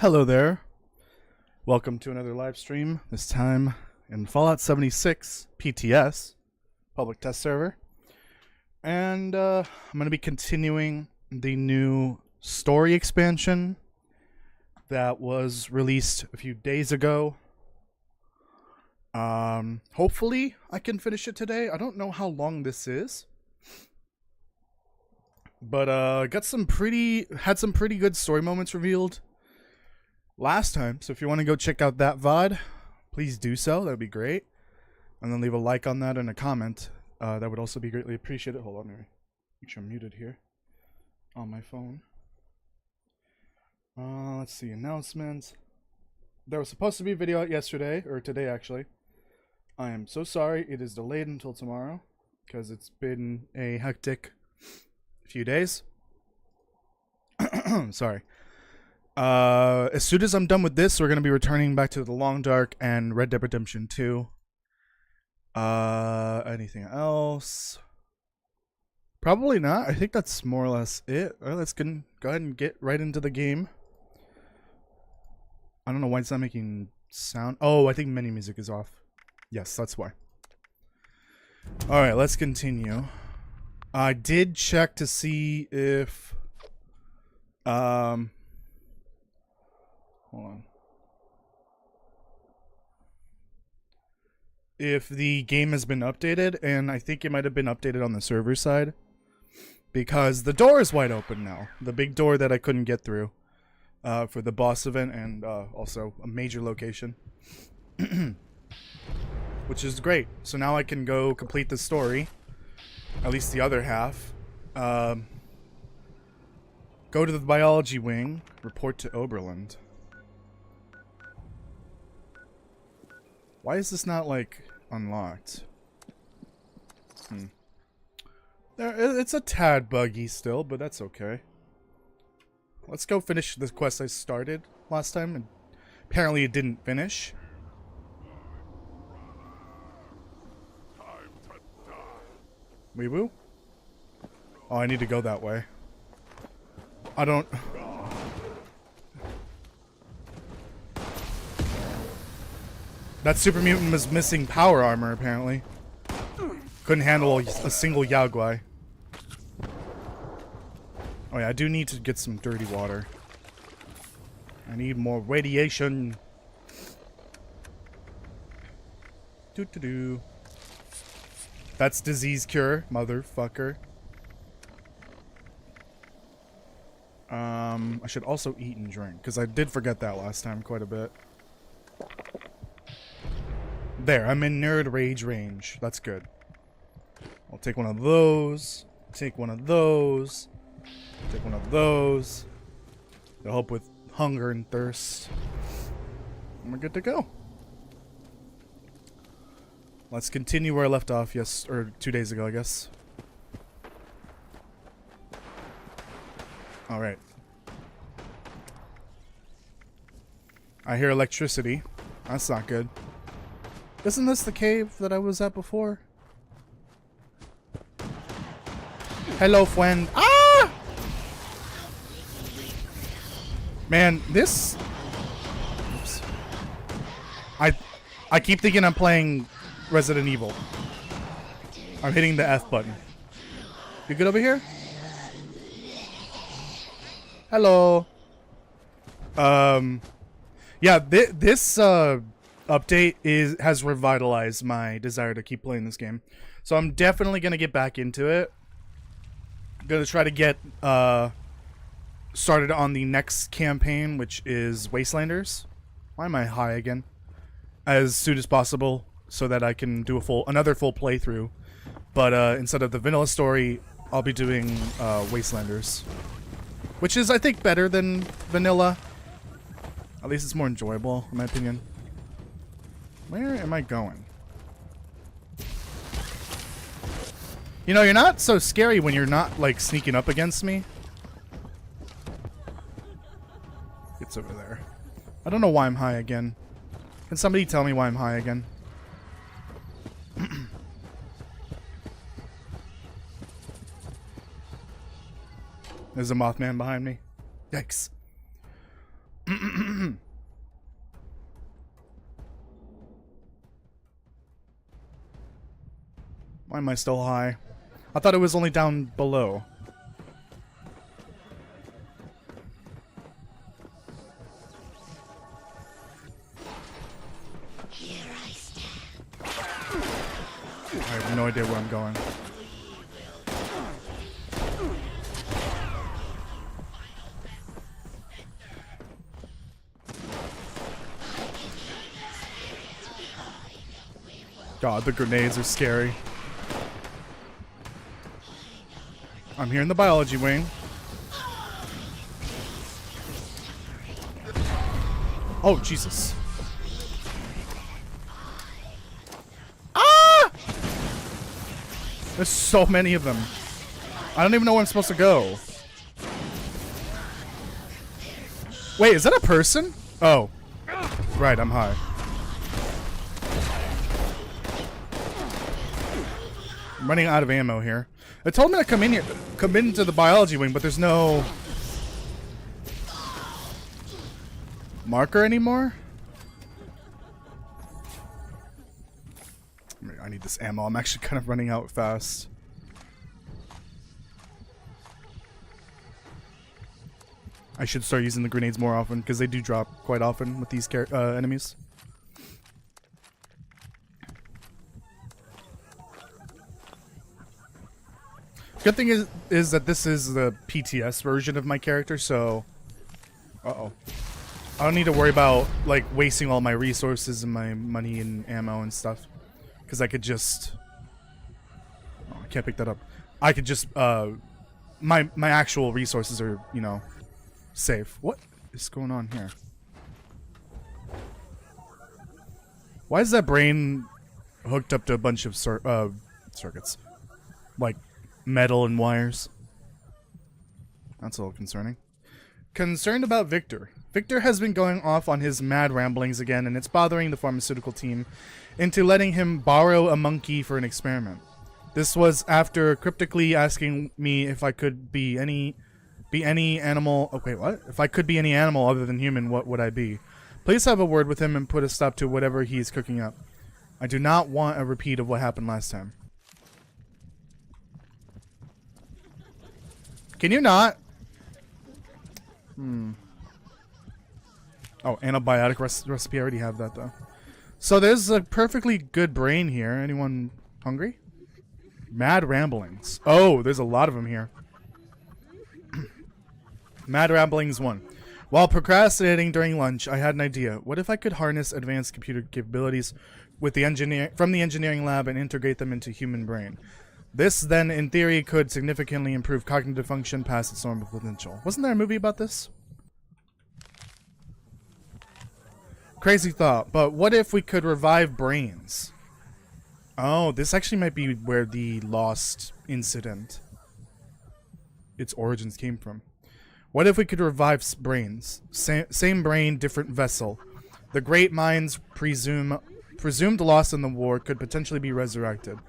Hello there. Welcome to another live stream, this time in Fallout 76 PTS, public test server. And I'm going to be continuing the new story expansion that was released a few days ago. Hopefully I can finish it today. I don't know how long this is. But had some pretty good story moments revealed last time, so if you want to go check out that VOD, please do so. That would be great. And then leave a like on that and a comment. That would also be greatly appreciated. Hold on, let me make sure I'm muted here on my phone. Let's see, announcements. There was supposed to be a video out yesterday, or today actually. I am so sorry, it is delayed until tomorrow, because it's been a hectic few days. Sorry. As soon as I'm done with this, we're going to be returning back to The Long Dark and Red Dead Redemption 2. Anything else? Probably not. I think that's more or less it. All right, let's go ahead and get right into the game. I don't know why it's not making sound. Oh, I think menu music is off. Yes, that's why. Alright, let's continue. I did check to see if hold on. If the game has been updated, and I think it might have been updated on the server side, because the door is wide open now. The big door that I couldn't get through for the boss event, and also a major location. Which is great. So now I can go complete the story, at least the other half. Go to the biology wing, report to Oberland. Why is this not, like, unlocked? It's a tad buggy still, but that's okay. Let's go finish the quest I started last time, and apparently it didn't finish. Wee woo? Oh, I need to go that way. I don't... That super mutant was missing power armor, apparently. Couldn't handle a single Yaguai. Oh yeah, I do need to get some dirty water. I need more radiation. Doo-doo-doo. That's disease cure, motherfucker. I should also eat and drink, because I did forget that last time quite a bit. There, I'm in nerd rage range. That's good. I'll take one of those. Take one of those. Take one of those. To help with hunger and thirst. And we're good to go. Let's continue where I left off, or 2 days ago, I guess. Alright. I hear electricity. That's not good. Isn't this the cave that I was at before? Hello, friend. Ah! Man, this... Oops. I keep thinking I'm playing Resident Evil. I'm hitting the F button. You good over here? Hello. Yeah, this update has revitalized my desire to keep playing this game. So I'm definitely gonna get back into it. I'm gonna try to get started on the next campaign, which is Wastelanders. Why am I high again? As soon as possible, so that I can do another full playthrough. But instead of the vanilla story, I'll be doing Wastelanders, which is, I think, better than vanilla. At least it's more enjoyable, in my opinion. Where am I going? You know, you're not so scary when you're not, like, sneaking up against me. It's over there. I don't know why I'm high again. Can somebody tell me why I'm high again? There's a Mothman behind me. Yikes. Why am I still high? I thought it was only down below. Here I stand. I have no idea where I'm going. God, the grenades are scary. I'm here in the biology wing. Oh, Jesus. Ah! There's so many of them. I don't even know where I'm supposed to go. Wait, is that a person? Oh. Right, I'm high. I'm running out of ammo here. It told me to come in here, come into the biology wing, but there's no marker anymore. I need this ammo. I'm actually kind of running out fast. I should start using the grenades more often because they do drop quite often with these enemies. Good thing is that this is the PTS version of my character, so I don't need to worry about like wasting all my resources and my money and ammo and stuff, because I could just I can't pick that up. I could just my actual resources are, you know, safe. What is going on here? Why is that brain hooked up to a bunch of circuits, like metal and wires? That's a little concerning. Concerned about Victor. Victor has been going off on his mad ramblings again, and it's bothering the pharmaceutical team into letting him borrow a monkey for an experiment. This was after cryptically asking me if I could be any animal. Okay, what? If I could be any animal other than human, what would I be? Please have a word with him and put a stop to whatever he's cooking up. I do not want a repeat of what happened last time. Can you not? Oh, antibiotic recipe. I already have that, though. So there's a perfectly good brain here. Anyone hungry? Mad ramblings. Oh, there's a lot of them here. Mad ramblings 1. While procrastinating during lunch, I had an idea. What if I could harness advanced computer capabilities with the from the engineering lab and integrate them into human brain? This, then, in theory, could significantly improve cognitive function past its normal potential. Wasn't there a movie about this? Crazy thought, but what if we could revive brains? Oh, this actually might be where the lost incident, its origins, came from. What if we could revive brains? Same brain, different vessel. The great minds presumed lost in the war could potentially be resurrected.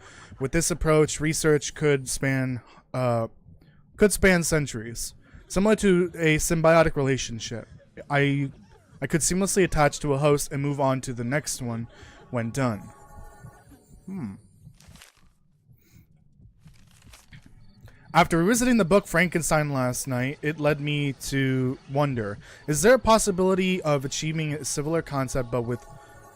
With this approach, research could span centuries. Similar to a symbiotic relationship, I could seamlessly attach to a host and move on to the next one when done. After revisiting the book Frankenstein last night, it led me to wonder, is there a possibility of achieving a similar concept but with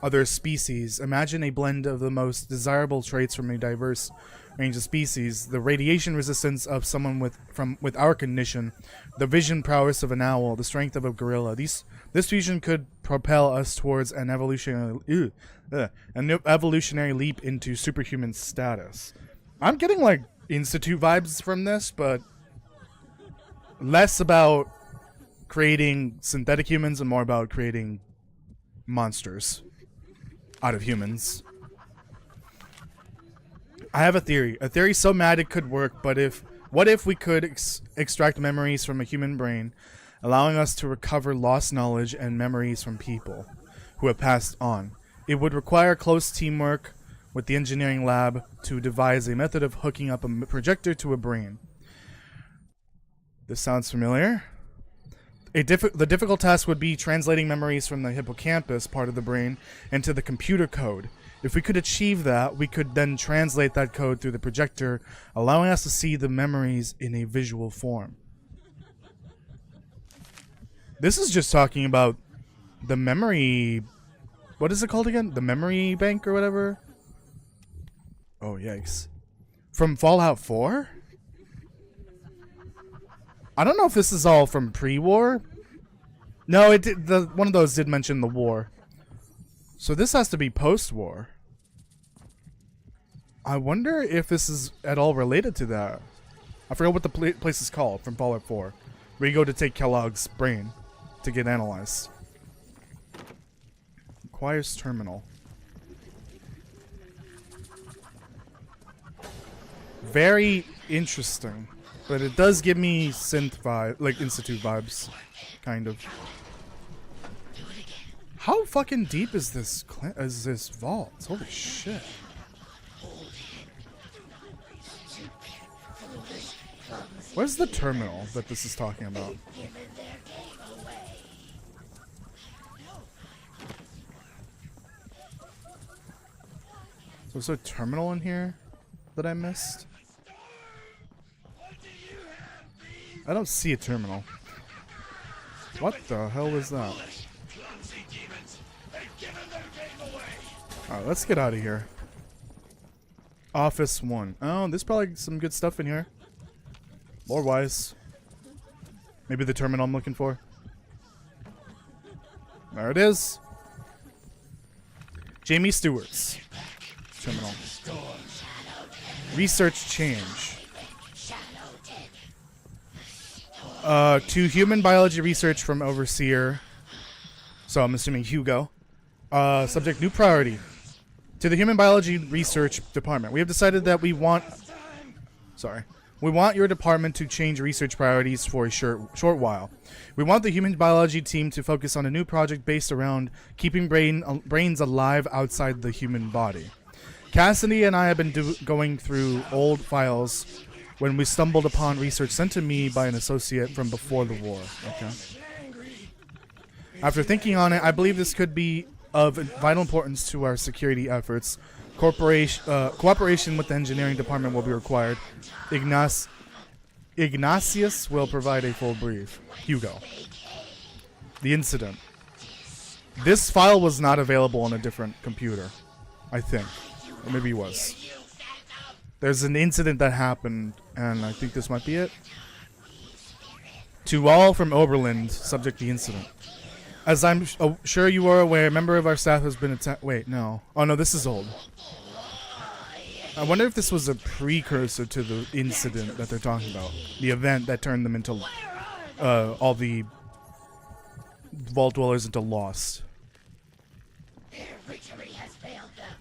other species? Imagine a blend of the most desirable traits from a diverse range of species, the radiation resistance of someone with our condition, the vision prowess of an owl, the strength of a gorilla. This fusion could propel us towards an evolutionary leap into superhuman status. I'm getting like Institute vibes from this, but less about creating synthetic humans and more about creating monsters out of humans. I have a theory so mad it could work, but what if we could extract memories from a human brain, allowing us to recover lost knowledge and memories from people who have passed on? It would require close teamwork with the engineering lab to devise a method of hooking up a projector to a brain. This sounds familiar. The difficult task would be translating memories from the hippocampus part of the brain into the computer code. If we could achieve that, we could then translate that code through the projector, allowing us to see the memories in a visual form. This is just talking about the memory... What is it called again? The memory bank or whatever? Oh, yikes. From Fallout 4? I don't know if this is all from pre-war. No, it did, one of those did mention the war. So this has to be post-war. I wonder if this is at all related to that. I forgot what the place is called from Fallout 4. Where you go to take Kellogg's brain to get analyzed. Requires terminal. Very interesting. But it does give me synth vibe, like Institute vibes. Kind of. How fucking deep is this vault? Holy shit. Where's the terminal that this is talking about? So is there a terminal in here that I missed? I don't see a terminal. What the hell was that? Alright, let's get out of here. Office 1. Oh, there's probably some good stuff in here. Lore wise. Maybe the terminal I'm looking for. There it is. Jamie Stewart's terminal. Research change. To human biology research from Overseer. So I'm assuming Hugo. Subject new priority. To the human biology research department. We have decided that we want your department to change research priorities for a short while. We want the human biology team to focus on a new project based around keeping brains alive outside the human body. Cassidy and I have been going through old files when we stumbled upon research sent to me by an associate from before the war. Okay. After thinking on it, I believe this could be of vital importance to our security efforts. Cooperation with the engineering department will be required. Ignatius will provide a full brief. Hugo. The incident. This file was not available on a different computer, I think. Or maybe it was. There's an incident that happened, and I think this might be it. To all from Oberland, subject the incident. As I'm sure you are aware, a member of our staff has been attacked. Wait, no. Oh, no, this is old. I wonder if this was a precursor to the incident that they're talking about. The event that turned them into, all the Vault Dwellers into Lost. Their victory has failed them.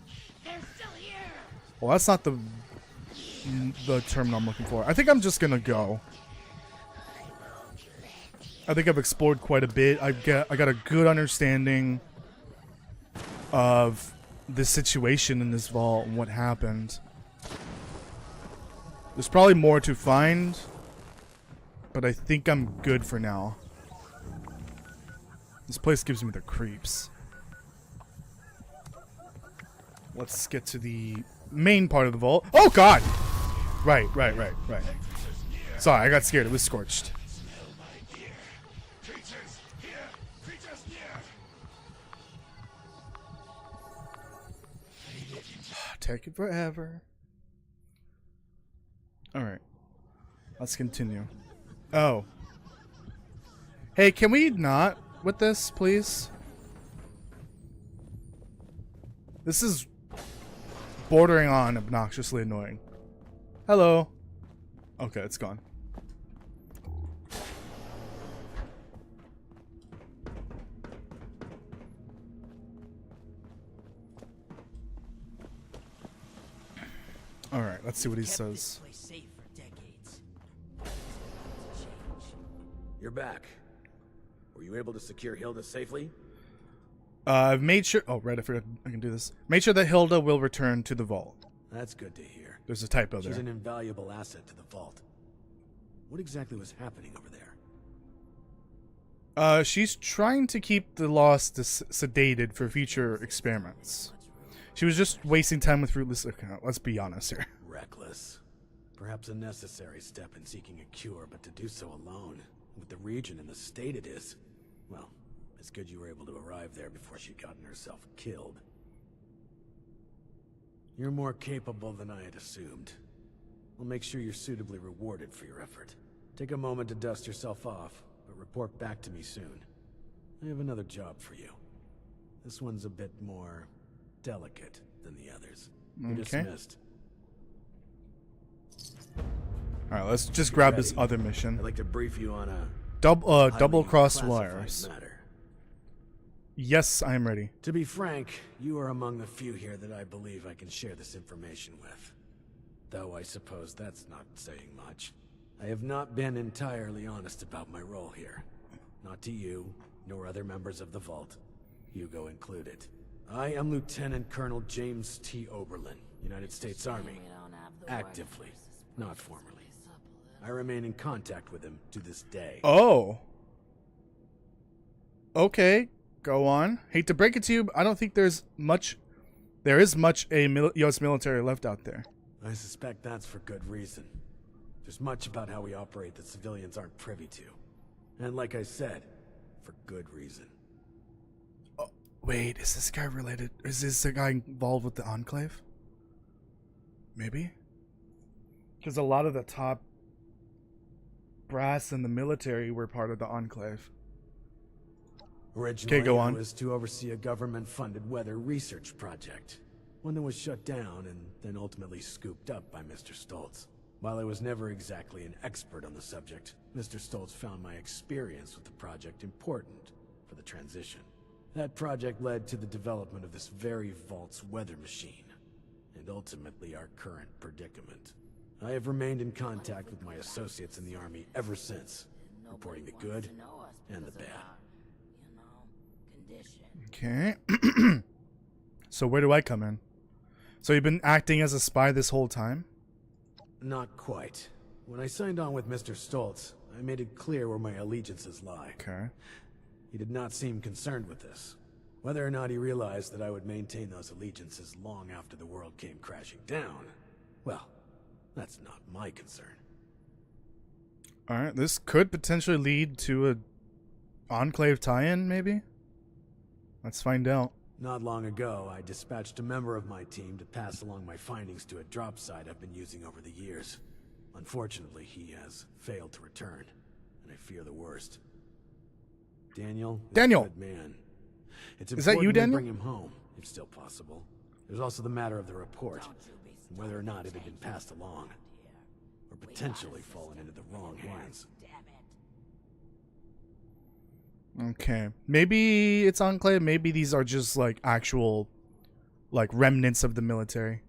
They're still here. Well, that's not the terminal I'm looking for. I think I'm just gonna go. I think I've explored quite a bit. I got a good understanding of the situation in this vault and what happened. There's probably more to find, but I think I'm good for now. This place gives me the creeps. Let's get to the main part of the vault. Oh god! Right. Sorry, I got scared. It was scorched. Take it forever. Alright. Let's continue. Oh. Hey, can we not with this, please? This is bordering on obnoxiously annoying. Hello. Okay, it's gone. Alright, let's see what he says. You're back. Were you able to secure Hilda safely? I've made sure... Oh, right, I forgot I can do this. Made sure that Hilda will return to the vault. That's good to hear. There's a typo there. She's an invaluable asset to the vault. What exactly was happening over there? She's trying to keep the Lost sedated for future experiments. She was just wasting time with fruitless. Okay, let's be honest here. Reckless. Perhaps a necessary step in seeking a cure, but to do so alone, with the region and the state it is, well, it's good you were able to arrive there before she'd gotten herself killed. You're more capable than I had assumed. I'll make sure you're suitably rewarded for your effort. Take a moment to dust yourself off, but report back to me soon. I have another job for you. This one's a bit more delicate than the others. You're dismissed. Alright, let's just grab this other mission. I'd like to brief you on a Double cross classified wires. matter. Yes, I am ready. To be frank, you are among the few here that I believe I can share this information with. Though I suppose that's not saying much. I have not been entirely honest about my role here. Not to you, nor other members of the Vault, Hugo included. I am Lieutenant Colonel James T. Oberlin, United States Army. Actively, not formally. I remain in contact with him to this day. Oh. Okay, go on. Hate to break it to you, but I don't think there is much U.S. military left out there. I suspect that's for good reason. There's much about how we operate that civilians aren't privy to. And like I said, for good reason. Oh, wait, is this guy related? Is this the guy involved with the Enclave? Maybe? Because a lot of the top brass in the military were part of the Enclave. Originally, go on. it was to oversee a government-funded weather research project. One that was shut down and then ultimately scooped up by Mr. Stoltz. While I was never exactly an expert on the subject, Mr. Stoltz found my experience with the project important for the transition. That project led to the development of this very Vault's weather machine, and ultimately our current predicament. I have remained in contact with my associates in the Army ever since, reporting the good and the bad. Okay. So where do I come in? So you've been acting as a spy this whole time? Not quite. When I signed on with Mr. Stoltz, I made it clear where my allegiances lie. Okay. He did not seem concerned with this. Whether or not he realized that I would maintain those allegiances long after the world came crashing down, well, that's not my concern. Alright, this could potentially lead to a Enclave tie-in, maybe? Let's find out. Not long ago, I dispatched a member of my team to pass along my findings to a drop site I've been using over the years. Unfortunately, he has failed to return, and I fear the worst. Daniel is a good man. It's Is that you, important to Daniel? bring him home, if still possible. There's also the matter of the report, and whether or not it had been passed along, or potentially fallen into the wrong hands. Okay. Maybe it's Enclave, maybe these are just like actual like remnants of the military.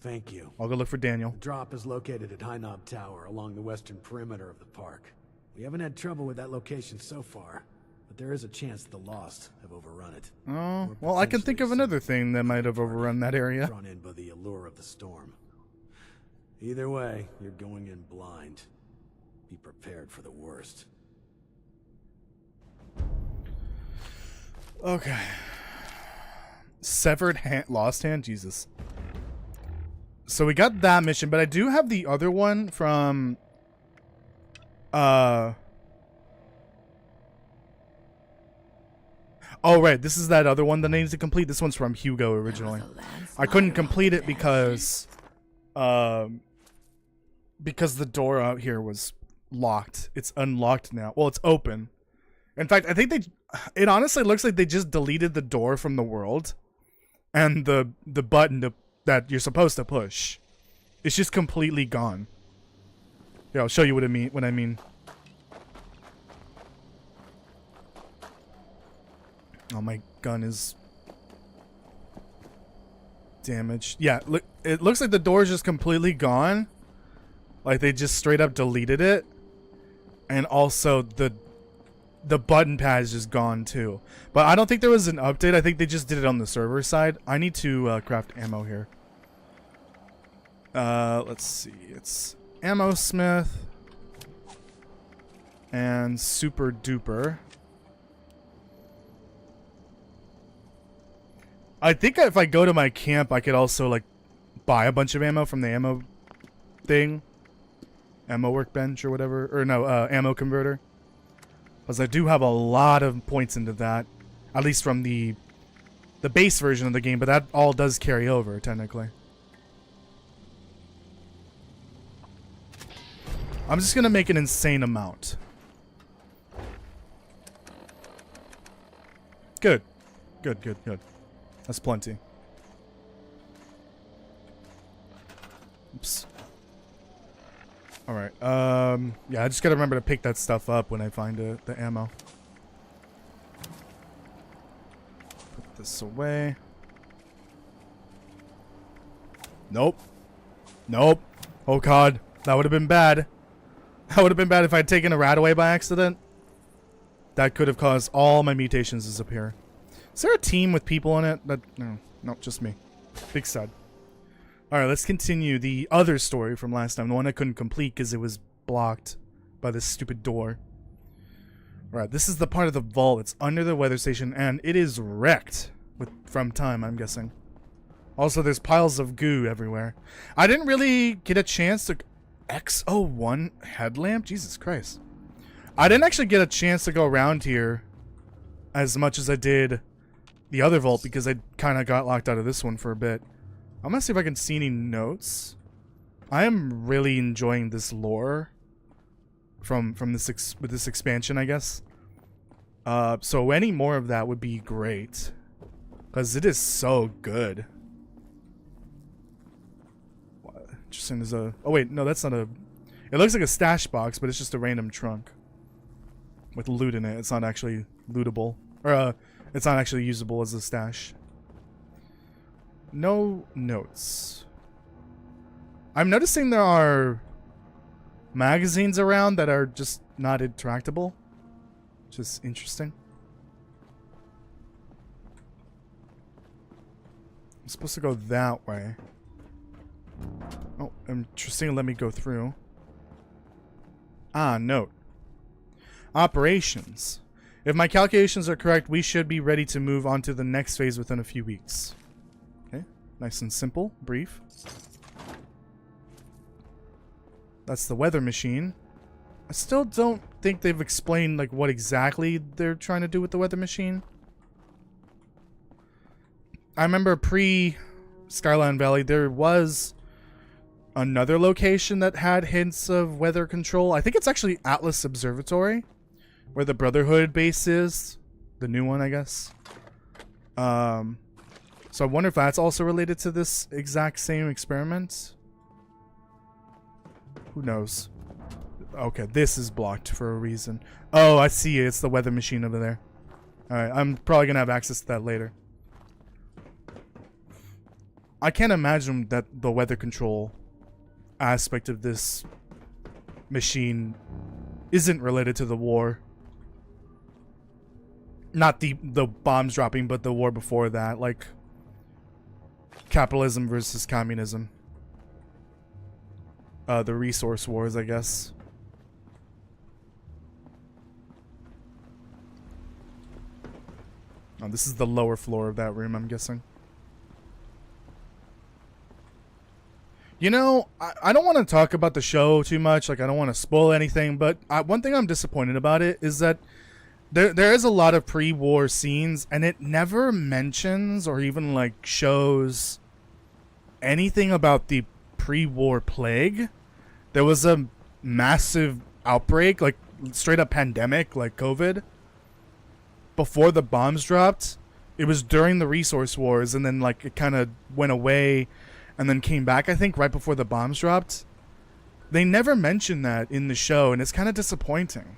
Thank you. I'll go look for Daniel. The drop is located at High Knob Tower along the western perimeter of the park. We haven't had trouble with that location so far, but there is a chance the Lost have overrun it. Oh, well, I can think of another thing that might have overrun that area. Drawn in by the allure of the storm. Either way, you're going in blind. Be prepared for the worst. Okay. Severed hand, lost hand, Jesus. So we got that mission, but I do have the other one from oh right, this is that other one that I need to complete. This one's from Hugo originally. I couldn't complete it because the door out here was locked. It's unlocked now. Well, it's open. In fact, I think it honestly looks like they just deleted the door from the world, and the button that you're supposed to push, it's just completely gone. Yeah, I'll show you what I mean. Oh, my gun is damaged. Yeah, look, it looks like the door is just completely gone. Like they just straight up deleted it, and also the button pad is just gone too. But I don't think there was an update. I think they just did it on the server side. I need to craft ammo here. Let's see. It's Ammo Smith and Super Duper. I think if I go to my camp, I could also, like, buy a bunch of ammo from the ammo thing. Ammo workbench or whatever. Or no, ammo converter. Because I do have a lot of points into that. At least from the base version of the game, but that all does carry over, technically. I'm just gonna make an insane amount. Good. Good, good, good. That's plenty. Oops. Alright, yeah, I just gotta remember to pick that stuff up when I find the ammo. Put this away. Nope. Nope. Oh god, that would have been bad. That would have been bad if I'd taken a rat away by accident. That could have caused all my mutations to disappear. Is there a team with people in it? No, just me. Big sad. Alright, let's continue the other story from last time. The one I couldn't complete because it was blocked by this stupid door. Alright, this is the part of the vault. It's under the weather station and it is wrecked from time, I'm guessing. Also, there's piles of goo everywhere. I didn't really get a chance to... X01 headlamp? Jesus Christ. I didn't actually get a chance to go around here as much as I did the other vault because I kind of got locked out of this one for a bit. I'm gonna see if I can see any notes. I am really enjoying this lore from this with this expansion, I guess. So any more of that would be great because it is so good. Interesting. There's a... Oh wait, no, that's not a... It looks like a stash box, but it's just a random trunk with loot in it. It's not actually lootable, or it's not actually usable as a stash. No notes. I'm noticing there are magazines around that are just not interactable, which is interesting. I'm supposed to go that way. Oh, interesting. Let me go through. Ah, note. Operations. If my calculations are correct, we should be ready to move on to the next phase within a few weeks. Okay, nice and simple, brief. That's the weather machine. I still don't think they've explained like what exactly they're trying to do with the weather machine. I remember pre-Skyline Valley, there was another location that had hints of weather control. I think it's actually Atlas Observatory, where the Brotherhood base is. The new one, I guess. So I wonder if that's also related to this exact same experiment. Who knows? Okay, this is blocked for a reason. Oh, I see it. It's the weather machine over there. Alright, I'm probably going to have access to that later. I can't imagine that the weather control aspect of this machine isn't related to the war. Not the bombs dropping, but the war before that, like capitalism versus communism. The resource wars, I guess. Oh, this is the lower floor of that room, I'm guessing. You know, I don't want to talk about the show too much. Like, I don't want to spoil anything, but one thing I'm disappointed about it is that there is a lot of pre-war scenes, and it never mentions or even, like, shows anything about the pre-war plague. There was a massive outbreak, like, straight-up pandemic, like COVID, before the bombs dropped. It was during the resource wars, and then, like, it kind of went away and then came back, I think, right before the bombs dropped. They never mentioned that in the show, and it's kind of disappointing.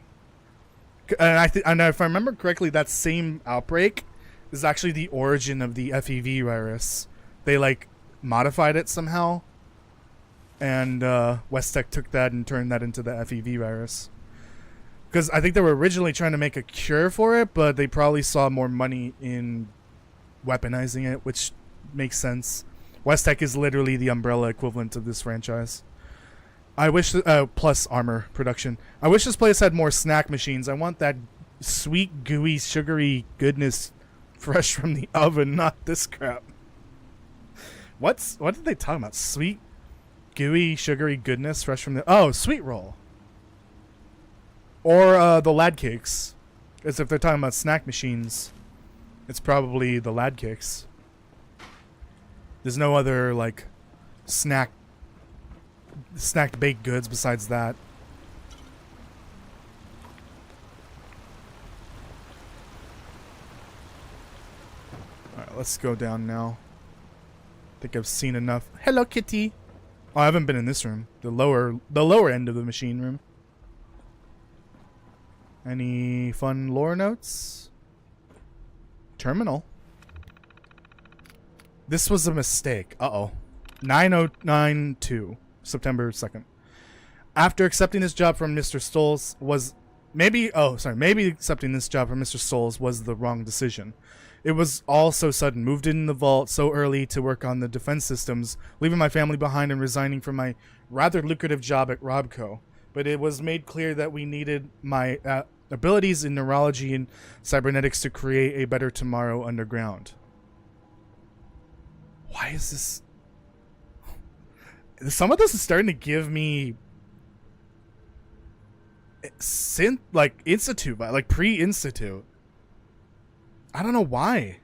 And if I remember correctly, that same outbreak is actually the origin of the FEV virus. They, like, modified it somehow, and West took that and turned that into the FEV virus. Because I think they were originally trying to make a cure for it, but they probably saw more money in weaponizing it, which makes sense. West is literally the Umbrella equivalent of this franchise. I wish, plus armor production. I wish this place had more snack machines. I want that sweet, gooey, sugary goodness Fresh from the oven, not this crap. What did they talk about? Sweet, gooey, sugary goodness fresh from the... Oh, sweet roll. Or the lad cakes. As if they're talking about snack machines. It's probably the lad cakes. There's no other, like, snacked baked goods besides that. Alright, let's go down now. I think I've seen enough. Hello, kitty. Oh, I haven't been in this room. The lower end of the machine room. Any fun lore notes? Terminal. This was a mistake. Uh-oh. 9092, September 2nd. After accepting this job from Mr. Stolz was... Maybe accepting this job from Mr. Stolz was the wrong decision. It was all so sudden. Moved in the vault so early to work on the defense systems, leaving my family behind and resigning from my rather lucrative job at Robco. But it was made clear that we needed my abilities in neurology and cybernetics to create a better tomorrow underground. Why is this... Some of this is starting to give me... Institute, like pre-Institute. I don't know why.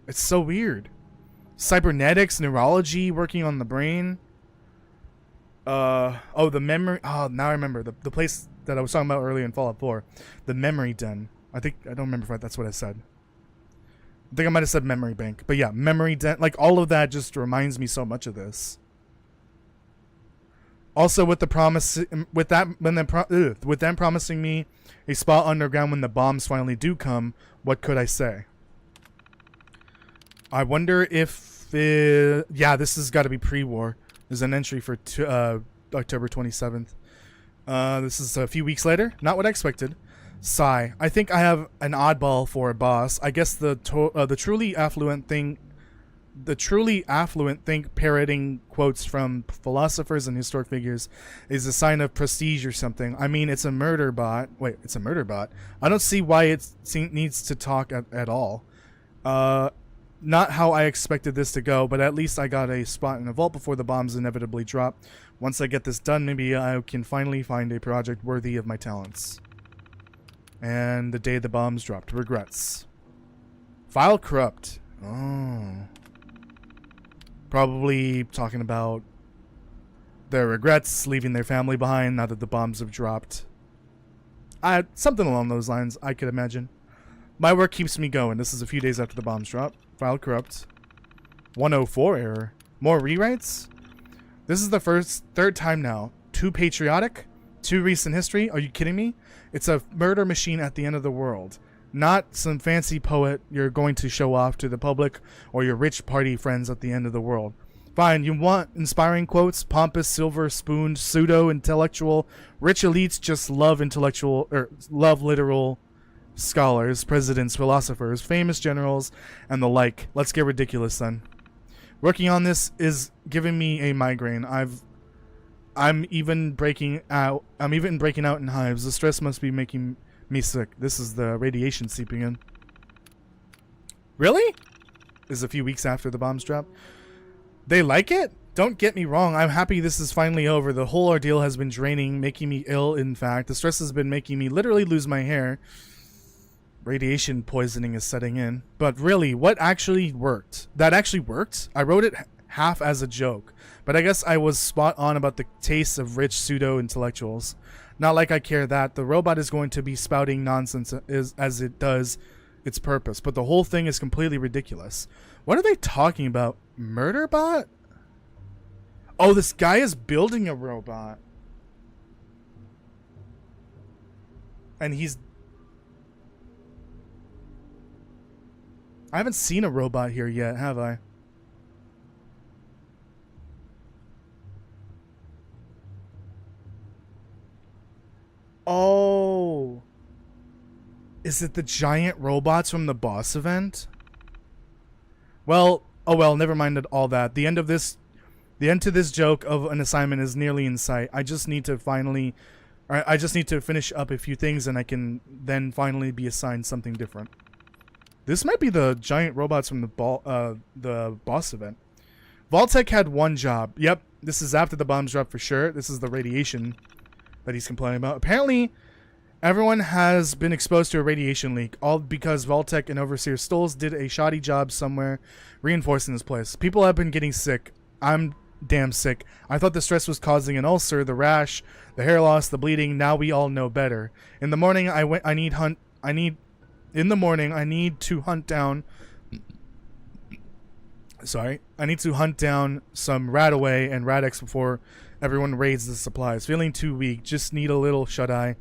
It's so weird. Cybernetics, neurology, working on the brain. Oh, the memory... Oh, now I remember. The place that I was talking about earlier in Fallout 4. The memory den. I don't remember if that's what I said. I think I might have said memory bank. But yeah, memory den. Like, all of that just reminds me so much of this. Also, with the promise... With them promising me a spot underground when the bombs finally do come, what could I say? I wonder if... yeah, this has got to be pre-war. There's an entry for October 27th. This is a few weeks later. Not what I expected. Sigh. I think I have an oddball for a boss. I guess the truly affluent think parroting quotes from philosophers and historic figures is a sign of prestige or something. I mean, it's a murder bot. Wait, it's a murder bot. I don't see why it needs to talk at all. Not how I expected this to go, but at least I got a spot in the vault before the bombs inevitably drop. Once I get this done, maybe I can finally find a project worthy of my talents. And the day the bombs dropped. Regrets. File corrupt. Oh. Probably talking about their regrets, leaving their family behind now that the bombs have dropped. Something along those lines, I could imagine. My work keeps me going. This is a few days after the bombs drop. File corrupt. 104 error. More rewrites? This is the third time now. Too patriotic? Too recent history? Are you kidding me? It's a murder machine at the end of the world. Not some fancy poet you're going to show off to the public or your rich party friends at the end of the world. Fine, you want inspiring quotes, pompous, silver-spooned, pseudo-intellectual. Rich elites just love literal scholars, presidents, philosophers, famous generals, and the like. Let's get ridiculous then. Working on this is giving me a migraine. I'm even breaking out in hives. The stress must be making me sick. This is the radiation seeping in. Really? This is a few weeks after the bombs drop. They like it? Don't get me wrong. I'm happy this is finally over. The whole ordeal has been draining, making me ill, in fact. The stress has been making me literally lose my hair. Radiation poisoning is setting in. But really, what actually worked? That actually worked? I wrote it half as a joke. But I guess I was spot on about the tastes of rich pseudo-intellectuals. Not like I care that. The robot is going to be spouting nonsense as it does its purpose. But the whole thing is completely ridiculous. What are they talking about? Murderbot? Oh, this guy is building a robot. And he's... I haven't seen a robot here yet, have I? Oh. Is it the giant robots from the boss event? Well, oh well, never mind all that. The end to this joke of an assignment is nearly in sight. I just need to finish up a few things and I can then finally be assigned something different. This might be the giant robots from the boss event. Vault-Tec had one job. Yep, this is after the bombs dropped for sure. This is the radiation that he's complaining about. Apparently, everyone has been exposed to a radiation leak, all because Vault-Tec and Overseer Stolz did a shoddy job somewhere reinforcing this place. People have been getting sick. I'm damn sick. I thought the stress was causing an ulcer, the rash, the hair loss, the bleeding. Now we all know better. In the morning, I need to hunt down some Radaway and Radex before everyone raids the supplies. Feeling too weak. Just need a little shut-eye.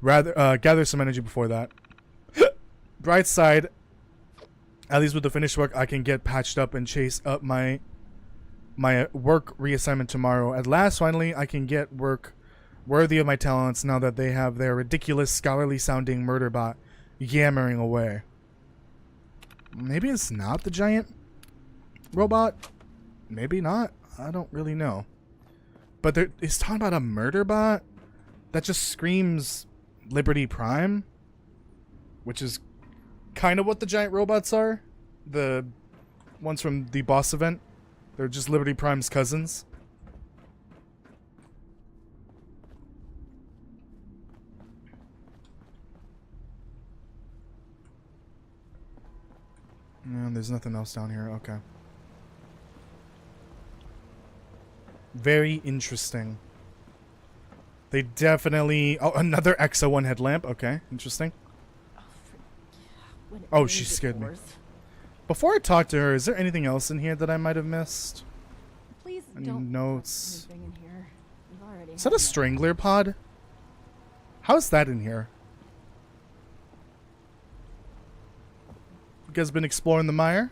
Gather some energy before that. Bright side, at least with the finished work, I can get patched up and chase up my work reassignment tomorrow. At last, finally, I can get work worthy of my talents now that they have their ridiculous, scholarly-sounding murder bot yammering away. Maybe it's not the giant robot. Maybe not. I don't really know. But it's talking about a murder bot that just screams Liberty Prime, which is kind of what the giant robots are. The ones from the boss event. They're just Liberty Prime's cousins. No, there's nothing else down here. Okay. Very interesting. They definitely... Oh, another Exo one headlamp. Okay, interesting. Oh, she scared me. Before I talk to her, is there anything else in here that I might have missed? Please Any don't notes? in here. We've already Is that a strangler pod? How's that in here? You guys been exploring the mire?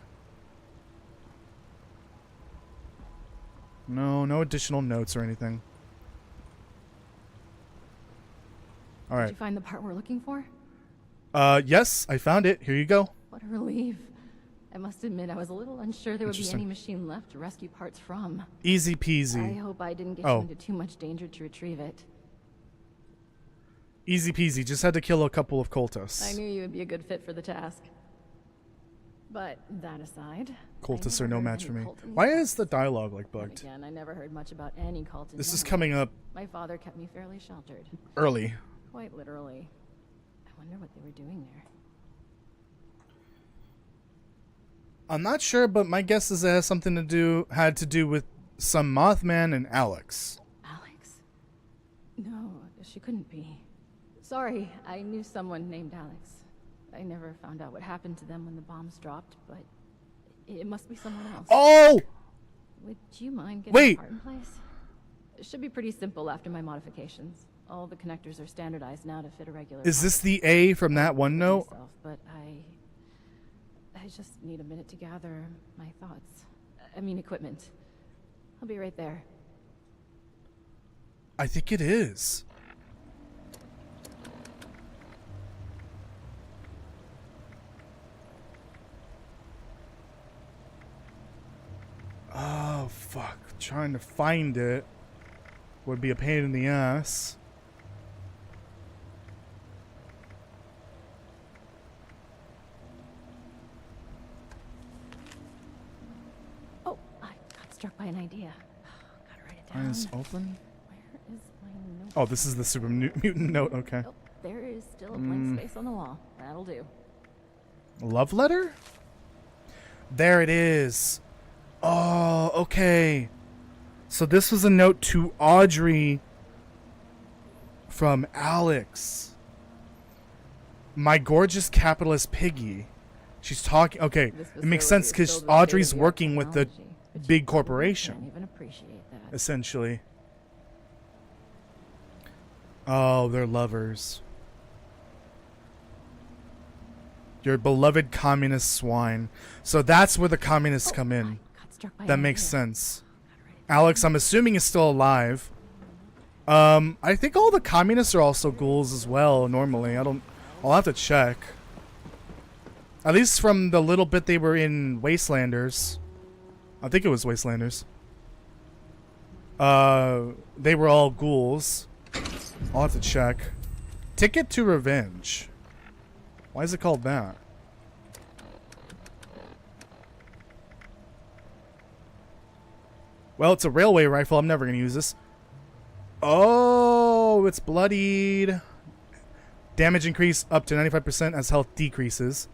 No additional notes or anything. Did Alright. you find the part we're looking for? Yes, I found it. Here you go. What a relief. I must admit, I was a little unsure there would be Interesting. any machine left to rescue parts from. Easy I peasy. hope I didn't get Oh. you into too much danger to retrieve it. Easy peasy. Just had to kill a couple of I cultists. knew you would be a good fit for the task. But that aside, Cultists I are no never heard match of for any me. cult in the Why US. is the dialogue like Then bugged? again, I never heard much about any cult in This is general. coming up My father kept me fairly sheltered. early. Quite literally. I wonder what they were doing there. I'm not sure, but my guess is it has something had to do with some Mothman and Alex. Alex? No, she couldn't be. Sorry, I knew someone named Alex. I never found out what happened to them when the bombs dropped, but it must be someone else. Oh! Would you mind getting Wait. the part in place? It should be pretty simple after my modifications. All the connectors are standardized now to fit a regular. Is this the A from that one note? Myself, but I just need a minute to gather my thoughts. I mean, equipment. I'll be right there. I think it is. Oh, fuck. Trying to find it would be a pain in the ass. Oh, I got struck by an idea. Gotta write it down. Eyes open. Where is my note? Oh, this is the super mutant note. Okay. Oh, there is still a blank space on the wall. That'll do. Love letter? There it is. Oh, okay. So this was a note to Audrey from Alex. My gorgeous capitalist piggy. She's talking. Okay, This it makes facility sense is because filled with Audrey's state-of-the-art working with the technology, but you big probably corporation, Can't even appreciate that. essentially. Oh, they're lovers. Your beloved communist swine. So that's where the communists come in. Got struck by That an makes idea. sense. Alex, I'm assuming, is still alive. I think all the communists are also ghouls as well, normally. I'll have to check. At least from the little bit they were in Wastelanders. I think it was Wastelanders. They were all ghouls. I'll have to check. Ticket to Revenge. Why is it called that? Well, it's a railway rifle. I'm never going to use this. Oh, it's bloodied. Damage increase up to 95% as health decreases.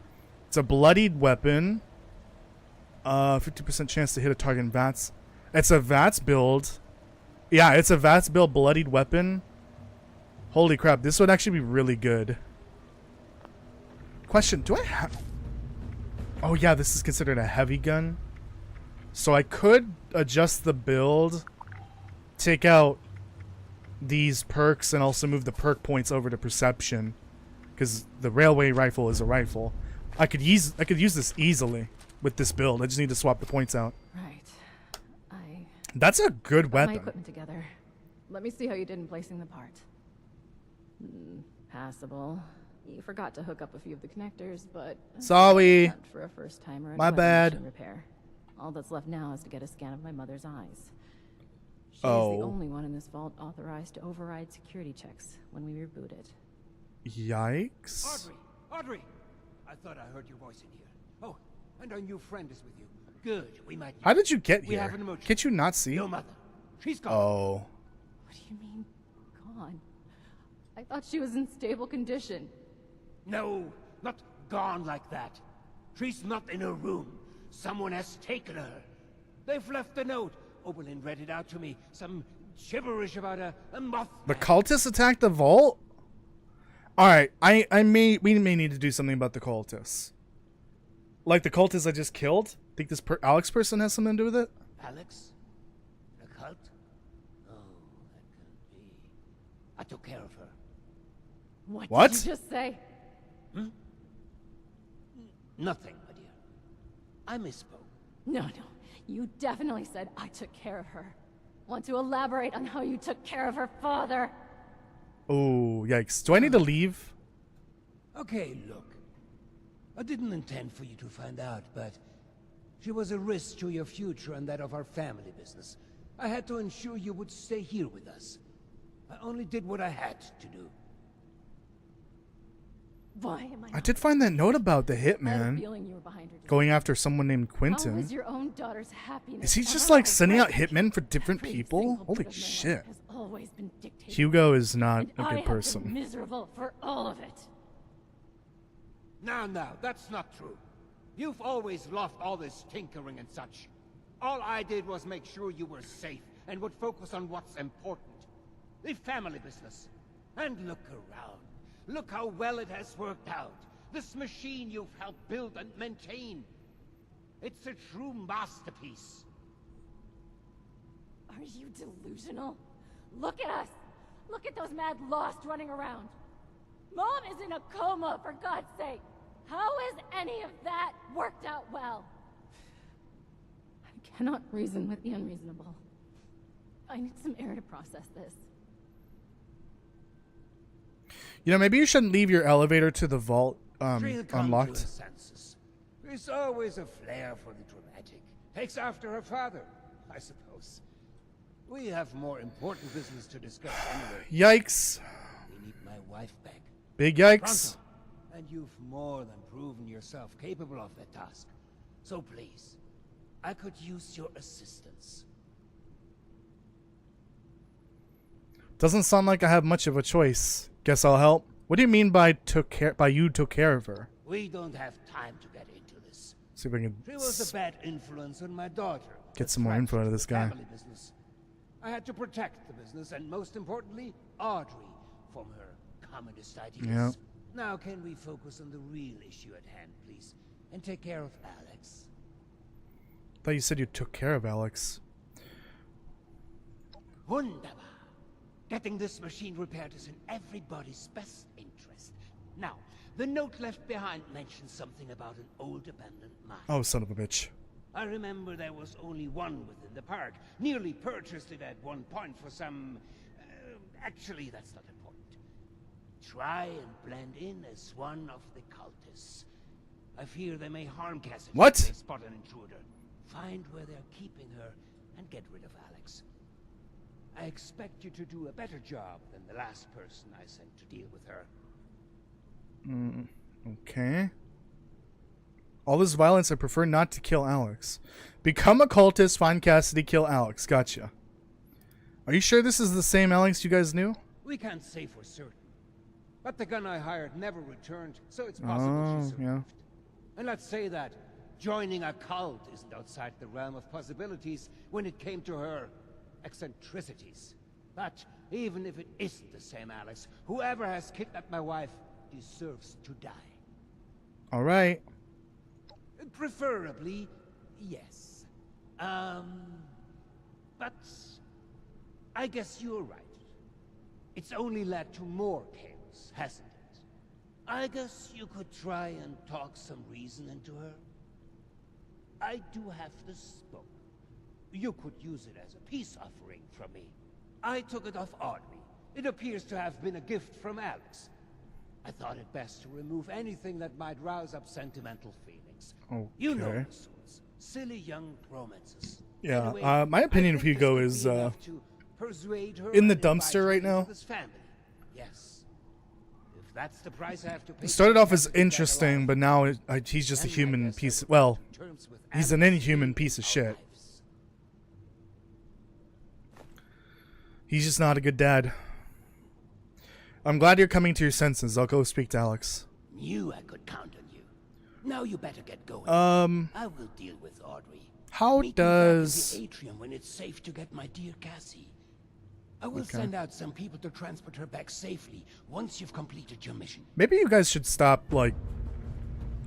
It's a bloodied weapon. 50% chance to hit a target in VATS. It's a VATS build. Yeah, it's a VATS build bloodied weapon. Holy crap, this would actually be really good. Question, do I have... Oh yeah, this is considered a heavy gun. So I could adjust the build, take out these perks, and also move the perk points over to perception. Because the railway rifle is a rifle. I could use this easily with this build. I just need to swap the points out. Right. That's a good Got my weapon. equipment together. Let me see how you did in placing the part. Passable. You forgot to hook up a few of the connectors, but Sorry. not for a first timer. My bad. Repair. All that's left now is to get a scan of my mother's eyes. She's Oh. the only one in this vault authorized to override security checks when we reboot it. Yikes. Audrey! I thought I heard your voice in here. Oh, and our new friend is with you. Good, we might... How did you get We have here? an emotion. Can't you not see? Your mother. She's gone. Oh. What do you mean, gone? I thought she was in stable condition. No, not gone like that. She's not in her room. Someone has taken her. They've left a note. Oberlin read it out to me. Some gibberish about a moth. The cultists attacked the vault? Alright, we may need to do something about the cultists. Like the cultists I just killed? Think this Alex person has something to do with it? Alex? The cult? Oh, that can't be. I took care of her. What? Did you just say? Nothing, my dear. I misspoke. No. You definitely said I took care of her. Want to elaborate on how you took care of her father? Oh, yikes. Do I need to leave? Okay, look. I didn't intend for you to find out, but she was a risk to your future and that of our family business. I had to ensure you would stay here with us. I only did what I had to do. Why am I? I did find that note about the I had a hitman feeling you were behind her. going after someone named How Quentin. is your own daughter's happiness? Is he just ever like sending out alright? hitmen for different Every people? single Holy bit of my shit. life has always been dictated Hugo is not and a I good have been person. miserable for all of it. Now, that's not true. You've always loved all this tinkering and such. All I did was make sure you were safe and would focus on what's important. The family business. And look around. Look how well it has worked out. This machine you've helped build and maintain. It's a true masterpiece. Are you delusional? Look at us! Look at those mad lost running around! Mom is in a coma, for God's sake! How has any of that worked out well? I cannot reason with the unreasonable. I need some air to process this. You know, maybe you shouldn't leave your elevator to the vault She'll come to her unlocked. senses. There's always a flair for the dramatic. Takes after her father, I suppose. We have more important business to discuss anyway. Yikes. We need my wife back. Big yikes. Pronto. And you've more than proven yourself capable of that task. So please, I could use your assistance. Doesn't sound like I have much of a choice. Guess I'll help. What do you mean by you took care of her? We don't have time to get into this. See if I can She was a bad influence on my daughter. get some more info out of this guy. Family business. I had to protect the business and most importantly, Audrey from her communist ideas. Yeah. Now can we focus on the real issue at hand, please? And take care of Alex. I thought you said you took care of Alex. Wunderbar. Getting this machine repaired is in everybody's best interest. Now, the note left behind mentions something about an old abandoned mine. Oh, son of a bitch. I remember there was only one within the park. Nearly purchased it at one point for some... actually, that's not important. Try and blend in as one of the cultists. I fear they may harm Cassidy What? if they spot an intruder. Find where they're keeping her and get rid of Alex. I expect you to do a better job than the last person I sent to deal with her. Okay. All this violence, I prefer not to kill Alex. Become a cultist, find Cassidy, kill Alex. Gotcha. Are you sure this is the same Alex you guys knew? We can't say for certain. But the gun I hired never returned, so it's possible she survived. Yeah. And let's say that joining a cult isn't outside the realm of possibilities when it came to her eccentricities. But even if it isn't the same Alex, whoever has kidnapped my wife deserves to die. All right. Preferably, yes. But I guess you're right. It's only led to more chaos, hasn't it? I guess you could try and talk some reason into her. I do have this book. You could use it as a peace offering from me. I took it off Audrey. It appears to have been a gift from Alex. I thought it best to remove anything that might rouse up sentimental feelings. Okay. You know the sorts. Silly young romances. Yeah, Anyway, my opinion I of think Hugo this is would be enough to persuade her in the and invite dumpster her right into now. this family. Yes. If that's the price I have to pay. It started off as to keep that interesting, alive, but now he's just a then I human guess I piece. would Well, come to terms with he's an Alex inhuman saving piece of our shit. lives. He's just not a good dad. I'm glad you're coming to your senses. I'll go speak to Alex. Knew I could count on you. Now you better get going. I will deal with Audrey. How Meet me back at does... the atrium when it's safe to get my dear Cassie. I will send out some people to transport her back safely once you've completed your mission. Maybe you guys should stop, like,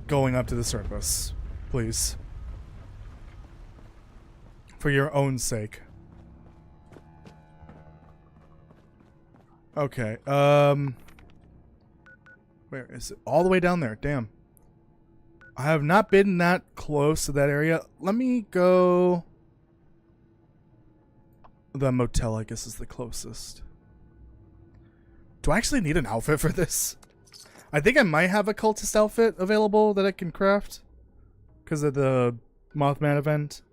going up to the surface. Please. For your own sake. Okay, where is it? All the way down there, damn. I have not been that close to that area. Let me go... The motel, I guess, is the closest. Do I actually need an outfit for this? I think I might have a cultist outfit available that I can craft. Because of the Mothman event.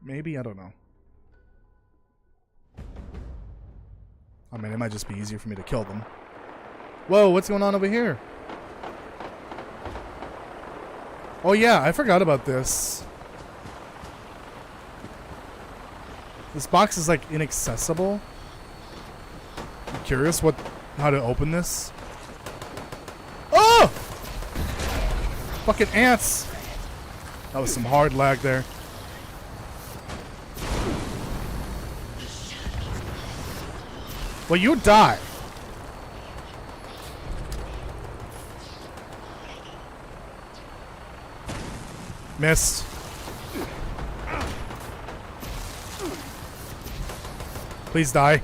Maybe, I don't know. I mean, it might just be easier for me to kill them. Whoa, what's going on over here? Oh yeah, I forgot about this. This box is like inaccessible. I'm curious how to open this. Oh! Fucking ants! That was some hard lag there. Well, you die. Missed. Please die.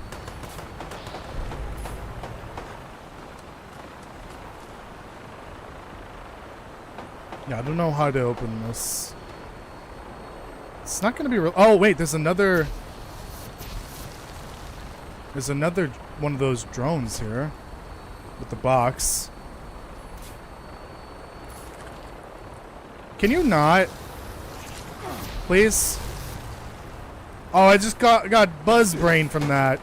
Yeah, I don't know how to open this. It's not gonna be real. Oh, wait, there's another one of those drones here with the box. Can you not? Please? Oh, I just got buzz brain from that.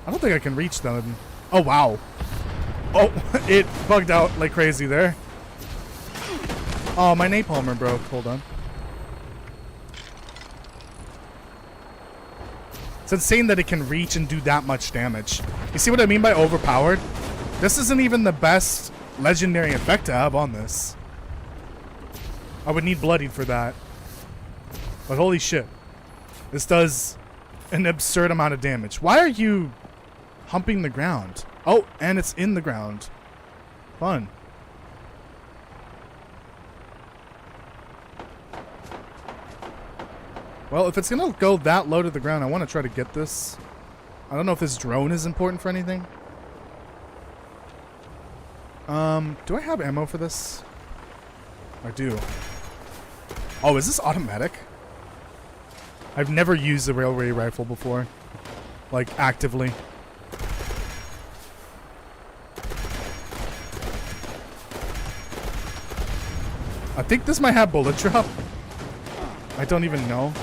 I don't think I can reach them. Oh, wow. Oh, it bugged out like crazy there. Oh, my napalmer broke. Hold on. It's insane that it can reach and do that much damage. You see what I mean by overpowered? This isn't even the best legendary effect to have on this. I would need bloodied for that. But holy shit. This does an absurd amount of damage. Why are you humping the ground? Oh, and it's in the ground. Fun. Well, if it's gonna go that low to the ground, I want to try to get this. I don't know if this drone is important for anything. Do I have ammo for this? I do. Oh, is this automatic? I've never used a railway rifle before. Like, actively. I think this might have bullet drop. I don't even know.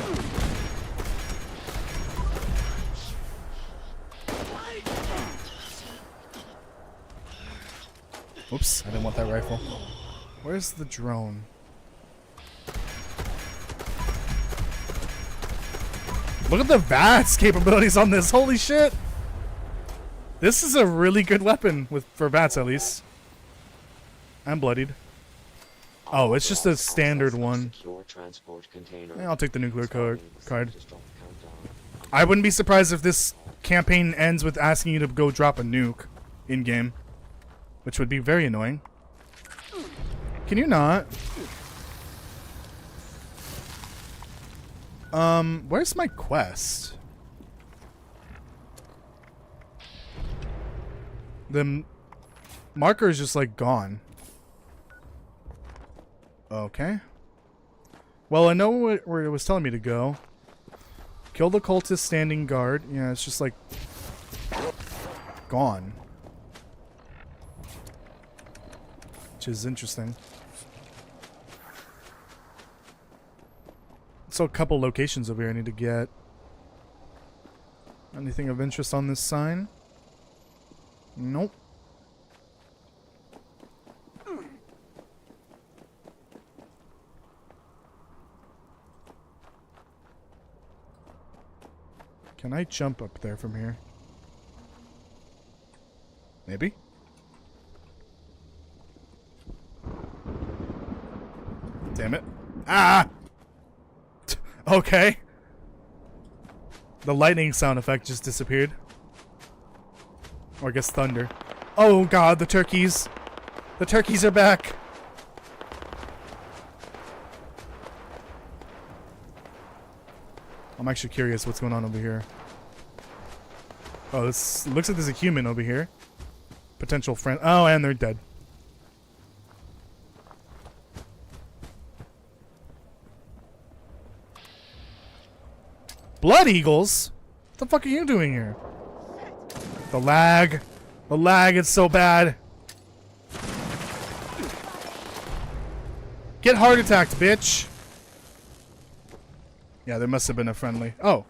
Oops, I didn't want that rifle. Where's the drone? Look at the VATS capabilities on this. Holy shit. This is a really good weapon for VATS at least. I'm bloodied. Oh, it's just a standard one. Yeah, I'll take the nuclear card. I wouldn't be surprised if this campaign ends with asking you to go drop a nuke in-game, which would be very annoying. Can you not? Where's my quest? The marker is just like gone. Okay. Well, I know where it was telling me to go. Kill the cultist standing guard. Yeah, it's just like gone. Which is interesting. So a couple locations over here I need to get. Anything of interest on this sign? Nope. Can I jump up there from here? Maybe? Damn it. Ah! Okay. The lightning sound effect just disappeared. Or I guess thunder. Oh god, the turkeys. The turkeys are back. I'm actually curious what's going on over here. Oh, this looks like there's a human over here. Potential friend. Oh, and they're dead. Blood Eagles? What the fuck are you doing here? The lag. The lag is so bad. Get heart attacked, bitch. Yeah, there must have been a friendly. Oh.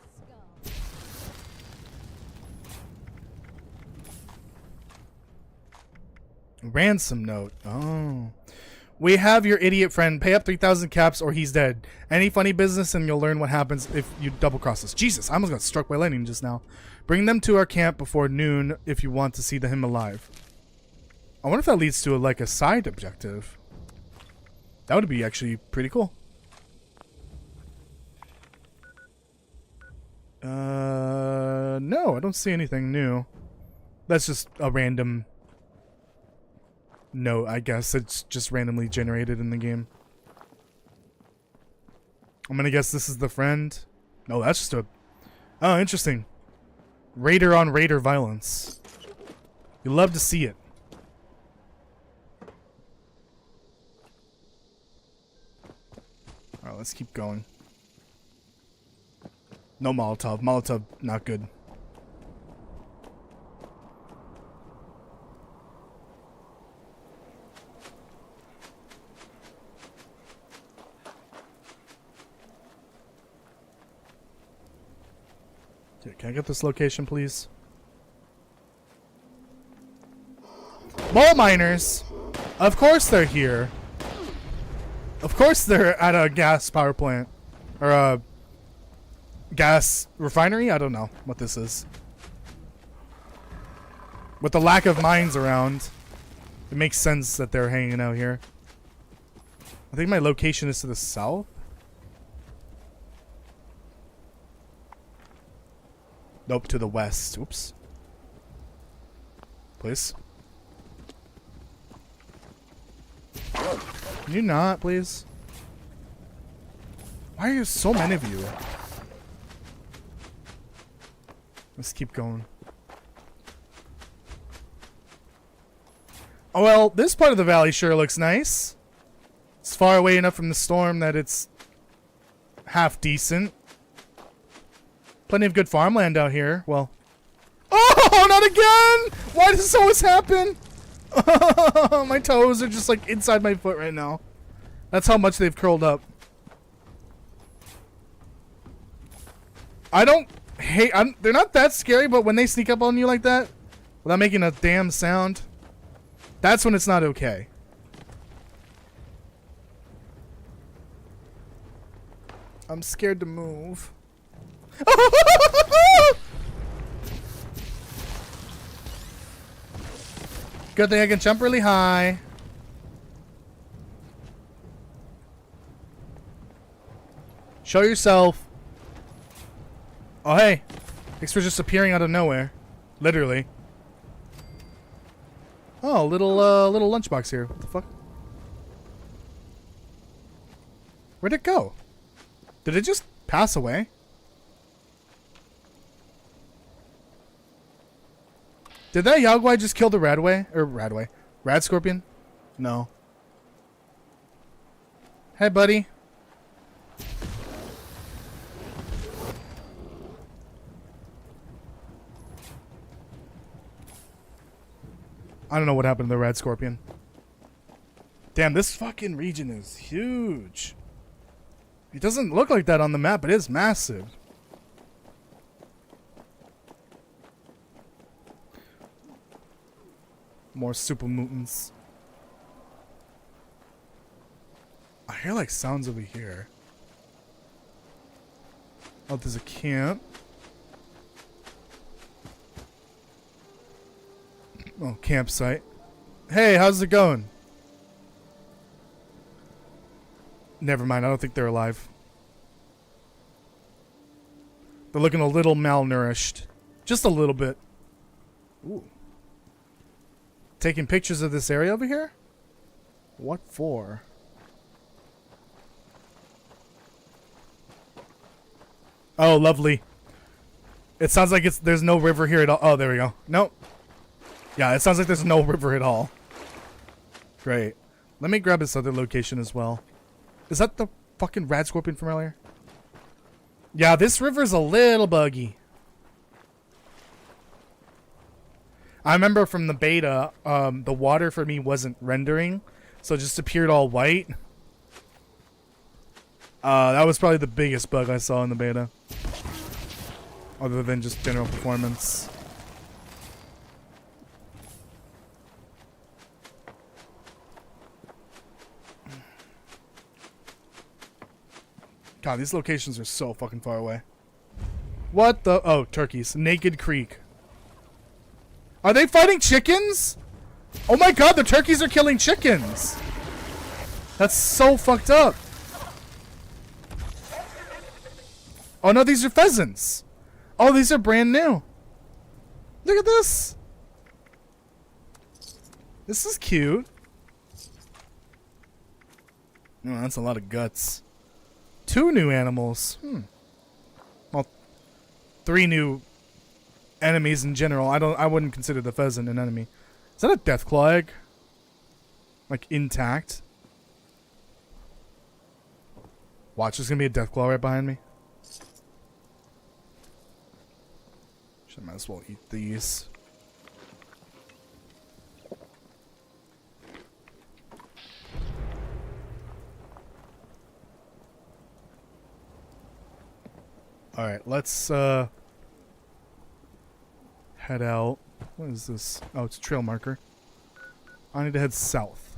Ransom note. Oh. We have your idiot friend. Pay up 3,000 caps or he's dead. Any funny business and you'll learn what happens if you double cross us. Jesus, I almost got struck by lightning just now. Bring them to our camp before noon if you want to see him alive. I wonder if that leads to like a side objective. That would be actually pretty cool. No, I don't see anything new. That's just a random note, I guess. It's just randomly generated in the game. I'm gonna guess this is the friend. No, that's just a... Oh, interesting. Raider on raider violence. You love to see it. Alright, let's keep going. No Molotov. Molotov, not good. Okay, can I get this location, please? Mole miners! Of course they're here. Of course they're at a gas power plant. Or a gas refinery? I don't know what this is. With the lack of mines around, it makes sense that they're hanging out here. I think my location is to the south. Nope, to the west. Oops. Please. Can you not, please? Why are there so many of you? Let's keep going. Oh well, this part of the valley sure looks nice. It's far away enough from the storm that it's half decent. Plenty of good farmland out here. Well. Oh, not again! Why does this always happen? My toes are just like inside my foot right now. That's how much they've curled up. I don't hate... they're not that scary, but when they sneak up on you like that, without making a damn sound, That's when it's not okay. I'm scared to move. Good thing I can jump really high. Show yourself. Oh, hey. Thanks for just appearing out of nowhere. Literally. Oh, little lunchbox here. What the fuck? Where'd it go? Did it just pass away? Did that Yagwai just kill the Radway? Or Radway? Rad Scorpion? No. Hey, buddy. I don't know what happened to the Rad Scorpion. Damn, this fucking region is huge. It doesn't look like that on the map, but it's massive. More super mutants. I hear like sounds over here. Oh, there's a camp. Oh, campsite. Hey, how's it going? Never mind, I don't think they're alive. They're looking a little malnourished. Just a little bit. Ooh. Taking pictures of this area over here? What for? Oh, lovely. It sounds like there's no river here at all. Oh, there we go. Nope. Yeah, it sounds like there's no river at all. Great. Let me grab this other location as well. Is that the fucking Rad Scorpion from earlier? Yeah, this river's a little buggy. I remember from the beta, the water for me wasn't rendering, so it just appeared all white. That was probably the biggest bug I saw in the beta. Other than just general performance. God, these locations are so fucking far away. What the? Oh, turkeys. Naked Creek. Are they fighting chickens? Oh my god, the turkeys are killing chickens. That's so fucked up. Oh no, these are pheasants. Oh, these are brand new. Look at this. This is cute. Oh, that's a lot of guts. 2 new animals. Well, 3 new enemies in general. I wouldn't consider the pheasant an enemy. Is that a Deathclaw egg? Like intact? Watch, there's gonna be a Deathclaw right behind me. Should might as well eat these. Alright, let's head out. What is this? Oh, it's a trail marker. I need to head south.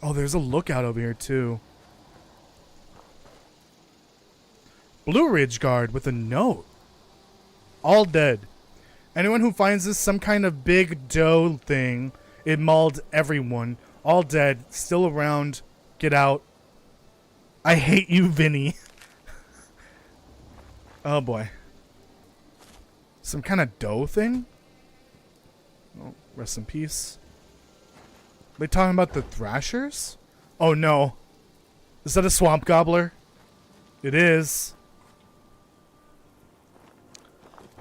Oh, there's a lookout over here too. Blue Ridge Guard with a note. All dead. Anyone who finds this some kind of big doe thing, it mauled everyone. All dead. Still around. Get out. I hate you, Vinny. Oh boy. Some kind of doe thing? Oh, rest in peace. Are they talking about the thrashers? Oh no. Is that a swamp gobbler? It is.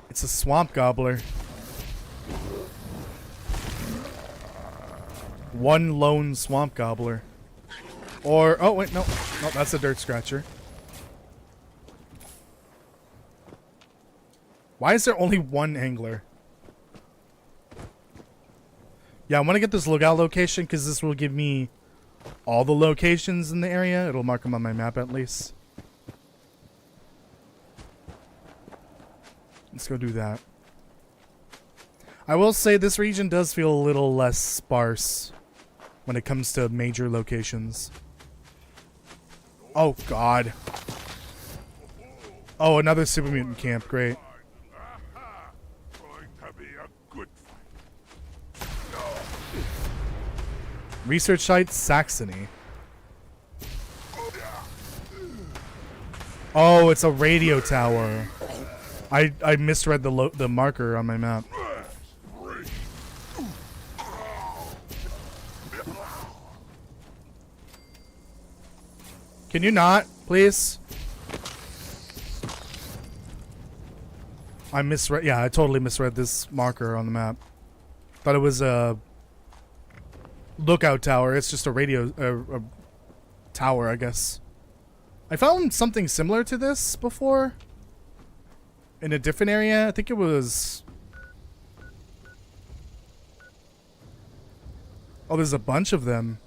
It's a swamp gobbler. One lone swamp gobbler. Or, oh wait, no. No, that's a dirt scratcher. Why is there only one angler? Yeah, I want to get this lookout location because this will give me all the locations in the area. It'll mark them on my map at least. Let's go do that. I will say this region does feel a little less sparse when it comes to major locations. Oh, God. Oh, another super mutant camp. Great. Research site Saxony. Oh, it's a radio tower. I misread the marker on my map. Can you not, please? I misread. Yeah, I totally misread this marker on the map. Thought it was a lookout tower. It's just a radio a tower, I guess. I found something similar to this before in a different area. I think it was. Oh, there's a bunch of them.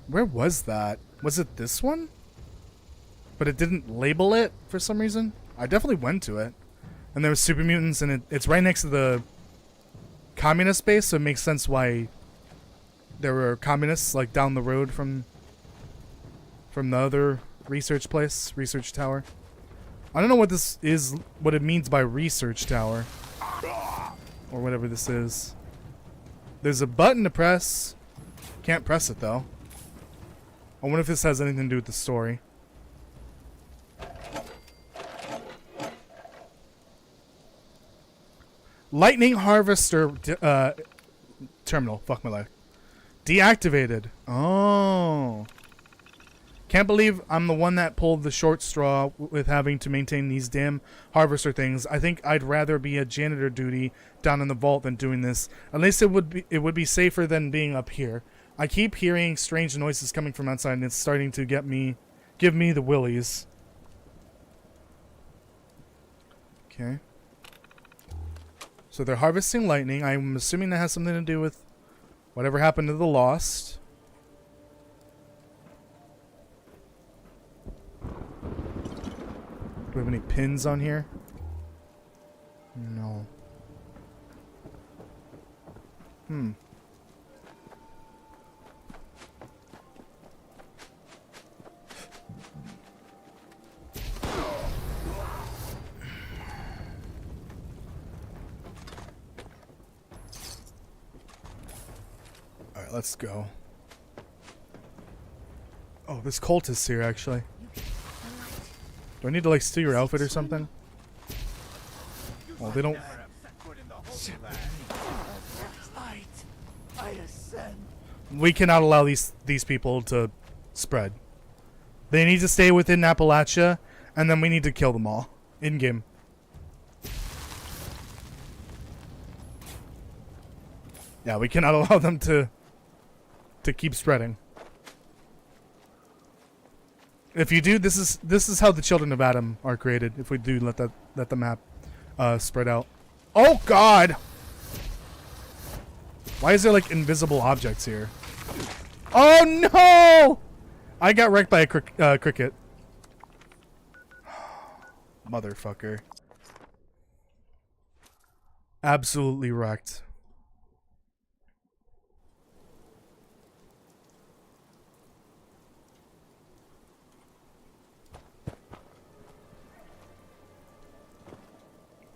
Where was that? Was it this one? But it didn't label it for some reason. I definitely went to it. And there was super mutants, and it's right next to the communist base, so it makes sense why there were communists like down the road from the other research place, research tower. I don't know what this is, what it means by research tower. Or whatever this is. There's a button to press. Can't press it though. I wonder if this has anything to do with the story. Lightning Harvester terminal. Fuck my life. Deactivated. Oh. Can't believe I'm the one that pulled the short straw with having to maintain these damn harvester things. I think I'd rather be a janitor duty down in the vault than doing this. At least it would be safer than being up here. I keep hearing strange noises coming from outside, and it's starting to give me the willies. Okay. So they're harvesting lightning. I'm assuming that has something to do with whatever happened to the Lost. Do we have any pins on here? No. Alright, let's go. Oh, this cultist's here, actually. Do I need to, like, steal your outfit or something? Well, they don't... We cannot allow these people to spread. They need to stay within Appalachia, and then we need to kill them all. In-game. Yeah, we cannot allow them to keep spreading. If you do, this is how the children of Adam are created. If we do let the map spread out. Oh God! Why is there like invisible objects here? Oh no! I got wrecked by a cricket. Motherfucker. Absolutely wrecked.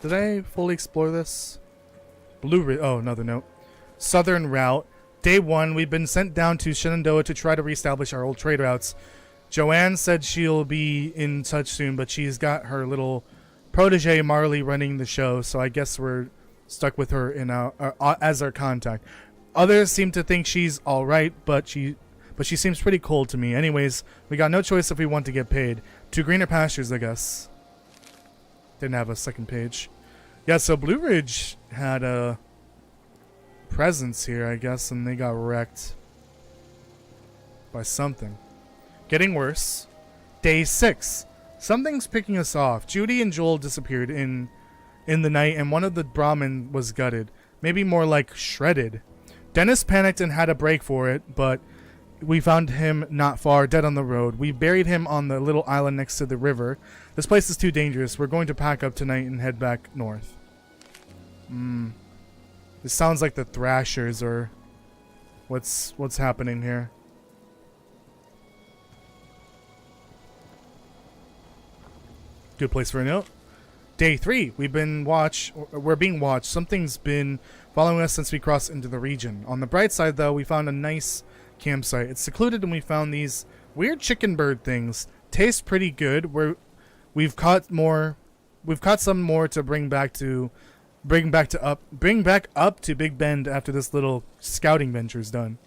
Did I fully explore this? Oh, another note. Southern route. Day 1, we've been sent down to Shenandoah to try to reestablish our old trade routes. Joanne said she'll be in touch soon, but she's got her little protege Marley running the show, so I guess we're stuck with her in as our contact. Others seem to think she's all right, but she seems pretty cold to me. Anyways, we got no choice if we want to get paid. To greener pastures, I guess. Didn't have a second page. Yeah, so Blue Ridge had a presence here, I guess, and they got wrecked by something. Getting worse. Day 6. Something's picking us off. Judy and Joel disappeared in the night, and one of the Brahmin was gutted. Maybe more like shredded. Dennis panicked and had a break for it, but we found him not far, dead on the road. We buried him on the little island next to the river. This place is too dangerous. We're going to pack up tonight and head back north. This sounds like the Thrashers or what's happening here. Good place for a note. Day 3. We're being watched. Something's been following us since we crossed into the region. On the bright side, though, we found a nice campsite. It's secluded, and we found these weird chicken bird things. Taste pretty good. We've caught some more to bring back up to Big Bend after this little scouting venture's done.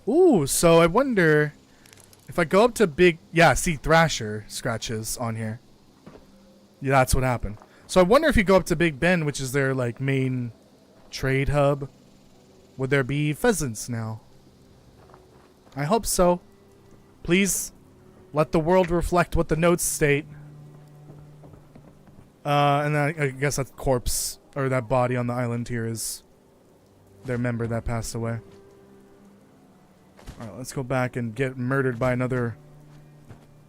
Ooh, so I wonder if I go up to see Thrasher scratches on here. Yeah, that's what happened. So I wonder if you go up to Big Bend, which is their like main trade hub, would there be pheasants now? I hope so. Please let the world reflect what the notes state. And then I guess that corpse or that body on the island here is their member that passed away. Alright, let's go back and get murdered by another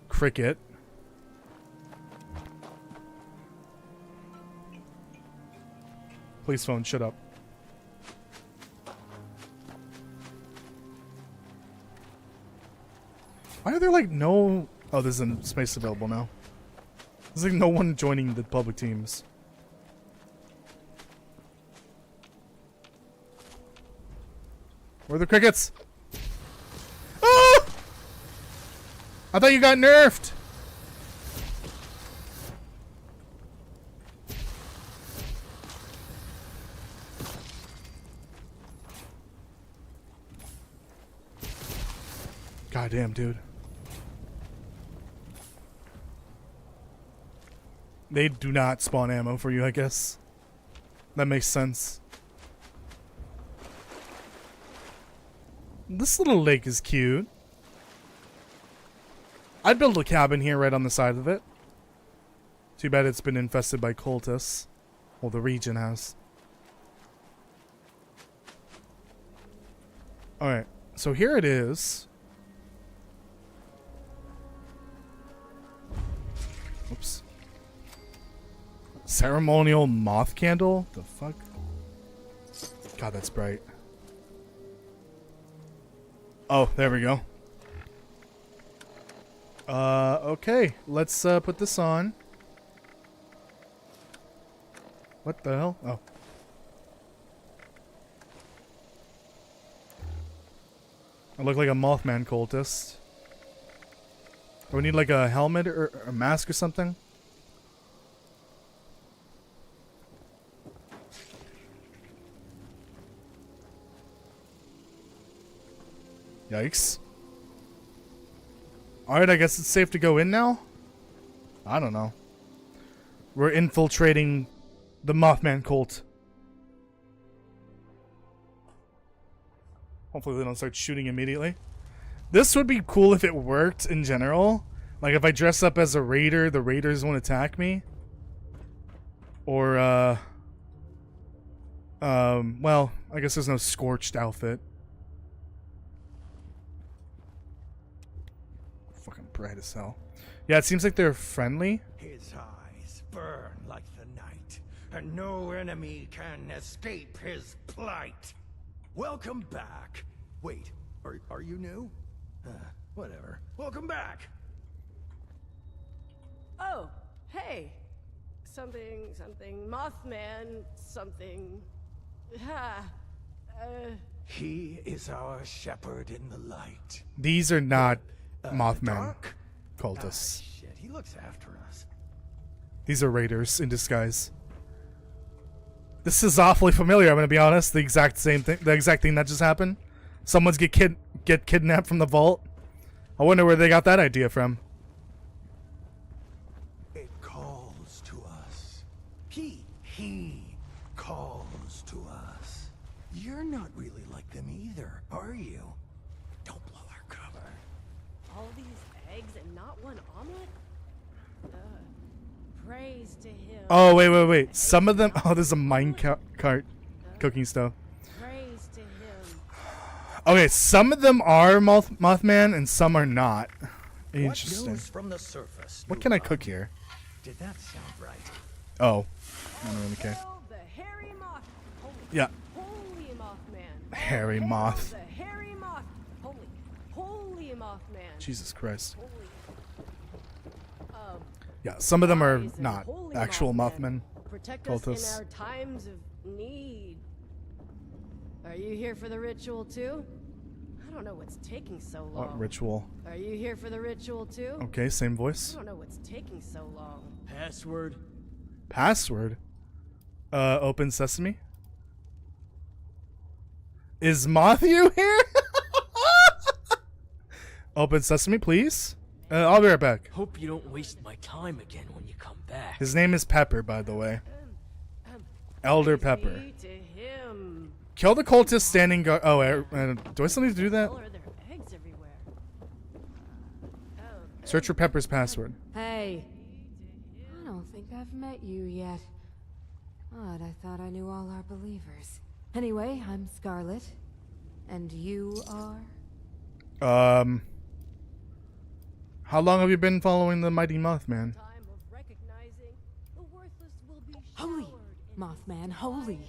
cricket. Please phone, shut up. Why are there like no... Oh, there's a space available now. There's like no one joining the public teams. Where are the crickets? Ah! I thought you got nerfed. Goddamn, dude. They do not spawn ammo for you, I guess. That makes sense. This little lake is cute. I'd build a cabin here right on the side of it. Too bad it's been infested by cultists. Well, the region has. Alright, so here it is. Oops. Ceremonial moth candle? The fuck? God, that's bright. Oh, there we go. Okay. Let's put this on. What the hell? Oh. I look like a Mothman cultist. Do we need like a helmet or a mask or something? Yikes. Alright, I guess it's safe to go in now? I don't know. We're infiltrating the Mothman cult. Hopefully they don't start shooting immediately. This would be cool if it worked in general. Like if I dress up as a raider, the raiders won't attack me. Or, well, I guess there's no scorched outfit. Fucking bright as hell. Yeah, it seems like they're friendly. His eyes burn like the night, and no enemy can escape his plight. Welcome back. Wait, are you new? Whatever. Welcome back. Oh, hey. Something, Mothman, something. He is our shepherd in the light. These are not Mothman Dark? cultists. Shit, he looks after us. These are raiders in disguise. This is awfully familiar, I'm gonna be honest. The exact same thing, the exact thing that just happened. Someone's get kidnapped from the vault. I wonder where they got that idea from. It calls to us. He calls to us. You're not really like them either, are you? Don't blow our cover. All these eggs and not one omelet? Praise to him. Oh, wait. Some of them... Oh, there's a mine cart cooking stuff. Praise to him. Okay, some of them are Mothman and some are not. Interesting. What news from the surface? What can I cook here? Did that sound right? Oh. I don't really care. Hail the hairy Yeah. Holy Mothman. Hairy Hail moth. The hairy moth. Holy Mothman. Jesus Christ. Holy. Yeah, some of them are Rise and not holy actual Mothman. Protect us in cultists. our times of need. Are you here for the ritual too? I don't know what's taking so long. What ritual? Are you here for the ritual too? Okay, same I voice. don't know what's taking so long. Password? Password? Open sesame? Is Matthew here? Open sesame, please. I'll be right back. Hope you don't waste my time again when you come back. His name is Pepper, by the way. Elder Pepper. Me to him. Kill the cultist standing guard. Oh, do I still need to do that? Or are there eggs everywhere? Search for Pepper's password. Hey. I don't think I've met you yet. Odd, I thought I knew all our believers. Anyway, I'm Scarlet. And you are? How long have you been following the mighty Mothman? Time of recognizing the worthless will be Holy. showered in Mothman, holy.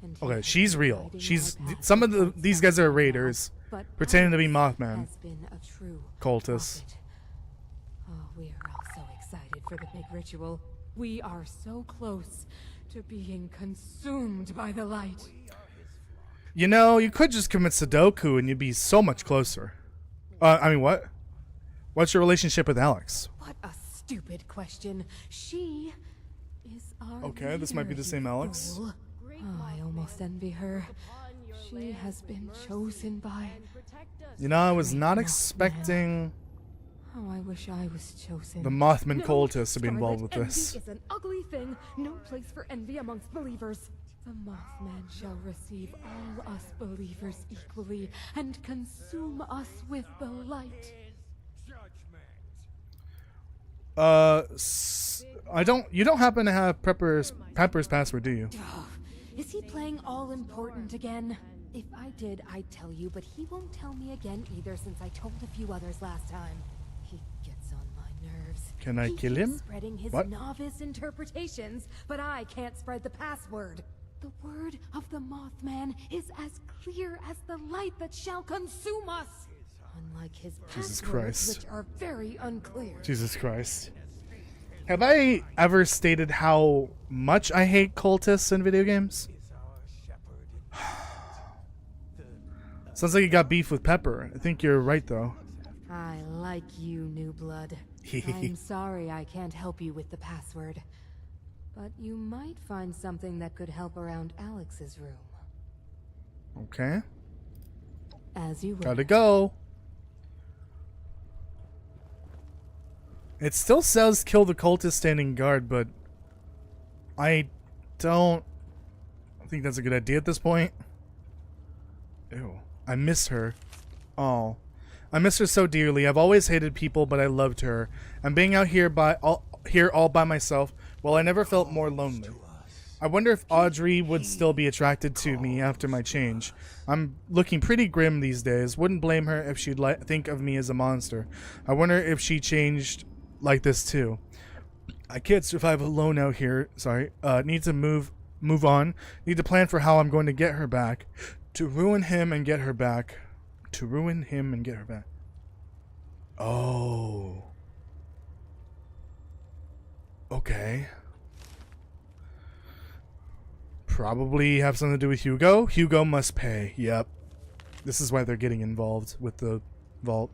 And he Okay, has she's been real. guiding She's my path some of since these I guys are came raiders, now, but pretending to be Alex Mothman. has been a true Cultists. prophet. Oh, we are all so excited for the big ritual. We are so close to being consumed by the light. You know, you could just commit Sudoku and you'd be so much closer. I mean, what? What's your relationship with Alex? What a stupid question. She is our Okay, this might be the leader, same you Alex. fool. Oh, I almost envy her. She has been chosen by... You know, I was not expecting Oh, I wish I was chosen. the Mothman No, cultists to be Scarlet, involved with envy this. is an ugly thing. No place for envy amongst believers. The Mothman shall receive all us believers equally and consume us with the light. You don't happen to have Pepper's password, do you? Is he playing all important again? If I did, I'd tell you, but he won't tell me again either since I told a few others last time. He gets on my nerves. Can I kill him? He's spreading his What? novice interpretations, but I can't spread the password. The word of the Mothman is as clear as the light that shall consume us. Unlike his Jesus passwords, Christ. which are very unclear. Jesus Christ. Have I ever stated how much I hate cultists in video games? Sounds like you got beef with Pepper. I think you're right, though. I like you, New Blood. I'm sorry I can't help you with the password. But you might find something that could help around Alex's room. Okay. As you Gotta wish. go. It still says kill the cultist standing guard, but I don't think that's a good idea at this point. Ew. I miss her. Oh. I miss her so dearly. I've always hated people, but I loved her. And being out here all by myself, well, I never felt more lonely. I wonder if Audrey would still be attracted to me after my change. I'm looking pretty grim these days. Wouldn't blame her if she'd think of me as a monster. I wonder if she changed like this too. I can't survive alone out here. Sorry. Need to move on. Need to plan for how I'm going to get her back. To ruin him and get her back. To ruin him and get her back. Oh. Okay. Probably have something to do with Hugo. Hugo must pay. Yep. This is why they're getting involved with the vault.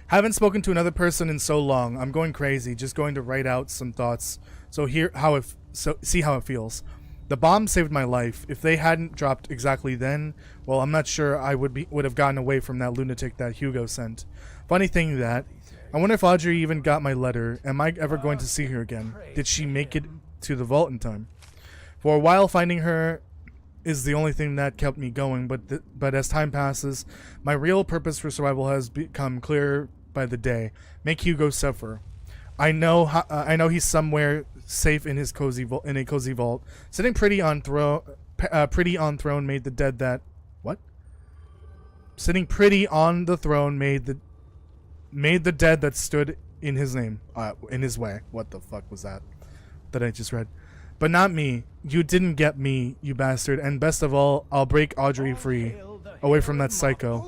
Haven't spoken to another person in so long. I'm going crazy. Just going to write out some thoughts. See how it feels. The bomb saved my life. If they hadn't dropped exactly then, well, I'm not sure I would have gotten away from that lunatic that Hugo sent. Funny thing that, I wonder if Audrey even got my letter. Am I ever going to see her again? Did she make it to the vault in time? For a while, finding her is the only thing that kept me going, but as time passes, my real purpose for survival has become clearer by the day. Make Hugo suffer. I know he's somewhere safe in his cozy vault, sitting pretty on throne made the dead that what? Sitting pretty on the throne made the dead that stood in his name in his way. What the fuck was that I just read? But not me. You didn't get me, you bastard. And best of all, I'll break Audrey free. Away from that psycho.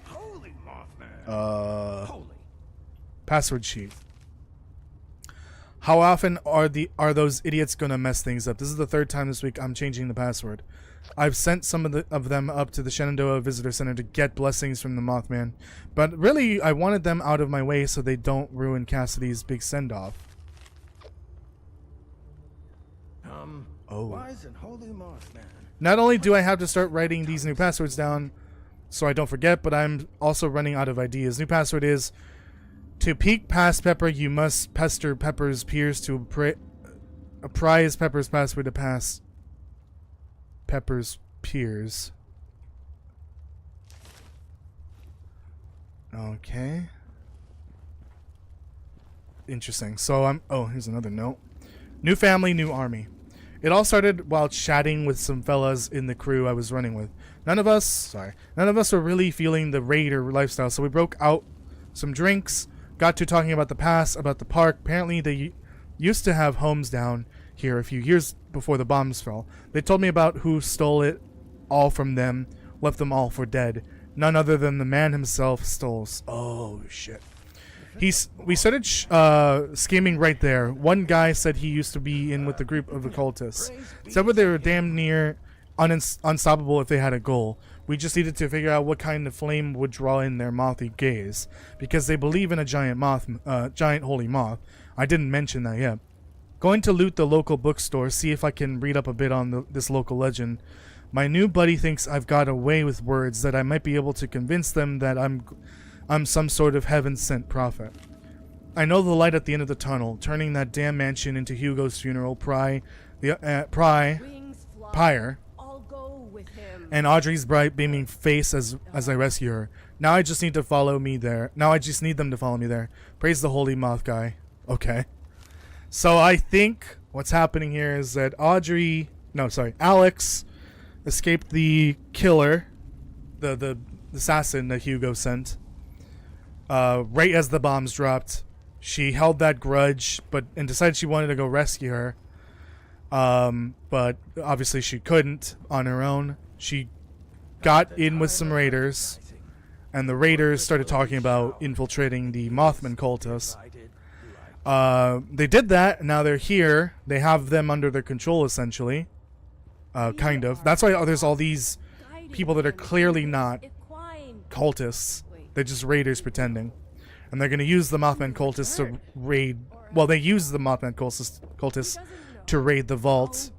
Holy Mothman. Holy. Password sheet. How often are those idiots gonna mess things up? This is the 3rd time this week I'm changing the password. I've sent some of them up to the Shenandoah Visitor Center to get blessings from the Mothman, but really I wanted them out of my way so they don't ruin Cassidy's big send-off. Wise and holy Mothman. Not only do I have to start writing these new passwords down so I don't forget, but I'm also running out of ideas. New password is: to peek past Pepper, you must pester Pepper's peers to apprise Pepper's password to pass Pepper's peers. Okay. Interesting. So here's another note. New family, new army. It all started while chatting with some fellas in the crew I was running with. None of us were really feeling the raider lifestyle, so we broke out some drinks, got to talking about the past, about the park. Apparently they used to have homes down here a few years before the bombs fell. They told me about who stole it all from them, left them all for dead. None other than the man himself stole. Oh shit. We started scheming right there. One guy said he used to be in with the group of occultists. Said they were damn near unstoppable if they had a goal. We just needed to figure out what kind of flame would draw in their mothy gaze, because they believe in a giant holy moth. I didn't mention that yet. Going to loot the local bookstore, see if I can read up a bit on this local legend. My new buddy thinks I've got a way with words that I might be able to convince them that I'm some sort of heaven-sent prophet. I know the light at the end of the tunnel, turning that damn mansion into Hugo's funeral pyre, and Audrey's bright beaming face as I rescue her. Now I just need them to follow me there. Praise the holy moth guy. Okay. So I think what's happening here is that Alex escaped the killer, the assassin that Hugo sent. Right as the bombs dropped, she held that grudge, and decided she wanted to go rescue her. But obviously she couldn't on her own. She got in with some raiders, and the raiders started talking about infiltrating the Mothman cultists. They did that, and now they're here. They have them under their control, essentially. Kind of. That's why there's all these people that are clearly not cultists. They're just raiders pretending. And they're going to use the Mothman cultists to raid... Well, they use the Mothman cultists to raid the vault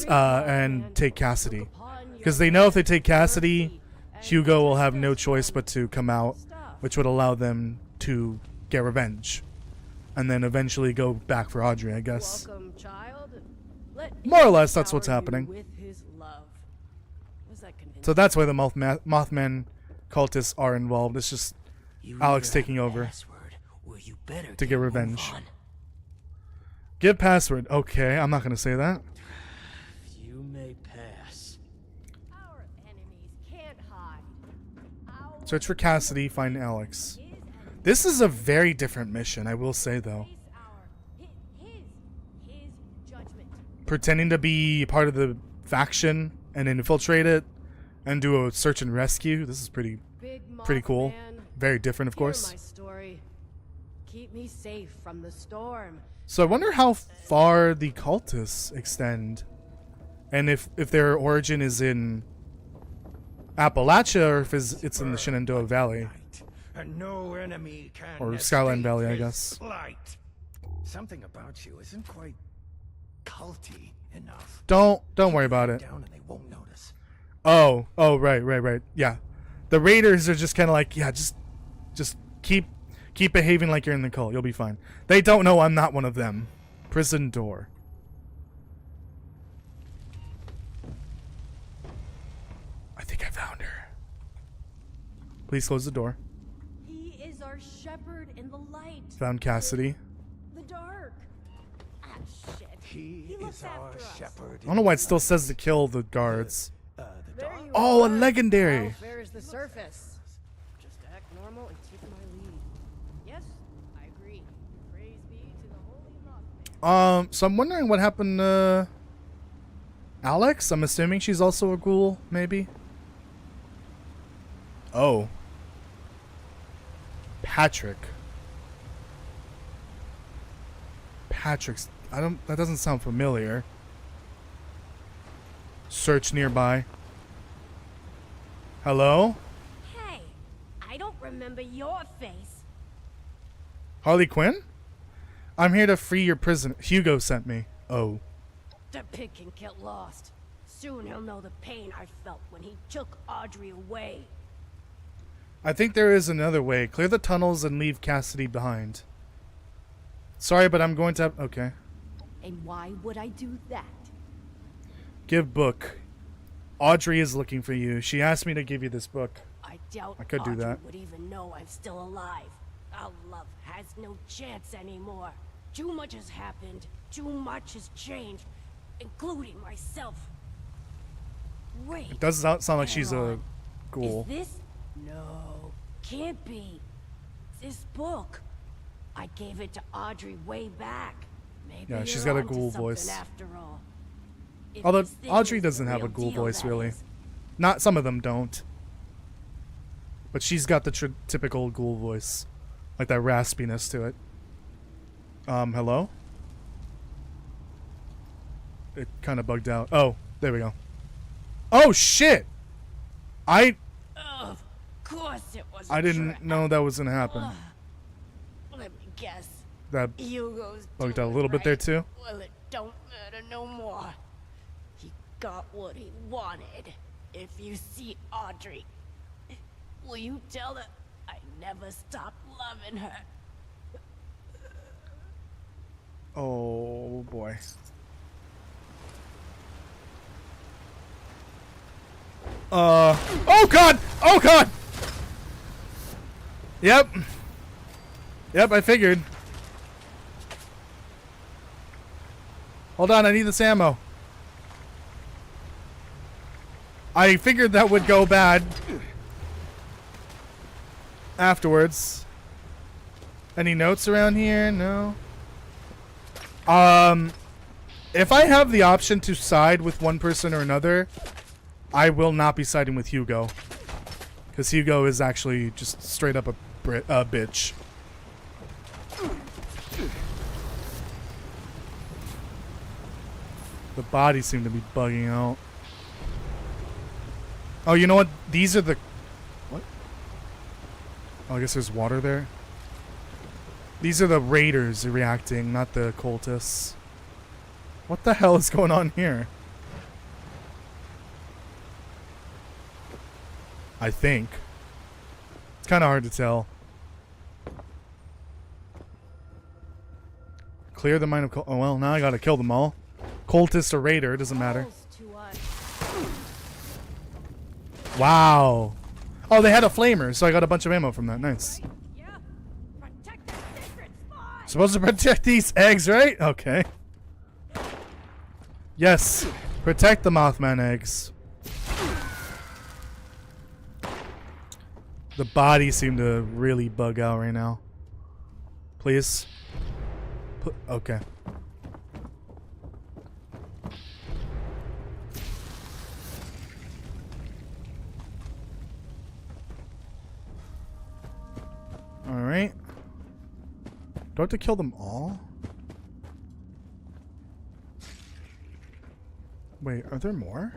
and take Cassidy. Because they know if they take Cassidy, Hugo will have no choice but to come out, which would allow them to get revenge. And then eventually go back for Audrey, I guess. More or less, that's what's happening. So that's why the Mothman cultists are involved. It's just Alex taking over to get revenge. Give password. Okay, I'm not going to say that. You may pass. Our enemies can't hide. Search for Cassidy, find Alex. This is a very different mission, I will say, though. His judgment. Pretending to be part of the faction and infiltrate it and do a search and rescue. This is pretty cool. Very different, of course. Hear my story. Keep me safe from the storm. So I wonder how far the cultists extend, and if their origin is in Appalachia or if it's in the Shenandoah Valley. And no enemy can Or Skyline Valley, I guess. Light. Something about you isn't quite culty enough. Don't worry about it. Down and they won't notice. Oh, right. Yeah. The raiders are just kind of like, yeah, just keep behaving like you're in the cult. You'll be fine. They don't know I'm not one of them. Prison door. I think I found her. Please close the door. He is our shepherd in the light. Found Cassidy. The dark. Ah, shit. He looks is our after us. shepherd. I don't know why it still says to kill the guards. The There dog. you Oh, a are. legendary. How fair is the surface? Just act normal and take my lead. Yes, I agree. Praise be to the holy Mothman. So I'm wondering what happened to Alex? I'm assuming she's also a ghoul, maybe? Oh. Patrick. Patrick's... that doesn't sound familiar. Search nearby. Hello? Hey, I don't remember your face. Harley Quinn? I'm here to free your prisoner. Hugo sent me. Oh. The pig can get lost. Soon he'll know the pain I felt when he took Audrey away. I think there is another way. Clear the tunnels and leave Cassidy behind. Sorry, but I'm going to... Okay. And why would I do that? Give book. Audrey is looking for you. She asked me to give you this book. I doubt I could do Audrey that. would even know I'm still alive. Our love has no chance anymore. Too much has happened. Too much has changed, including myself. Wait. It does not sound like hang she's a on. ghoul. Is this? No, can't be. This book. I gave it to Audrey way back. Maybe Yeah, she's you're got a onto ghoul something voice. After all. If Although this thing Audrey is the doesn't have a real ghoul deal, voice, that really. is. Not some of them don't. But she's got the typical ghoul voice. Like that raspiness to it. Hello? It kind of bugged out. Oh, there we go. Oh, shit! Of course it was. I didn't know that was gonna happen. Let me guess. That Hugo's bugged out a doing little bit right. there, too. Well, it don't matter no more. He got what he wanted. If you see Audrey, will you tell her I never stopped loving her? Oh, boy. Oh, God! Oh, God! Yep. Yep, I figured. Hold on, I need this ammo. I figured that would go bad afterwards. Any notes around here? No. If I have the option to side with one person or another, I will not be siding with Hugo. Because Hugo is actually just straight up a bitch. The bodies seem to be bugging out. Oh, you know what? These are the... What? Oh, I guess there's water there. These are the raiders reacting, not the cultists. What the hell is going on here? I think. It's kind of hard to tell. Clear the mind of... Oh, well, now I gotta kill them all. Cultist or raider, doesn't matter. Wow. Oh, they had a flamer, so I got a bunch of ammo from that. Nice. Yeah. Protect the sacred spot. Supposed to protect these eggs, right? Okay. Yes. Protect the Mothman eggs. The bodies seem to really bug out right now. Please. Okay. Alright. Do I have to kill them all? Wait, are there more?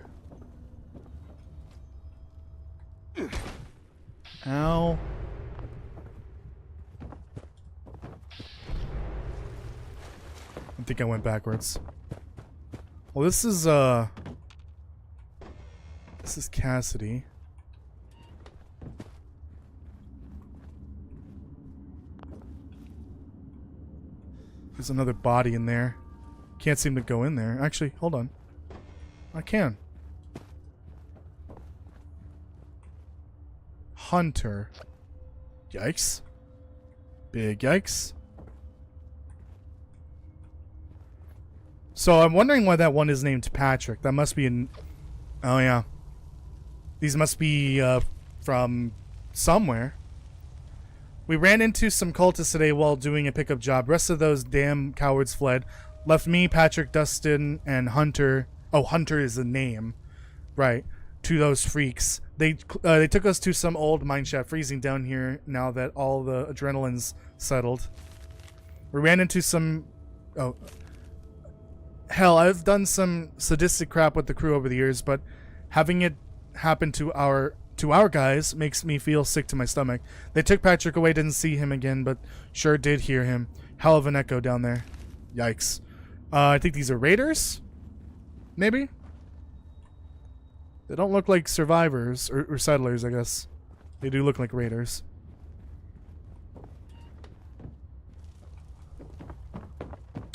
Ow. I think I went backwards. Well, this is Cassidy. There's another body in there. Can't seem to go in there. Actually, hold on. I can. Hunter. Yikes. Big yikes. So I'm wondering why that one is named Patrick. That must be an... Oh, yeah. These must be from somewhere. We ran into some cultists today while doing a pickup job. Rest of those damn cowards fled. Left me, Patrick, Dustin, and Hunter. Oh, Hunter is the name. Right. To those freaks. They took us to some old mineshaft freezing down here now that all the adrenaline's settled. We ran into some... Oh. Hell, I've done some sadistic crap with the crew over the years, but having it happen to our guys makes me feel sick to my stomach. They took Patrick away, didn't see him again, but sure did hear him. Hell of an echo down there. Yikes. I think these are raiders? Maybe? They don't look like survivors, or settlers, I guess. They do look like raiders.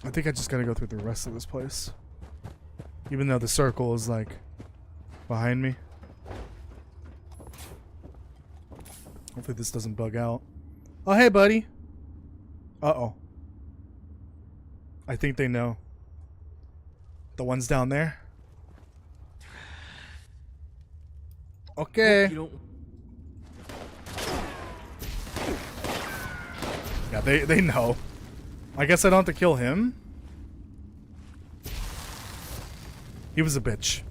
I think I just gotta go through the rest of this place. Even though the circle is, like, behind me. Hopefully this doesn't bug out. Oh, hey, buddy. Uh-oh. I think they know. The ones down there. Okay. Yeah, they know. I guess I don't have to kill him. He was a bitch.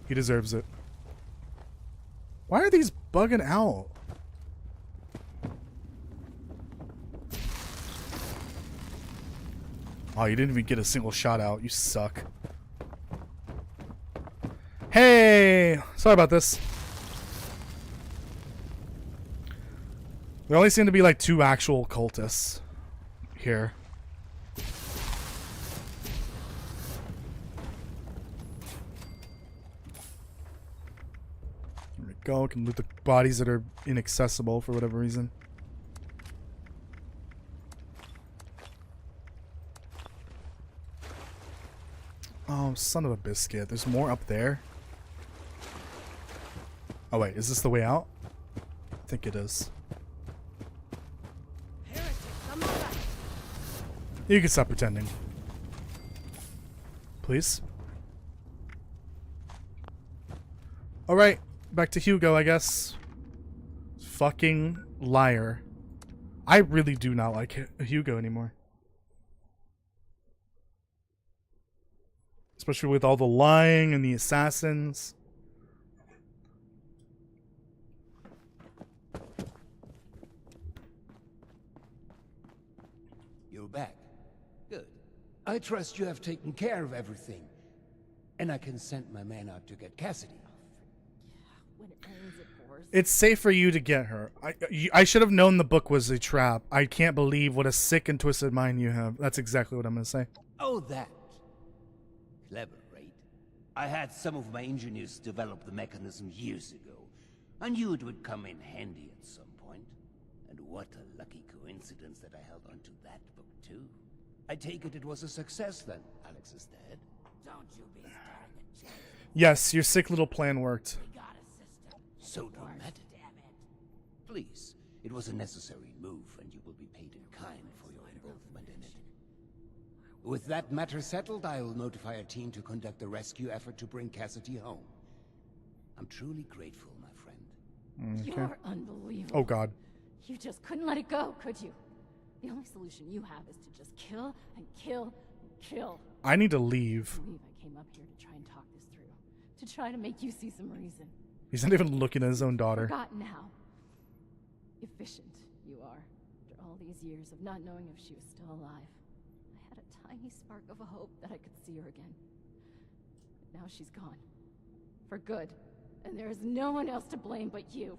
He deserves it. Why are these bugging out? Oh, you didn't even get a single shot out. You suck. Hey! Sorry about this. There only seem to be like 2 actual cultists here. There we go. Can loot the bodies that are inaccessible for whatever reason. Oh, son of a biscuit. There's more up there. Oh, wait. Is this the way out? I think it is. You can stop pretending. Please. Alright. Back to Hugo, I guess. Fucking liar. I really do not like Hugo anymore. Especially with all the lying and the assassins. You're back. Good. I trust you have taken care of everything. And I can send my man out to get Cassidy. When it rains, it pours. It's safe for you to get her. I should have known the book was a trap. I can't believe what a sick and twisted mind you have. That's exactly what I'm going to say. Oh, that. Clever, right? I had some of my engineers develop the mechanism years ago. I knew it would come in handy at some point. And what a lucky coincidence that I held onto that book, too. I take it was a success then. Alex is dead. Don't you be starting a change. Yes, your sick little plan worked. We got a system. So dramatic. Damn it. Please, it was a necessary move, and you will be paid in kind for your involvement in it. With that matter settled, I will notify a team to conduct a rescue effort to bring Cassidy home. I'm truly grateful, my friend. Okay. You're unbelievable. Oh, God. You just couldn't let it go, could you? The only solution you have is to just kill and kill and kill. I need to leave. I believe I came up here to try and talk this through. To try to make you see some reason. He's not even looking at his own daughter. Forgotten how efficient you are. After all these years of not knowing if she was still alive. I had a tiny spark of a hope that I could see her again. But now she's gone. For good. And there is no one else to blame but you.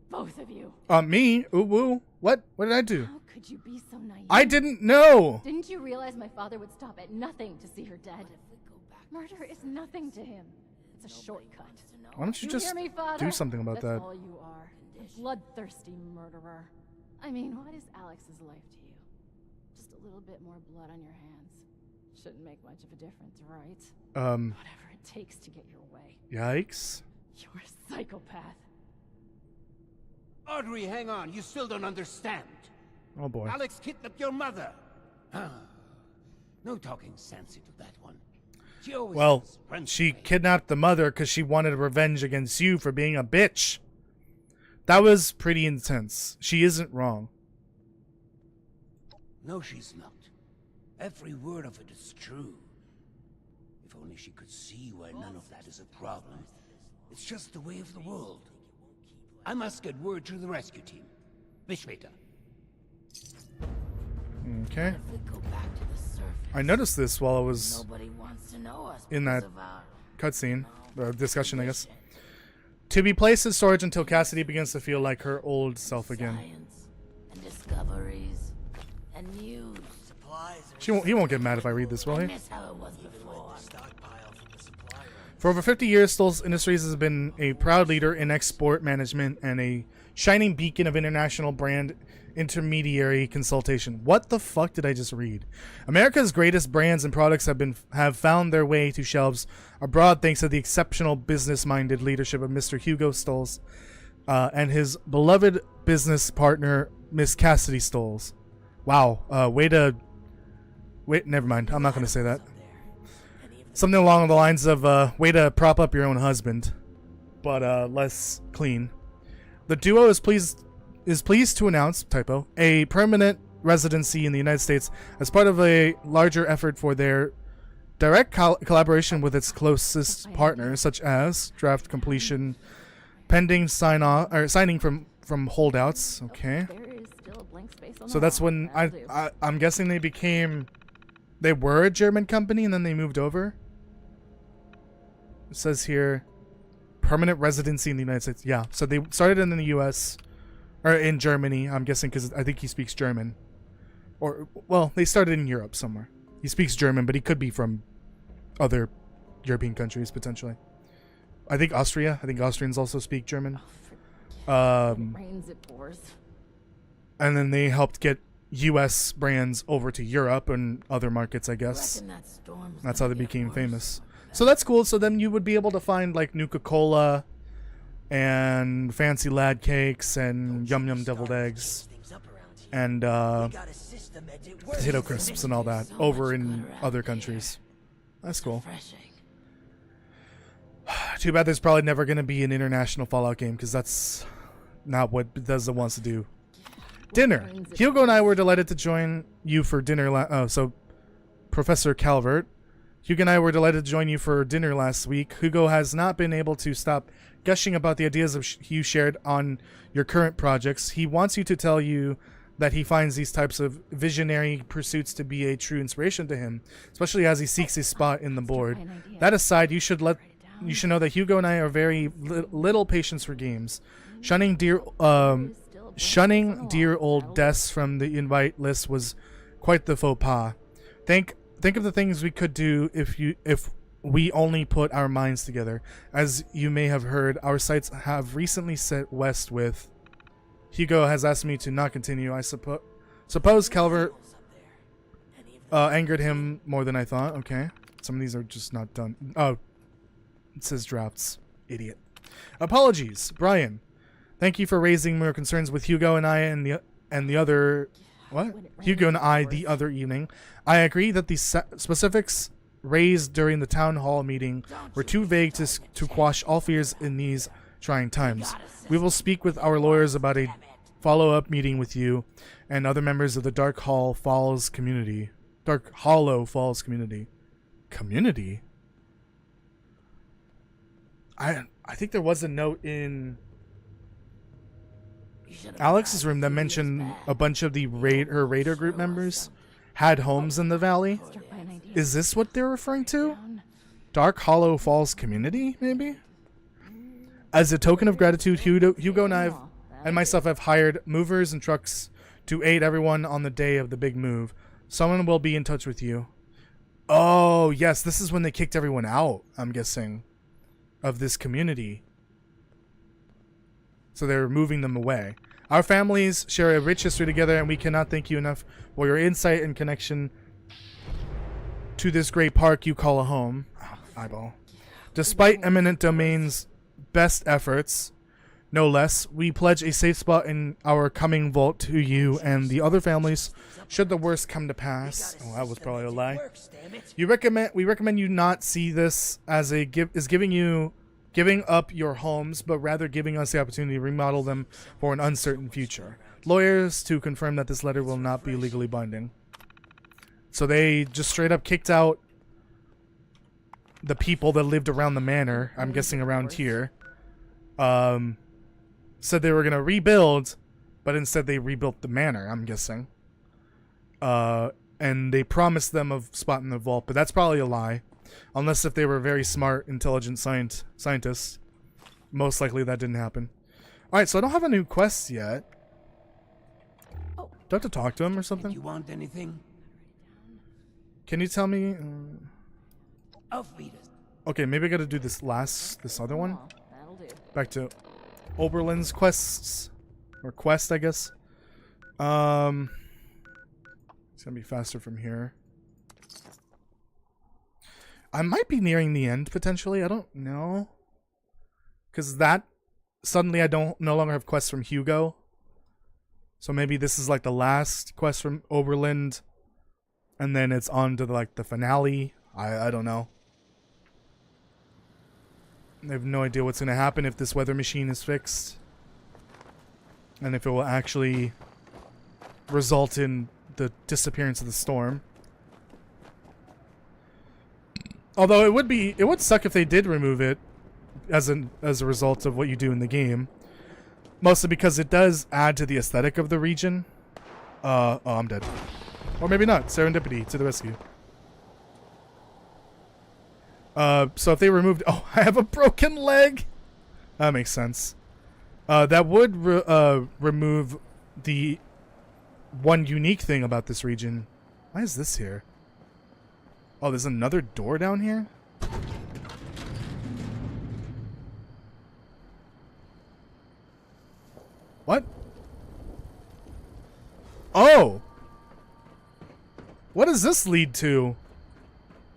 Both of you. Me? Ooh, woo. What? What did I do? How could you be so naive? I didn't know. Didn't you realize my father would stop at nothing to see her dead? Murder is nothing to him. It's a shortcut. Why don't you just hear me, Father? do something about That's that? all you are. A bloodthirsty murderer. I mean, what is Alex's life to you? Just a little bit more blood on your hands. Shouldn't make much of a difference, right? Whatever it takes to get your way. Yikes. You're a psychopath. Audrey, hang on. You still don't understand. Oh, boy. Alex kidnapped your mother. No talking sense into that one. She always Well, has friends she to make. kidnapped the mother because she wanted revenge against you for being a bitch. That was pretty intense. She isn't wrong. No, she's not. Every word of it is true. If only she could see why none of that is a problem. It's just the way of the world. I must get word to the rescue team. Bis später. Okay. If we go back to the surface, I noticed this while I was nobody wants to know us in that because of our cutscene, or discussion, I guess. To be placed in storage until Cassidy begins to feel like her old self again. science and discoveries and news. He won't get mad if I read this, will I he? miss how it was before. For over 50 years, Stolz Industries has been a proud leader in export management and a shining beacon of international brand intermediary consultation. What the fuck did I just read? America's greatest brands and products have found their way to shelves abroad thanks to the exceptional business-minded leadership of Mr. Hugo Stolz and his beloved business partner, Miss Cassidy Stolz. Wow. Wait, never mind. I'm not going to say that. Something along the lines of, way to prop up your own husband, but less clean. The duo is pleased to announce, typo, a permanent residency in the United States as part of a larger effort for their direct collaboration with its closest partners, such as draft completion, pending signing from holdouts. Okay. There is still a blank space on So the that's wall. when That'll do. I'm guessing they were a German company and then they moved over. It says here, permanent residency in the United States. Yeah, so they started in the U.S. or in Germany. I'm guessing because I think he speaks German, or well, they started in Europe somewhere. He speaks German, but he could be from other European countries potentially. I think Austria. I think Austrians also speak German. Rains, it pours. And then they helped get U.S. brands over to Europe and other markets, I guess. Reckon that storm's That's how gonna they get became worse. famous. So that's cool. So then you would be able to find like Nuka-Cola and Fancy Lad Cakes and Yum Yum Deviled Eggs and potato crisps and all that over in other countries. That's cool. Refreshing. Too bad there's probably never going to be an international Fallout game because that's not what Bethesda wants to do. Dinner. Hugo and I were delighted to join you for dinner. So Professor Calvert. Hugo and I were delighted to join you for dinner last week. Hugo has not been able to stop gushing about the ideas you shared on your current projects. He wants you to tell you that he finds these types of visionary pursuits to be a true inspiration to him, especially as he seeks a spot in the board. That aside, you should know that Hugo and I are very little patience for games. Shunning dear old desks from the invite list was quite the faux pas. Think of the things we could do if we only put our minds together. As you may have heard, our sights have recently set west with. Hugo has asked me to not continue. I suppose Calvert angered him more than I thought. Okay, some of these are just not done. Oh, it says drafts. Idiot. Apologies, Brian. Thank you for raising more concerns with Hugo and I and the other. What? Hugo and I the other evening. I agree that the specifics raised during the town hall meeting were too vague to quash all fears in these trying times. We will speak with our lawyers about a follow-up meeting with you and other members of the Dark Hollow Falls community. Community? I think there was a note in Alex's room that mentioned a bunch of the her Raider group members had homes in the valley. Is this what they're referring to? Dark Hollow Falls community, maybe? As a token of gratitude, Hugo and myself have hired movers and trucks to aid everyone on the day of the big move. Someone will be in touch with you. Oh, yes, this is when they kicked everyone out, I'm guessing, of this community. So they're moving them away. Our families share a rich history together, and we cannot thank you enough for your insight and connection to this great park you call a home. Eyeball. Despite eminent domain's best efforts, no less, we pledge a safe spot in our coming vault to you and the other families should the worst come to pass. Oh, that was probably a lie. We recommend you not see this as giving up your homes, but rather giving us the opportunity to remodel them for an uncertain future. Lawyers to confirm that this letter will not be legally binding. So they just straight up kicked out the people that lived around the manor, I'm guessing around here, said they were gonna rebuild, but instead they rebuilt the manor, I'm guessing. And they promised them of spot in the vault, but that's probably a lie. Unless if they were very smart, intelligent scientists. Most likely that didn't happen. Alright, so I don't have a new quest yet. Oh. Do I have to talk to him or something? You want anything? Can you tell me? Auf Wiedersehen. Okay, maybe I gotta do this other one. Oh, that'll do. Back to Oberlin's quests. Or quest, I guess. It's gonna be faster from here. I might be nearing the end, potentially. I don't know. Because that... Suddenly I no longer have quests from Hugo. So maybe this is like the last quest from Oberlin. And then it's on to like the finale. I don't know. I have no idea what's going to happen if this weather machine is fixed. And if it will actually result in the disappearance of the storm. Although it would suck if they did remove it as a result of what you do in the game. Mostly because it does add to the aesthetic of the region. Oh, I'm dead. Or maybe not. Serendipity to the rescue. So if they removed... Oh, I have a broken leg! That makes sense. That would remove the one unique thing about this region. Why is this here? Oh, there's another door down here? What? Oh! What does this lead to?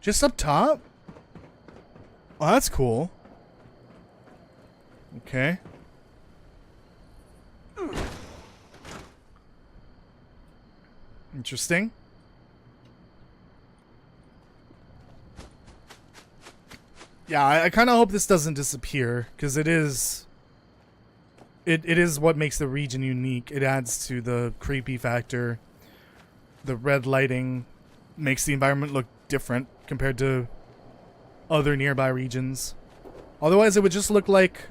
Just up top? Oh, that's cool. Okay. Interesting. Yeah, I kind of hope this doesn't disappear, because it is what makes the region unique. It adds to the creepy factor. The red lighting makes the environment look different compared to other nearby regions. Otherwise, it would just look like...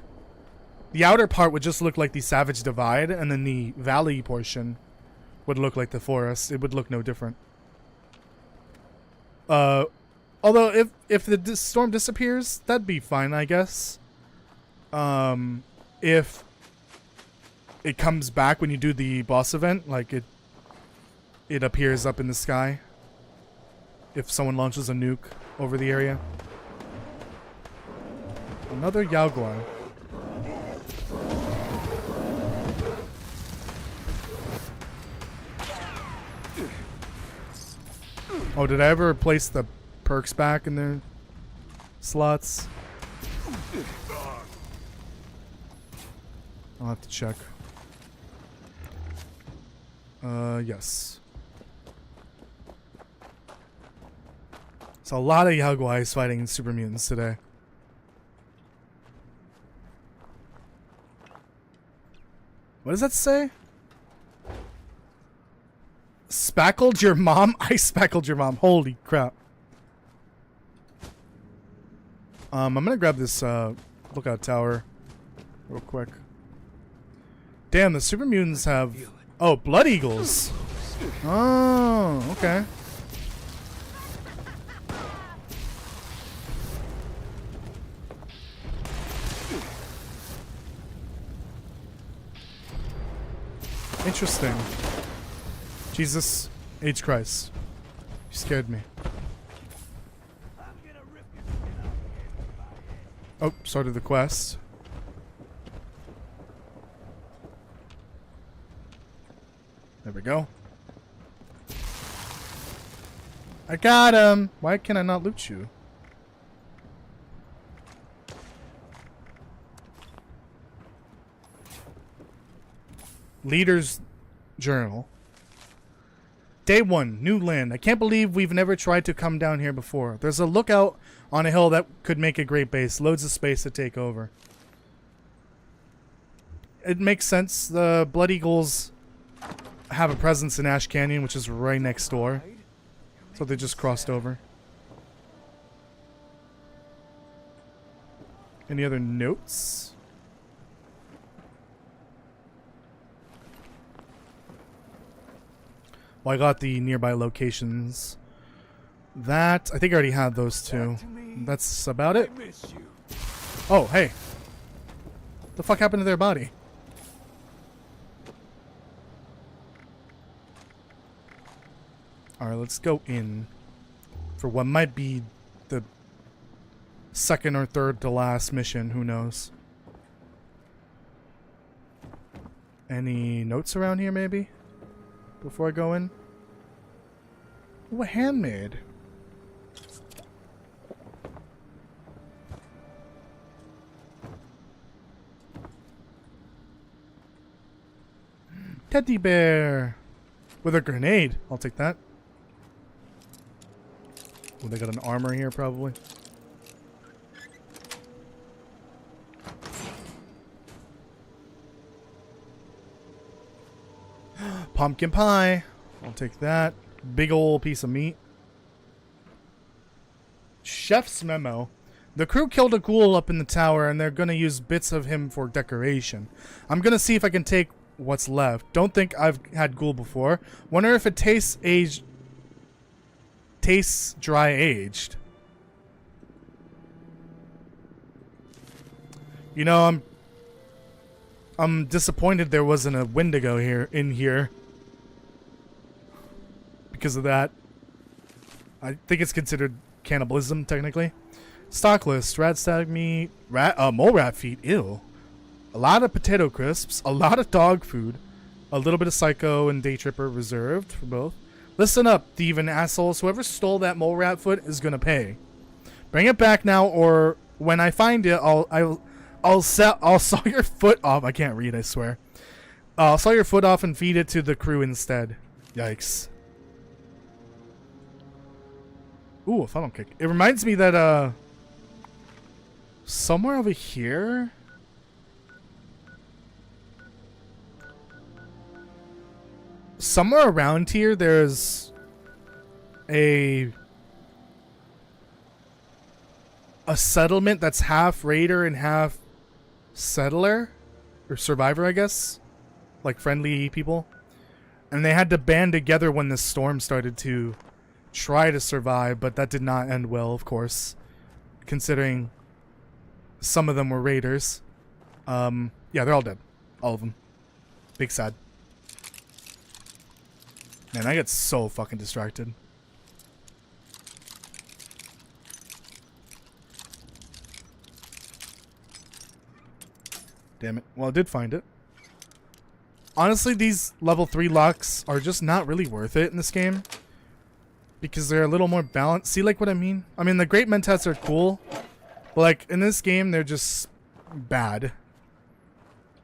The outer part would just look like the Savage Divide, and then the valley portion would look like the forest. It would look no different. Although, if the storm disappears, that'd be fine, I guess. If it comes back when you do the boss event, like it appears up in the sky. If someone launches a nuke over the area. Another Yaoguai. Oh, did I ever place the perks back in their slots? I'll have to check. Yes. So a lot of Yaoguais fighting super mutants today. What does that say? Spackled your mom? I spackled your mom. Holy crap. I'm gonna grab this lookout tower real quick. Damn, the super mutants have... Oh, blood eagles. Oh, okay. Interesting. Jesus H. Christ. You scared me. Oh, started the quest. There we go. I got him! Why can I not loot you? Leader's Journal. Day 1, new land. I can't believe we've never tried to come down here before. There's a lookout on a hill that could make a great base. Loads of space to take over. It makes sense. The Blood Eagles have a presence in Ash Canyon, which is right next door. So they just crossed over. Any other notes? Well, I got the nearby locations. That, I think I already had those two. That's about it. Oh, hey. The fuck happened to their body? Alright, let's go in for what might be the second or third to last mission. Who knows? Any notes around here, maybe? Before I go in? Ooh, a handmade. Teddy bear with a grenade. I'll take that. Oh, they got an armor here, probably. Pumpkin pie. I'll take that. Big ol' piece of meat. Chef's memo. The crew killed a ghoul up in the tower, and they're gonna use bits of him for decoration. I'm gonna see if I can take what's left. Don't think I've had ghoul before. Wonder if it tastes aged. Tastes dry aged. You know, I'm disappointed there wasn't a Wendigo in here. Because of that. I think it's considered cannibalism, technically. Stock list. Rat stag meat. Mole rat feet. Ew. A lot of potato crisps. A lot of dog food. A little bit of Psycho and Day Tripper reserved for both. Listen up, thieving assholes. Whoever stole that mole rat foot is gonna pay. Bring it back now, or when I find it, I'll saw your foot off. I can't read, I swear. I'll saw your foot off and feed it to the crew instead. Yikes. Ooh, a funnel kick. It reminds me that somewhere over here. Somewhere around here, there's a settlement that's half raider and half settler or survivor, I guess, like friendly people, and they had to band together when the storm started to try to survive, but that did not end well, of course, considering some of them were raiders. Yeah, they're all dead, all of them. Big sad. Man, I get so fucking distracted. Damn it. Well, I did find it. Honestly, these level 3 locks are just not really worth it in this game. Because they're a little more balanced. See, like, what I mean? I mean, the Great Mentats are cool. But, like, in this game, they're just bad.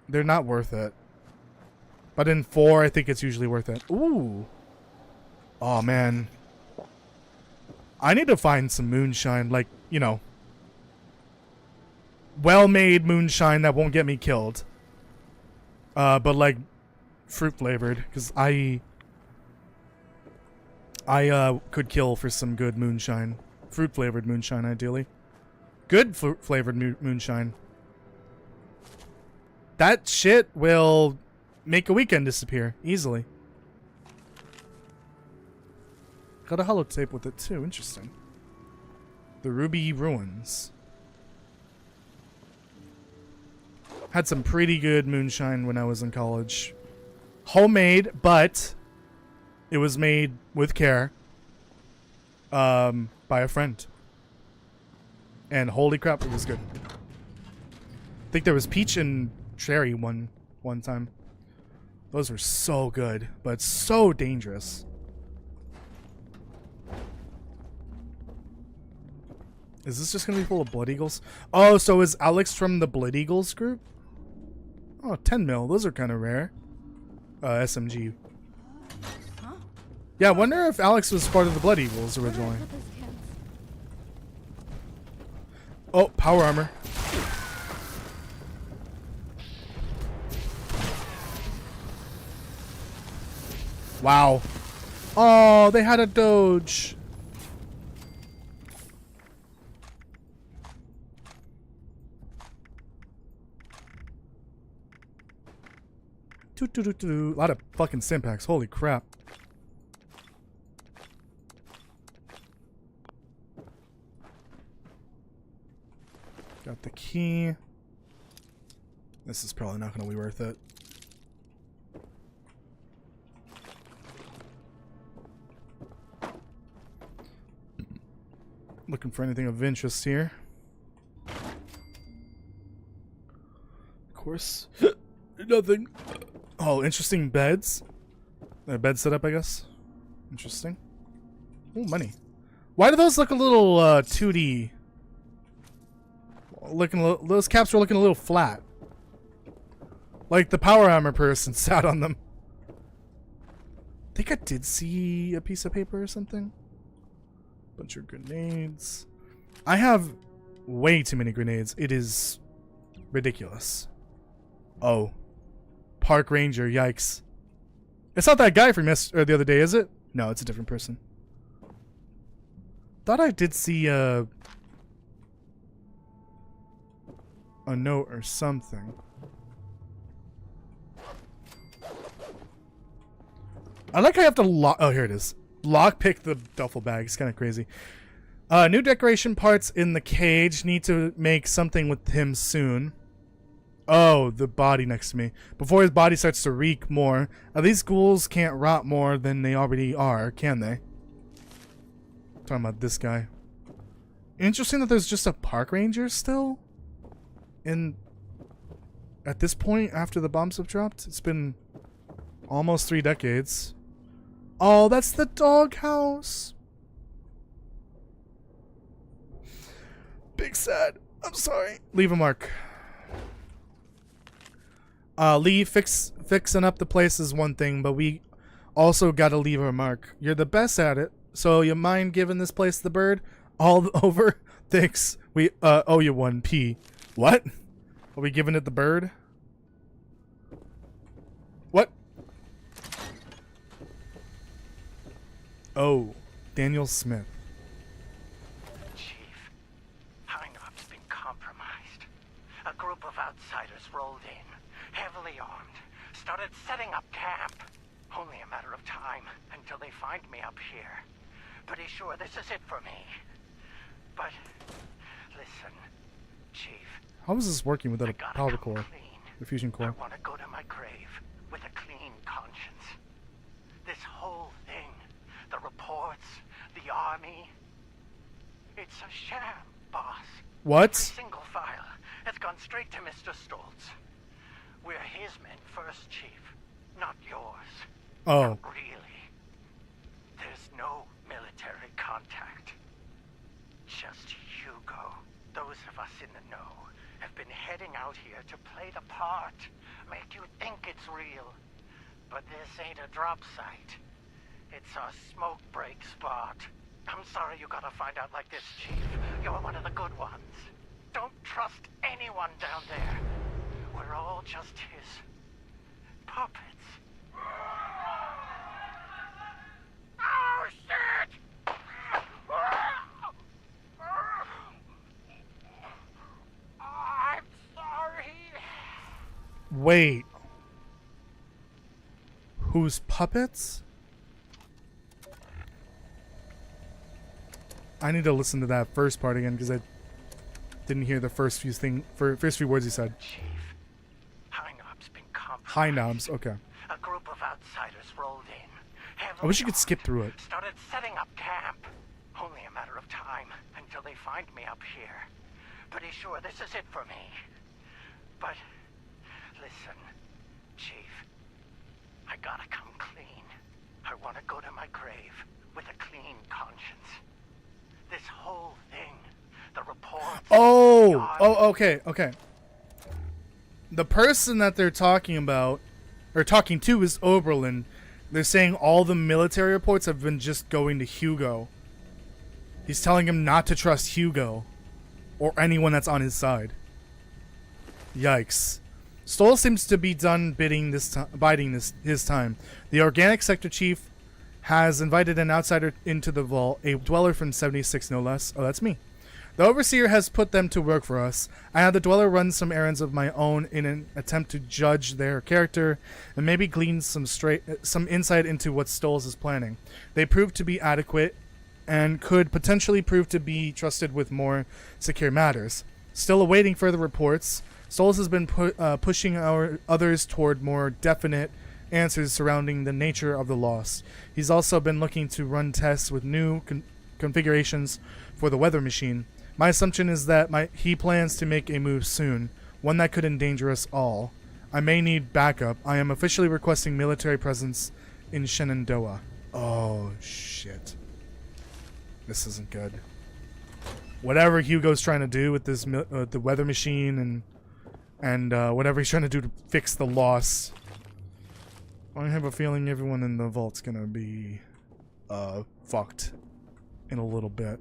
They're not worth it. But in 4, I think it's usually worth it. Ooh. Oh, man. I need to find some moonshine. Like, you know. Well-made moonshine that won't get me killed. But, like, fruit-flavored. Because I could kill for some good moonshine. Fruit-flavored moonshine, ideally. Good fruit-flavored moonshine. That shit will make a weekend disappear. Easily. Got a holotape with it, too. Interesting. The Ruby Ruins. Had some pretty good moonshine when I was in college. Homemade, but it was made with care. By a friend. And holy crap, it was good. I think there was peach and cherry one time. Those were so good, but so dangerous. Is this just gonna be full of Blood Eagles? Oh, so is Alex from the Blood Eagles group? Oh, 10 mil. Those are kind of rare. SMG. Huh? Yeah, I wonder if Alex was part of the Blood Eagles originally. Oh, power armor. Wow. Oh, they had a doge. A lot of fucking Simpacks. Holy crap. Got the key. This is probably not going to be worth it. Looking for anything of interest here. Of course. Nothing. Oh, interesting beds. A bed setup, I guess. Interesting. Oh, money. Why do those look a little 2D? Those caps were looking a little flat. Like the power hammer person sat on them. I think I did see a piece of paper or something. Bunch of grenades. I have way too many grenades. It is ridiculous. Oh. Park Ranger, yikes. It's not that guy from the other day, is it? No, it's a different person. Thought I did see a note or something. I like how I have to lock. Oh, here it is. Lockpick the duffel bag. It's kind of crazy. New decoration parts in the cage. Need to make something with him soon. Oh, the body next to me. Before his body starts to reek more. These ghouls can't rot more than they already are, can they? Talking about this guy. Interesting that there's just a park ranger still. At this point, after the bombs have dropped, it's been almost 3 decades. Oh, that's the doghouse. Big sad. I'm sorry. Leave a mark. Lee, fixing up the place is one thing, but we also gotta leave a mark. You're the best at it, so you mind giving this place the bird? All over? Thanks. We owe you 1p. What? Are we giving it the bird? What? Oh, Daniel Smith. Chief, Heinop's been compromised. A group of outsiders rolled in, heavily armed, started setting up camp. Only a matter of time until they find me up here. Pretty sure this is it for me. But, listen, Chief. How is this working without a powder core? The fusion I core. want to go to my grave with a clean conscience. This whole thing, the reports, the army, it's a sham, boss. What? Every single file has gone straight to Mr. Stoltz. We're his men first, Chief, not yours. Oh. Not really. There's no military contact. Just Hugo. Those of us in the know have been heading out here to play the part, make you think it's real. But this ain't a drop site. It's a smoke break spot. I'm sorry you gotta find out like this, Chief. You're one of the good ones. Don't trust anyone down there. We're all just his puppets. Oh, shit! I'm sorry. Wait. Whose puppets? I need to listen to that first part again because I didn't hear the first few words he said. Chief, Heinop's been compromised. High knobs, okay. A group of outsiders rolled in. I wish you could skip through it. Started setting up camp. Only a matter of time until they find me up here. Pretty sure this is it for me. But listen, Chief, I gotta come clean. I want to go to my grave with a clean conscience. This whole thing, the reports. Oh, okay. The person that they're talking about, or talking to, is Oberlin. They're saying all the military reports have been just going to Hugo. He's telling him not to trust Hugo or anyone that's on his side. Yikes. Stoll seems to be done biding his time. The organic sector chief has invited an outsider into the vault, a dweller from 76 no less. Oh, that's me. The Overseer has put them to work for us. I had the Dweller run some errands of my own in an attempt to judge their character and maybe glean some insight into what Stoles is planning. They proved to be adequate and could potentially prove to be trusted with more secure matters. Still awaiting further reports, Stoles has been pushing our others toward more definite answers surrounding the nature of the loss. He's also been looking to run tests with new configurations for the weather machine. My assumption is that he plans to make a move soon, one that could endanger us all. I may need backup. I am officially requesting military presence in Shenandoah. Oh, shit. This isn't good. Whatever Hugo's trying to do with this the weather machine and whatever he's trying to do to fix the loss, I have a feeling everyone in the vault's gonna be fucked in a little bit.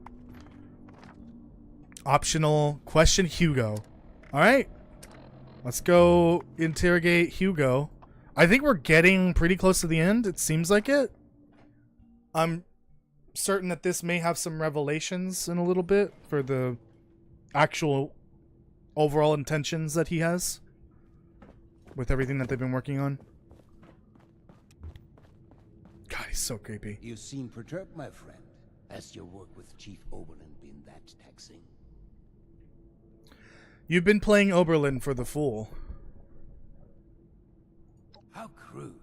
Optional question Hugo. Alright. Let's go interrogate Hugo. I think we're getting pretty close to the end. It seems like it. I'm certain that this may have some revelations in a little bit for the actual overall intentions that he has with everything that they've been working on. God, he's so creepy. You seem perturbed, my friend. Has your work with Chief Oberlin been that taxing? You've been playing Oberlin for the fool. How crude.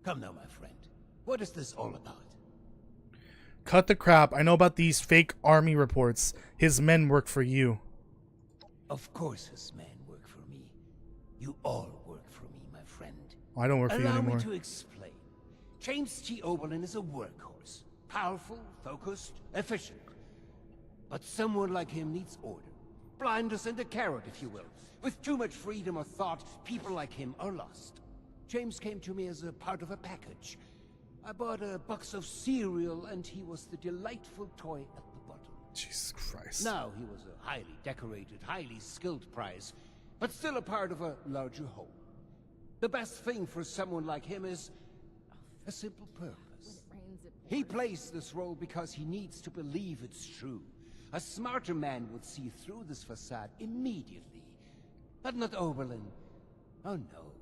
Come now, my friend. What is this all about? Cut the crap. I know about these fake army reports. His men work for you. Of course his men work for me. You all work for me, my friend. I don't work for you anymore. Allow me to explain. James T. Oberlin is a workhorse. Powerful, focused, efficient. But someone like him needs order. Blinders and a carrot, if you will. With too much freedom of thought, people like him are lost. James came to me as a part of a package. I bought a box of cereal, and he was the delightful toy at the bottom. Jesus Christ. Now he was a highly decorated, highly skilled prize, but still a part of a larger whole. The best thing for someone like him is a simple purpose. He plays this role because he needs to believe it's true. A smarter man would see through this facade immediately. But not Oberlin. Oh no.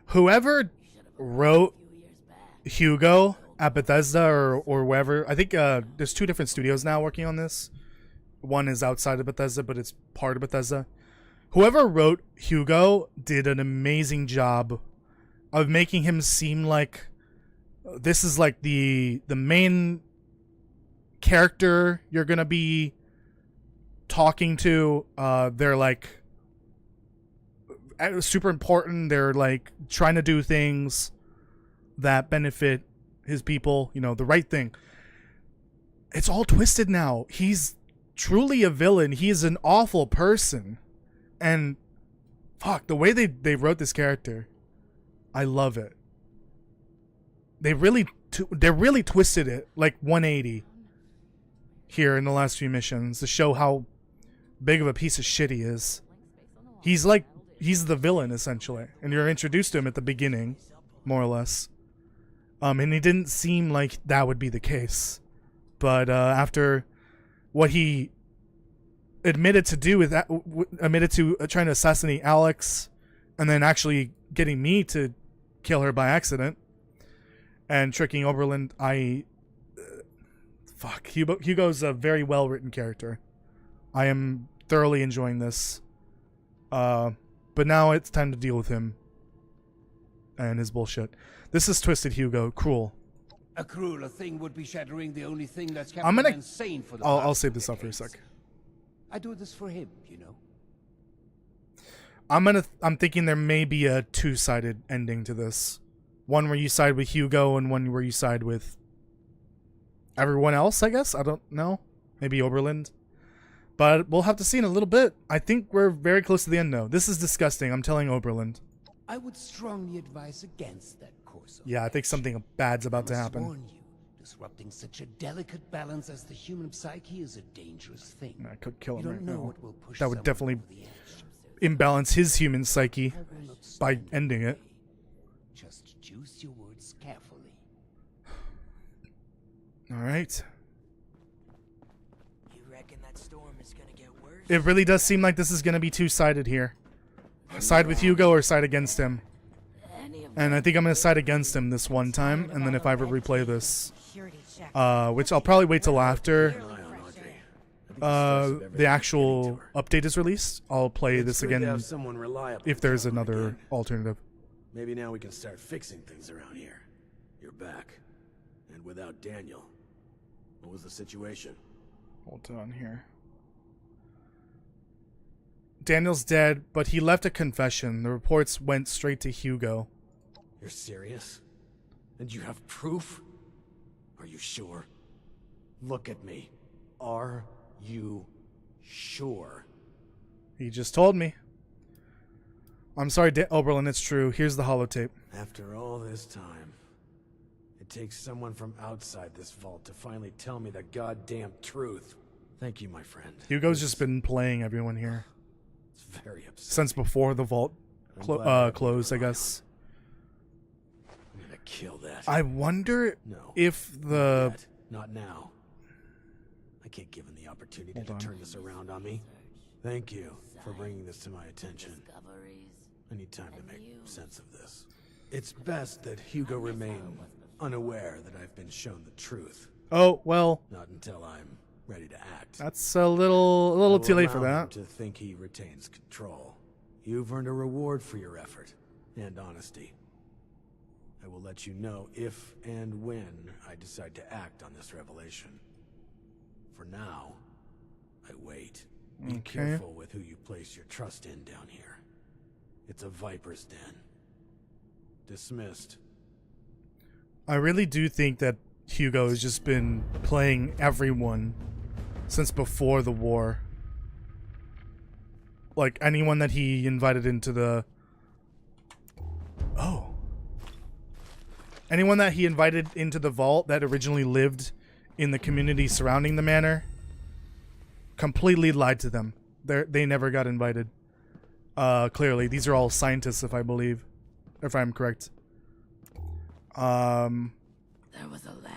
Whoever wrote Hugo at Bethesda or wherever, I think there's two different studios now working on this. One is outside of Bethesda, but it's part of Bethesda. Whoever wrote Hugo did an amazing job of making him seem like this is like the main character you're gonna be talking to. They're like super important. They're like trying to do things that benefit his people, you know, the right thing. It's all twisted now. He's truly a villain. He's an awful person. And fuck, the way they wrote this character, I love it. They really twisted it like 180 here in the last few missions to show how big of a piece of shit he is. He's the villain essentially, and you're introduced to him at the beginning, more or less. And it didn't seem like that would be the case, but after what he admitted to do with that, admitted to trying to assassinate Alex, and then actually getting me to kill her by accident, and tricking Oberlin, fuck, Hugo's a very well written character. I am thoroughly enjoying this. But now it's time to deal with him and his bullshit. This is Twisted Hugo. Cruel. A crueler thing would be shattering the only thing that's kept him insane for the I'll past save this up decades. for a sec. I do this for him, you know. I'm thinking there may be a two-sided ending to this. One where you side with Hugo and one where you side with everyone else, I guess. I don't know. Maybe Oberlin. But we'll have to see in a little bit. I think we're very close to the end, though. This is disgusting. I'm telling Oberlin. I would strongly advise against that course of Yeah, I think something bad's about to happen. warn you, disrupting such a delicate balance as the human psyche is a dangerous thing. I could kill him You right don't know now. what will push That would someone definitely over the edge. imbalance his human psyche I will not by stand ending in it. your way. Just choose your words carefully. Alright. You reckon that storm is gonna get worse? It really does seem like this is going to be two-sided here. Side with Hugo or side against him. And I think I'm going to side against him this one time, and then if I ever replay this, which I'll probably wait till after the actual update is released, I'll play this again if there's another alternative. Maybe now we can start fixing things around here. You're back. And without Daniel. What was the situation? Hold on here. Daniel's dead, but he left a confession. The reports went straight to Hugo. You're serious? And you have proof? Are you sure? Look at me. Are you sure? He just told me. I'm sorry, Oberlin, it's true. Here's the holotape. After all this time, it takes someone from outside this vault to finally tell me the goddamn truth. Thank you, my friend. Hugo's just been playing everyone here. It's very upsetting. Since before the vault closed, I guess. I'm gonna kill that. I wonder No. if the... Not now. I can't give him the opportunity to turn this around on me. Thank you for bringing this to my attention. I need time to make sense of this. It's best that Hugo remain unaware that I've been shown the truth. Oh, well... Not until I'm ready to act. That's a little too late for that. To think he retains control. You've earned a reward for your effort and honesty. I will let you know if and when I decide to act on this revelation. For now, I wait. Be careful with who you place your trust in down here. It's a viper's den. Dismissed. I really do think that Hugo has just been playing everyone since before the war. Like, anyone that he invited into the... Oh. Anyone that he invited into the vault that originally lived in the community surrounding the manor, completely lied to them. They never got invited. Clearly. These are all scientists, if I'm correct.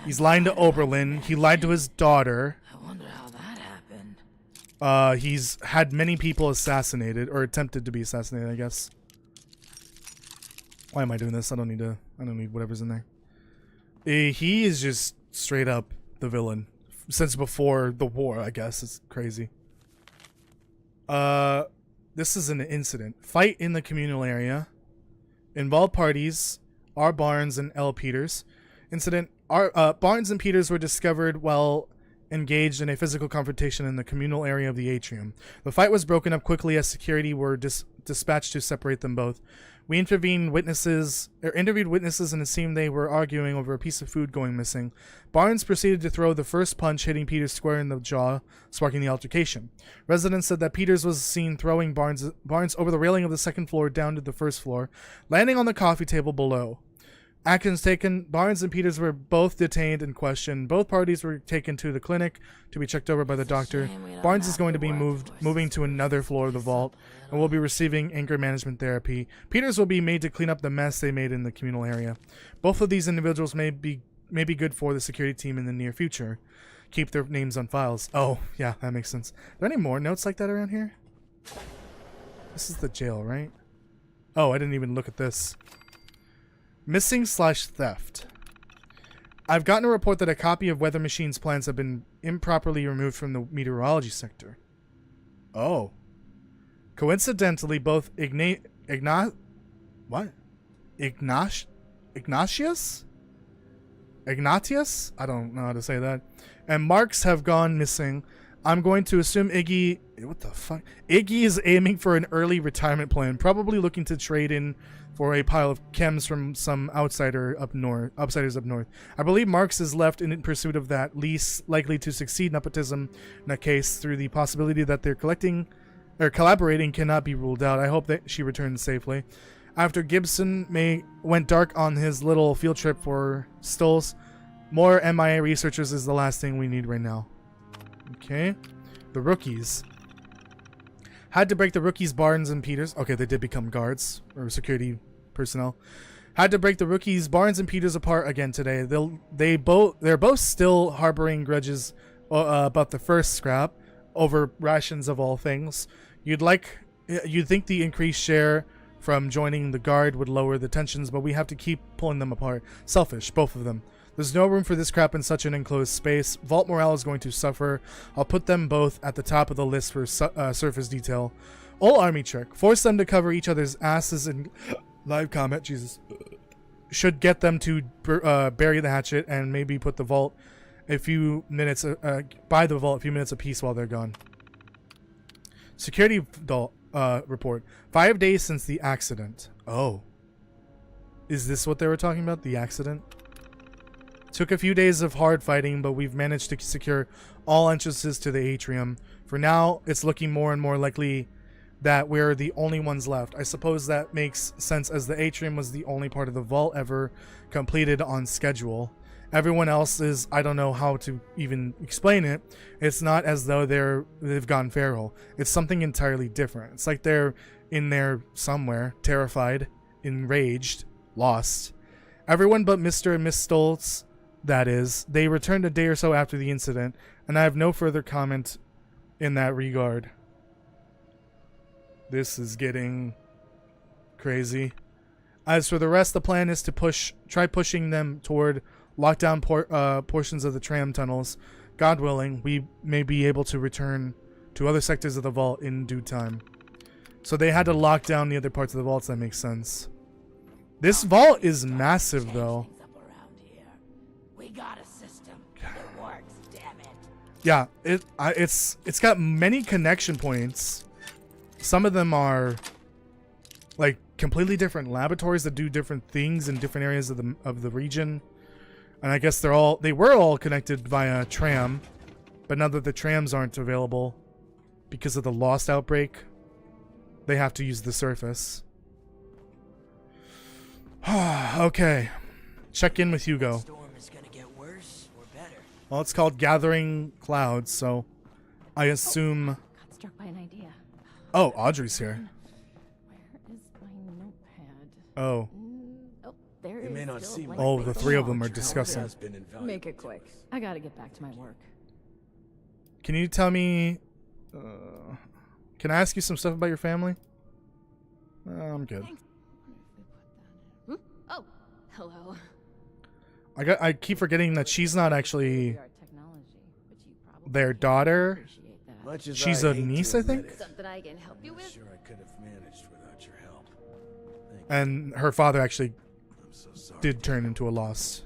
He's lying to Oberlin. He lied to his daughter. I wonder how that happened. He's had many people assassinated, or attempted to be assassinated, I guess. Why am I doing this? I don't need whatever's in there. He is just straight up the villain. Since before the war, I guess. It's crazy. This is an incident. Fight in the communal area. Involved parties R. Barnes and L. Peters. Incident. Barnes and Peters were discovered while engaged in a physical confrontation in the communal area of the atrium. The fight was broken up quickly as security were dispatched to separate them both. We interviewed witnesses and it seemed they were arguing over a piece of food going missing. Barnes proceeded to throw the first punch, hitting Peters square in the jaw, sparking the altercation. Residents said that Peters was seen throwing Barnes over the railing of the second floor down to the first floor, landing on the coffee table below. Actions taken. Barnes and Peters were both detained and questioned. Both parties were taken to the clinic to be checked over by the doctor. Barnes is going to be moving to another floor of the vault and will be receiving anger management therapy. Peters will be made to clean up the mess they made in the communal area. Both of these individuals may be good for the security team in the near future. Keep their names on files. Oh, yeah, that makes sense. Are there any more notes like that around here? This is the jail, right? Oh, I didn't even look at this. Missing/theft. I've gotten a report that a copy of Weather Machine's plans have been improperly removed from the meteorology sector. Oh. Coincidentally, both Ignatius? I don't know how to say that. And Marks have gone missing. I'm going to assume Iggy... What the fuck? Iggy is aiming for an early retirement plan, probably looking to trade in for a pile of chems from some outsiders up north. I believe Marks is left in pursuit of that, least likely to succeed in nepotism in a case through the possibility that they're collaborating cannot be ruled out. I hope that she returns safely. After Gibson went dark on his little field trip for Stolz, more MIA researchers is the last thing we need right now. Okay. The rookies. Had to break the rookies, Barnes and Peters. Okay, they did become guards or security personnel. Had to break the rookies Barnes and Peters apart again today. They're both still harboring grudges about the first scrap over rations of all things. You'd think the increased share from joining the guard would lower the tensions, but we have to keep pulling them apart. Selfish, both of them. There's no room for this crap in such an enclosed space. Vault morale is going to suffer. I'll put them both at the top of the list for surface detail. All army trick. Force them to cover each other's asses in live combat. Jesus. Should get them to bury the hatchet and maybe put the vault a few minutes, buy the vault a few minutes apiece while they're gone. Security report. 5 days since the accident. Oh. Is this what they were talking about? The accident? Took a few days of hard fighting, but we've managed to secure all entrances to the atrium. For now, it's looking more and more likely that we're the only ones left. I suppose that makes sense, as the atrium was the only part of the vault ever completed on schedule. Everyone else is, I don't know how to even explain it. It's not as though they've gone feral. It's something entirely different. It's like they're in there somewhere, terrified, enraged, lost. Everyone but Mr. and Miss Stoltz, that is. They returned a day or so after the incident, and I have no further comment in that regard. This is getting crazy. As for the rest, the plan is to try pushing them toward lockdown portions of the tram tunnels. God willing, we may be able to return to other sectors of the vault in due time. So they had to lock down the other parts of the vaults. That makes sense. This vault is massive, though. We got a system that works, damn it. Yeah, it's got many connection points. Some of them are like completely different laboratories that do different things in different areas of the region. And I guess they were all connected via tram, but now that the trams aren't available because of the Lost outbreak, they have to use the surface. Okay. Check in with Hugo. Storm is gonna get worse or better. Well, it's called Gathering Clouds, so I assume... Got struck by an idea. Oh, Audrey's here. Where is my notepad? Oh. Oh, there You may is not still see a my blank Oh, the page. three of them are discussing. Has been invaluable Make it to quick. us. I gotta get back to my work. Can you tell me... can I ask you some stuff about your family? I'm good. Oh, hello. I keep forgetting that she's not actually Our technology, but you probably their daughter. appreciate that. Much as She's I a hate to niece, I admit think? it, Something I can help you I'm with? sure I could have managed without your help. Thank you. And her father actually I'm so sorry. did turn into a lost.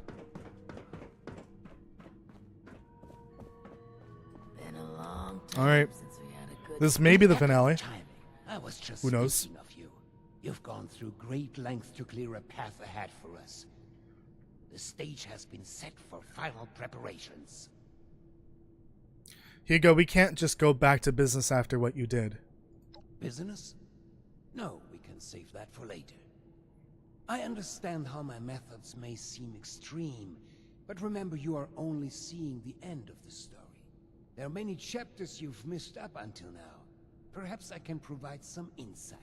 Been a long time All right. since we had a good This may be the finale. Timing. I was just Who knows? thinking of you. You've gone through great lengths to clear a path ahead for us. The stage has been set for final preparations. Hugo, we can't just go back to business after what you did. Business? No, we can save that for later. I understand how my methods may seem extreme, but remember you are only seeing the end of the story. There are many chapters you've missed up until now. Perhaps I can provide some insight.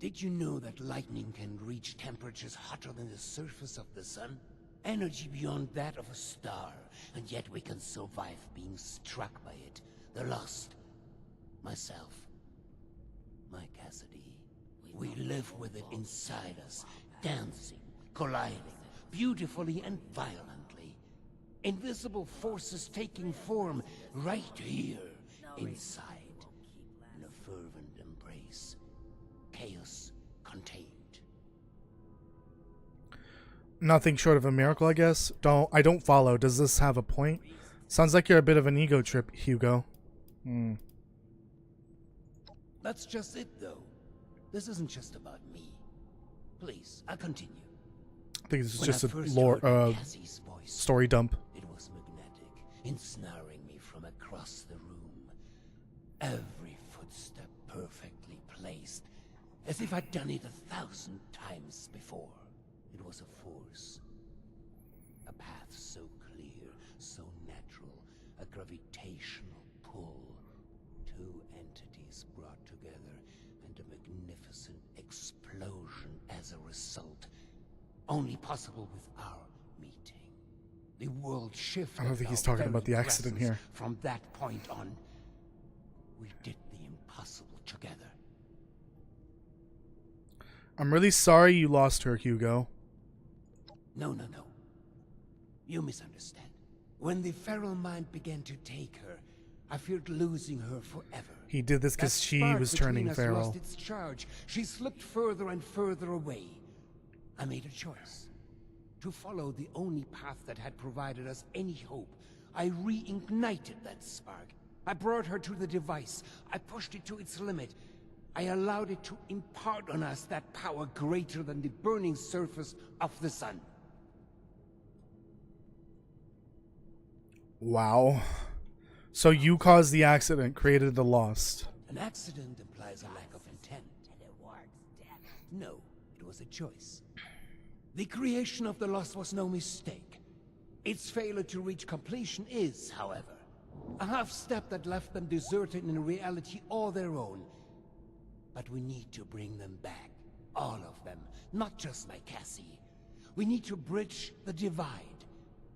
Did you know that lightning can reach temperatures hotter than the surface of the sun? Energy beyond that of a star, and yet we can survive being struck by it. The Lost. Myself. My Cassidy. We live with it inside us, dancing, colliding, beautifully and violently. Invisible forces taking form right here, inside. In a fervent embrace. Chaos contained. Nothing short of a miracle, I guess. I don't follow. Does this have a point? Sounds like you're a bit of an ego trip, Hugo. That's just it, though. This isn't just about me. Please, I'll continue. I think this is When just I a first lore, heard Cassie's voice, story dump. it was magnetic, ensnaring me from across the room. Every footstep perfectly placed, as if I'd done it 1,000 times before. It was a force. A path so clear, so natural, a gravitational pull. Two entities brought together, and a magnificent explosion as a result. only possible with our meeting. The world shifted. I don't think he's our talking about very the accident presence. here. From that point on, we did the impossible together. I'm really sorry you lost her, Hugo. No. You misunderstand. When the feral mind began to take her, I feared losing her forever. He did this because That she spark was between turning us feral. lost its charge. She slipped further and further away. I made a choice. To follow the only path that had provided us any hope. I reignited that spark. I brought her to the device. I pushed it to its limit. I allowed it to impart on us that power greater than the burning surface of the sun. Wow. So you caused the accident, created the lost. An accident implies a lack of intent. No, it was a choice. The creation of the lost was no mistake. Its failure to reach completion is, however, a half-step that left them deserted in a reality all their own. But we need to bring them back. All of them, not just my Cassie. We need to bridge the divide.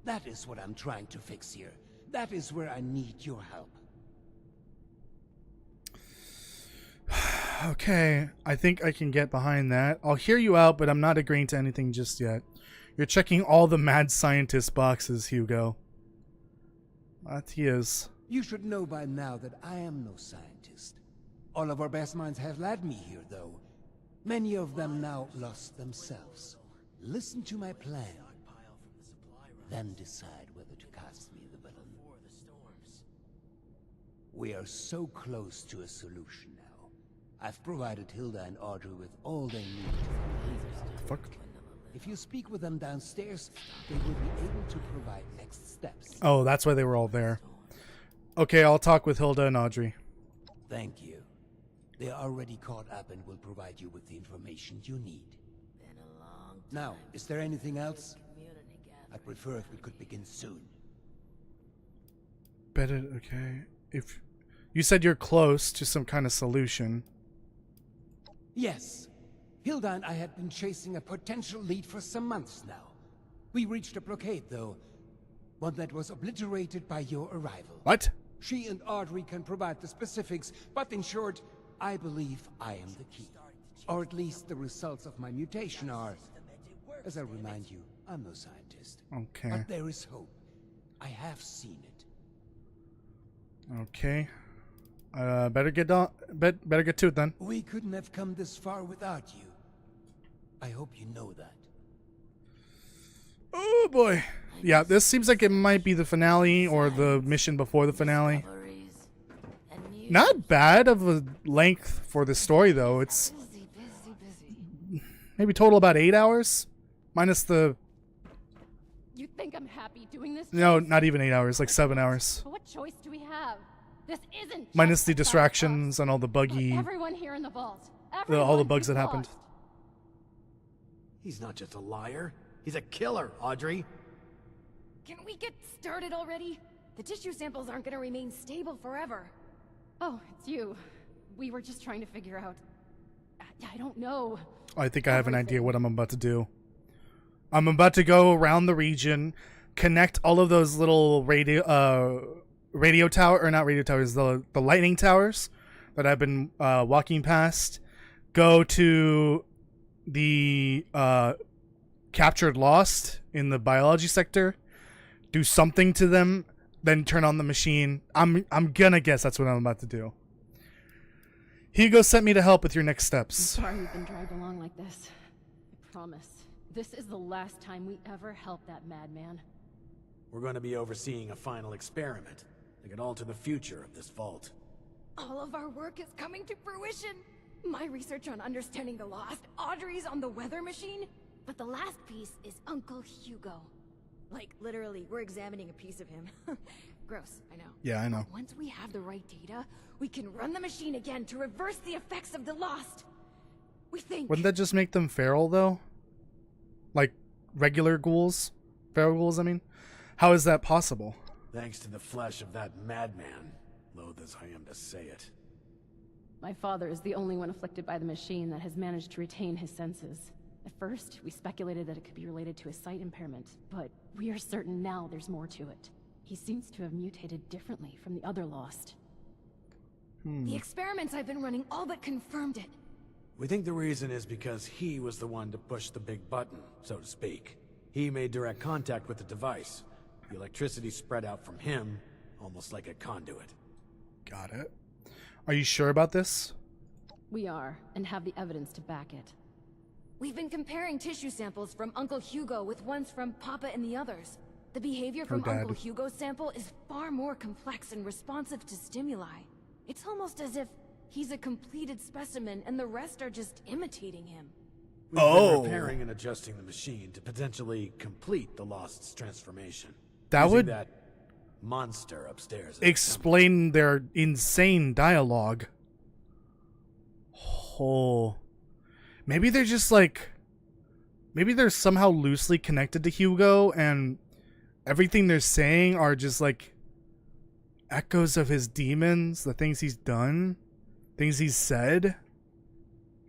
That is what I'm trying to fix here. That is where I need your help. Okay, I think I can get behind that. I'll hear you out, but I'm not agreeing to anything just yet. You're checking all the mad scientist boxes, Hugo. That he is. You should know by now that I am no scientist. All of our best minds have led me here, though. Many of them now lost themselves. Listen to my plan. Then decide whether to cast me the villain. We are so close to a solution now. I've provided Hilda and Audrey with all they need to Fuck. If you speak with them downstairs, they will be able to provide next steps. Oh, that's why they were all there. Okay, I'll talk with Hilda and Audrey. Thank you. They are already caught up and will provide you with the information you need. Now, is there anything else? I'd prefer if we could begin soon. Better, okay. If you said you're close to some kind of solution. Yes. Hilda and I had been chasing a potential lead for some months now. We reached a blockade, though. One that was obliterated by your arrival. What? She and Audrey can provide the specifics, but in short, I believe I am the key. Or at least the results of my mutation are. As I remind you, I'm no scientist. Okay. But there is hope. I have seen it. Okay. Better get to it then. We couldn't have come this far without you. I hope you know that. Oh boy. Yeah, this seems like it might be the finale or the mission before the finale. Not bad of a length for the story though. It's maybe total about 8 hours, minus the. You think I'm happy doing this? No, not even 8 hours, like 7 hours. But what choice do we have? This isn't Minus just the about us. distractions and all the buggy, Everyone here in the vault. all Everyone the bugs who's that happened. lost. He's not just a liar. He's a killer, Audrey. Can we get started already? The tissue samples aren't gonna remain stable forever. Oh, it's you. We were just trying to figure out. I don't know. I think I have an idea what I'm about to do. I'm about to go around the region, connect all of those little radio tower, or not radio towers, the lightning towers that I've been walking past. Go to the captured lost in the biology sector, do something to them, then turn on the machine. I'm gonna guess that's what I'm about to do. Hugo sent me to help with your next steps. I'm sorry you've been dragged along like this. I promise. This is the last time we ever help that madman. We're going to be overseeing a final experiment that could alter the future of this vault. All of our work is coming to fruition. My research on understanding the lost, Audrey's on the weather machine, but the last piece is Uncle Hugo. Like, literally, we're examining a piece of him. Gross, I know. Yeah, I know. But once we have the right data, we can run the machine again to reverse the effects of the lost. We think... Wouldn't that just make them feral, though? Like, regular ghouls? Feral ghouls, I mean? How is that possible? Thanks to the flesh of that madman, loath as I am to say it. My father is the only one afflicted by the machine that has managed to retain his senses. At first, we speculated that it could be related to his sight impairment, but we are certain now there's more to it. He seems to have mutated differently from the other Lost. The experiments I've been running all but confirmed it. We think the reason is because he was the one to push the big button, so to speak. He made direct contact with the device. The electricity spread out from him, almost like a conduit. Got it. Are you sure about this? We are, and have the evidence to back it. We've been comparing tissue samples from Uncle Hugo with ones from Papa and the others. The behavior from Dad. Uncle Hugo's sample is far more complex and responsive to stimuli. It's almost as if he's a completed specimen and the rest are just imitating him. We've been repairing and adjusting the machine to potentially complete the Lost's transformation. That Using would that monster upstairs. explain their insane dialogue. Oh. Maybe they're just like... Maybe they're somehow loosely connected to Hugo and everything they're saying are just like echoes of his demons, the things he's done, things he's said.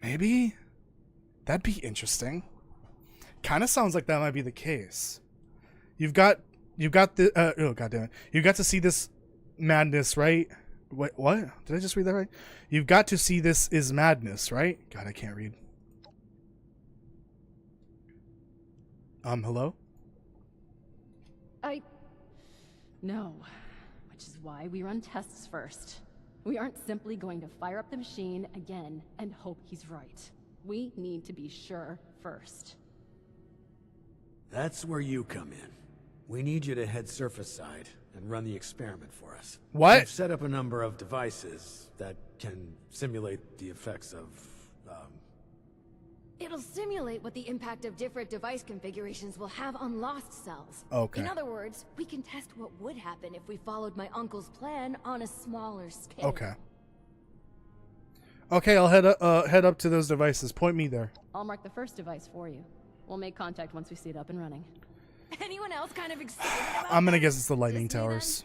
Maybe? That'd be interesting. Kind of sounds like that might be the case. You've got the oh goddamn it. You got to see this madness, right? What? Did I just read that right? You've got to see this is madness, right? God, I can't read. Hello? No. Which is why we run tests first. We aren't simply going to fire up the machine again and hope he's right. We need to be sure first. That's where you come in. We need you to head surface side and run the experiment for us. What? We've set up a number of devices that can simulate the effects of, It'll simulate what the impact of different device configurations will have on Lost cells. Okay. In other words, we can test what would happen if we followed my uncle's plan on a smaller scale. Okay. Okay, I'll head up to those devices. Point me there. I'll mark the first device for you. We'll make contact once we see it up and running. Anyone else kind of excited about I'm gonna this? guess it's the lightning Just me, then? towers.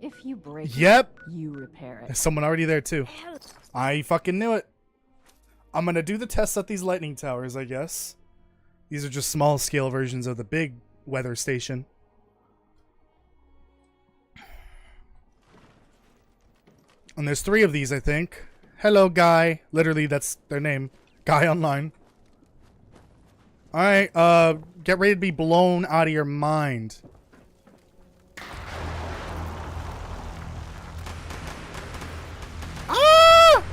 If you break Yep. it, you repair it. There's someone already there too. I fucking knew it. I'm gonna do the tests at these lightning towers, I guess. These are just small scale versions of the big weather station. And there's 3 of these, I think. Hello, Guy. Literally, that's their name. Guy Online. Alright, get ready to be blown out of your mind. Ah!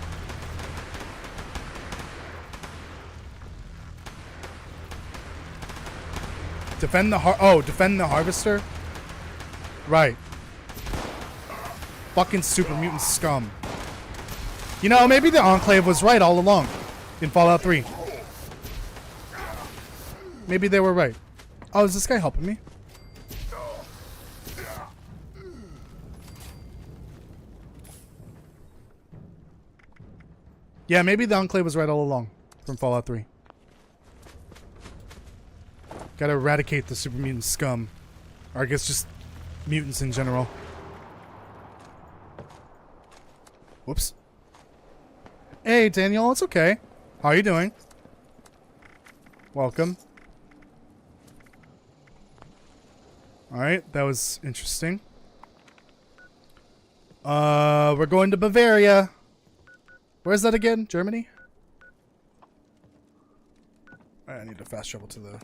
Defend the defend the harvester? Right. Fucking super mutant scum. You know, maybe the Enclave was right all along in Fallout 3. Maybe they were right. Oh, is this guy helping me? Yeah, maybe the Enclave was right all along from Fallout 3. Gotta eradicate the super mutant scum. Or I guess just mutants in general. Whoops. Hey, Daniel, it's okay. How are you doing? Welcome. Alright, that was interesting. We're going to Bavaria. Where's that again? Germany? I need to fast travel to the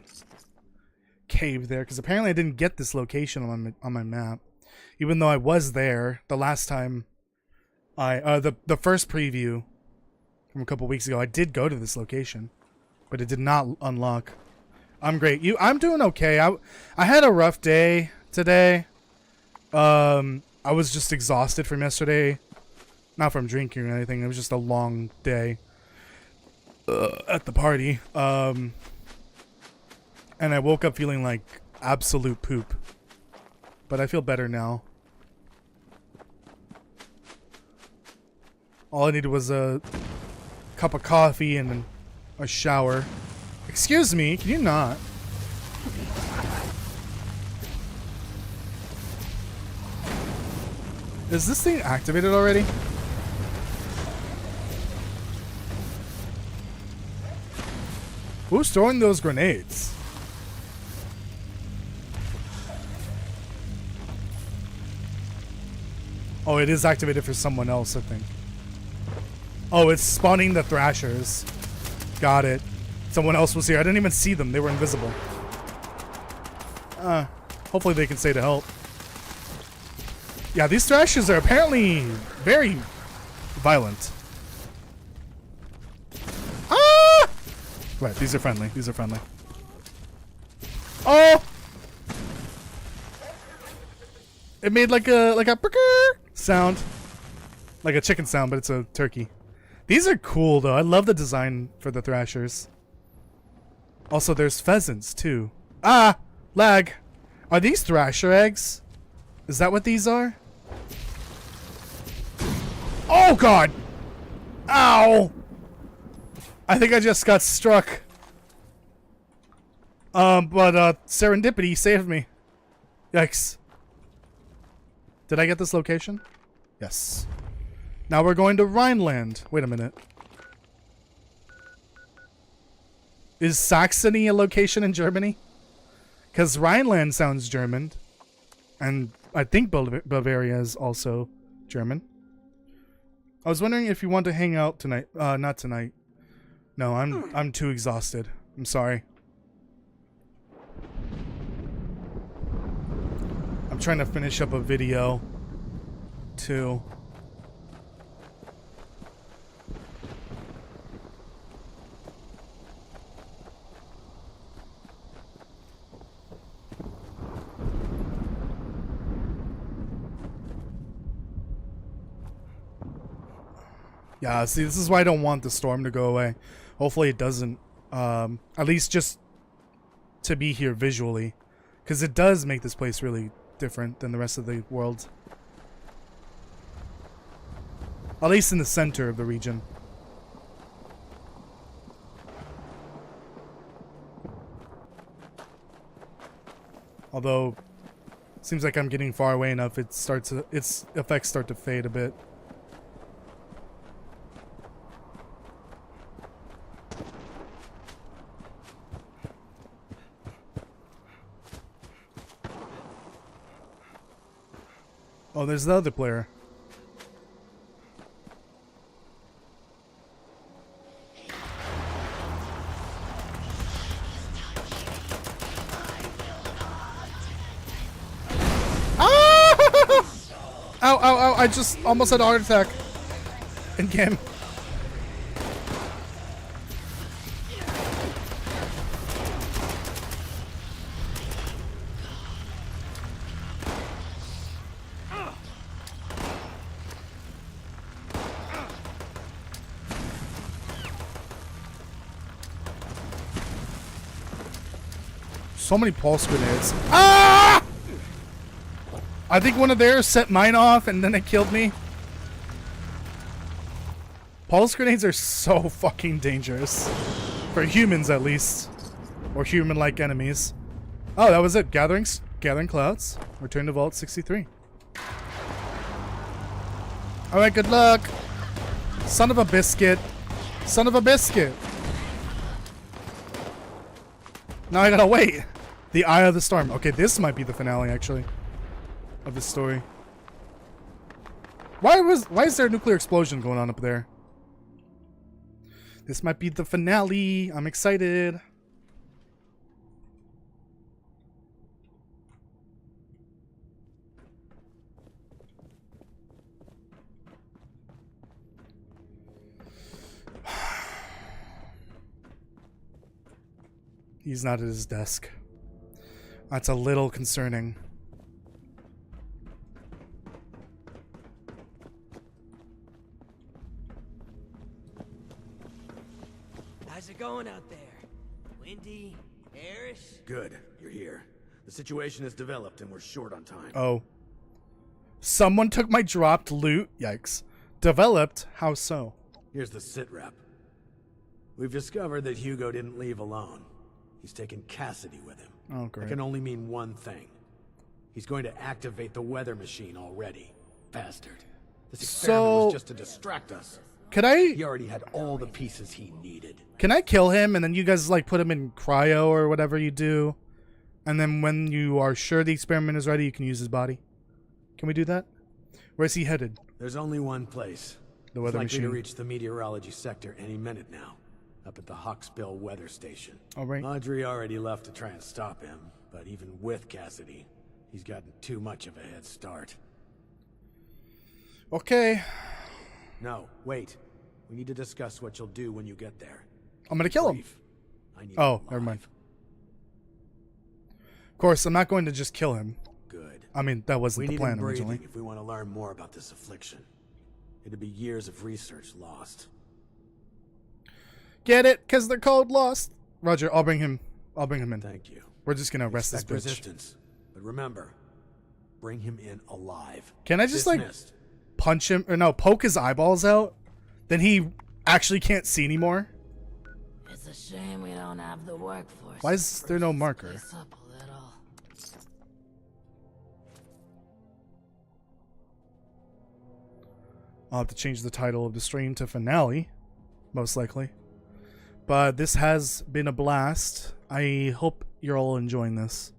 cave there, because apparently I didn't get this location on my map. Even though I was there the last time the first preview from a couple weeks ago, I did go to this location, but it did not unlock. I'm great. I'm doing okay. I had a rough day today. I was just exhausted from yesterday. Not from drinking or anything. It was just a long day at the party. And I woke up feeling like absolute poop. But I feel better now. All I needed was a cup of coffee and a shower. Excuse me, can you not? Is this thing activated already? Who's throwing those grenades? Oh, it is activated for someone else, I think. Oh, it's spawning the thrashers. Got it. Someone else was here. I didn't even see them. They were invisible. Hopefully they can stay to help. Yeah, these thrashers are apparently very violent. Ah! Right, these are friendly. These are friendly. Oh! It made like a burger sound. Like a chicken sound, but it's a turkey. These are cool though. I love the design for the thrashers. Also, there's pheasants too. Ah! Lag. Are these thrasher eggs? Is that what these are? Oh god! Ow! I think I just got struck. But serendipity saved me. Yikes. Did I get this location? Yes. Now we're going to Rhineland. Wait a minute. Is Saxony a location in Germany? Because Rhineland sounds German. And I think Bavaria is also German. I was wondering if you want to hang out tonight. Not tonight. No, I'm too exhausted. I'm sorry. I'm trying to finish up a video too. Yeah, see, this is why I don't want the storm to go away. Hopefully it doesn't. At least just to be here visually. Because it does make this place really different than the rest of the world. At least in the center of the region. Although, it seems like I'm getting far away enough, its effects start to fade a bit. Oh, there's the other player. Ah! Ow, ow, ow. I just almost had a heart attack. In game. So many pulse grenades. Ah! I think one of theirs set mine off and then it killed me. Pulse grenades are so fucking dangerous. For humans, at least. Or human-like enemies. Oh, that was it. Gathering clouds. Return to Vault 63. Alright, good luck. Son of a biscuit. Son of a biscuit. Now I gotta wait. The Eye of the Storm. Okay, this might be the finale, actually, of the story. Why is there a nuclear explosion going on up there? This might be the finale. I'm excited. He's not at his desk. That's a little concerning. How's it going out there? Windy? Airish? Good, you're here. The situation has developed and we're short on time. Oh. Someone took my dropped loot. Yikes. Developed? How so? Here's the sitrep. We've discovered that Hugo didn't leave alone. He's taken Cassidy with him. Oh, great. That can only mean one thing. He's going to activate the weather machine already. Bastard. This experiment was just to distract us. Could I? He already had all the pieces he needed. Can I kill him and then you guys like put him in cryo or whatever you do, and then when you are sure the experiment is ready, you can use his body? Can we do that? Where's he headed? There's only one place. The weather Likely to machine. reach the meteorology sector any minute now. Up at the Hawksbill weather station. All right. Audrey already left to try and stop him, but even with Cassidy, he's gotten too much of a head start. Okay. No, wait. We need to discuss what you'll do when you get there. I'm gonna kill him. Brief. I need Oh, him never mind. alive. Of course, I'm not going to just kill him. Good. I mean, that We wasn't the need plan him breathing originally. if we want to learn more about this affliction. It'd be years of research lost. Get it? Because they're called Lost. Roger, I'll bring him in. Thank you. We're just gonna arrest this Expect bitch. resistance, but remember, bring him in alive. Can I just like Dismissed. punch him or no, poke his eyeballs out? Then he actually can't see anymore. It's a shame we don't have the workforce. Why is there no marker? Spruce up a little. I'll have to change the title of the stream to finale, most likely. But this has been a blast. I hope you're all enjoying this.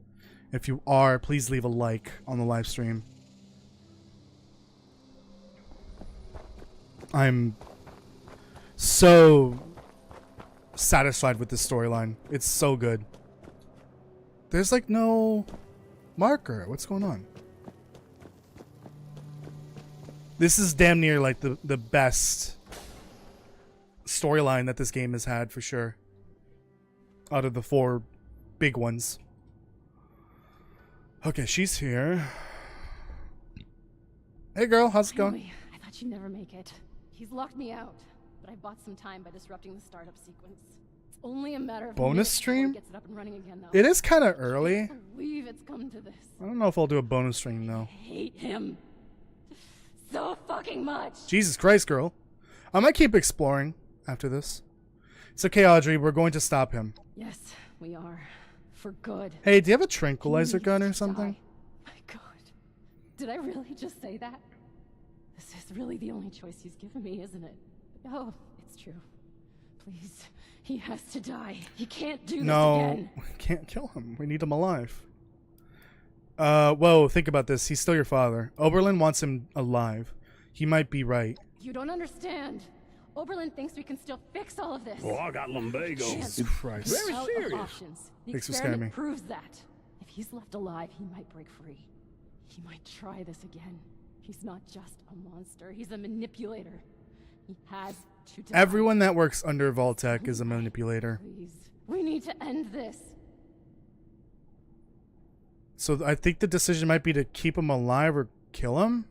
If you are, please leave a like on the live stream. I'm so satisfied with this storyline. It's so good. There's like no marker. What's going on? This is damn near like the best storyline that this game has had for sure. Out of the 4 big ones. Okay, she's here. Hey girl, how's it going? Finally, I thought you'd never make it. He's locked me out, but I bought some time by disrupting the startup sequence. It's only a matter of Bonus minutes before stream? it gets it up and running again, though. It is kind of I early. can't believe it's come to this. I don't know if I'll do a bonus stream though. I hate him so fucking much. Jesus Christ, girl. I might keep exploring after this. It's okay, Audrey. We're going to stop him. Yes, we are. For good. Hey, do you have a He tranquilizer needs gun to or something? die. My God. Did I really just say that? This is really the only choice he's given me, isn't it? Oh, it's true. Please. He has to die. He can't do this No, again. we can't kill him. We need him alive. Whoa, think about this. He's still your father. Oberlin wants him alive. He might be right. You don't understand. Oberlin thinks we can still fix all of this. Oh, I got lumbago. Jesus Christ. Very Out serious. of options. The Thanks for scaring experiment me. proves that. If he's left alive, he might break free. He might try this again. He's not just a monster. He's a manipulator. He has to die. Everyone that works under Vault-Tec is a manipulator. Please. We need to end this. So I think the decision might be to keep him alive or kill him?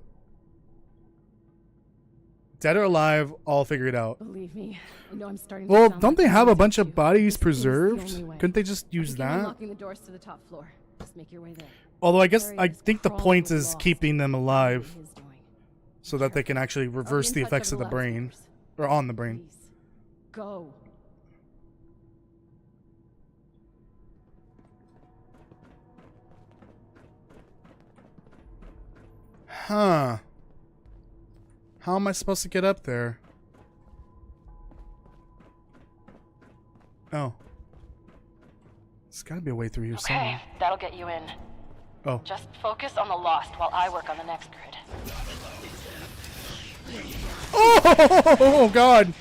Dead or alive, I'll figure it out. Believe me, I know I'm starting to Well, sound don't like they a have a lunatic bunch too. of bodies This is the preserved? only way. Couldn't they just use Begin that? unlocking the doors to the top floor. Just make your way there. Although I guess I Area is think the crawling point with is lost. keeping them alive His doing. so that they can actually reverse I'll the be in touch effects of over the brain. loudspeakers. Or on the brain. Please, go. Huh. How am I supposed to get up there? Oh. There's gotta be a way through here somewhere. Okay, that'll get you in. Oh. Just focus on the lost while I work on the next grid. Oh, God.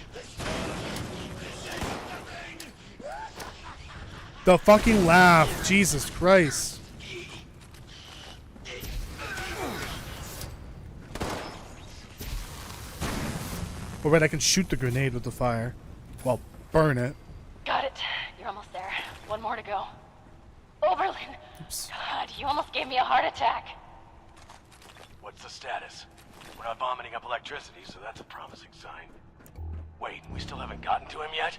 The fucking laugh. Jesus Christ. Or wait, I can shoot the grenade with the fire. Well, burn it. Got it. You're almost there. One more to go. Oberlin! Oops. God, you almost gave me a heart attack. What's the status? We're not vomiting up electricity, so that's a promising sign. Wait, we still haven't gotten to him yet?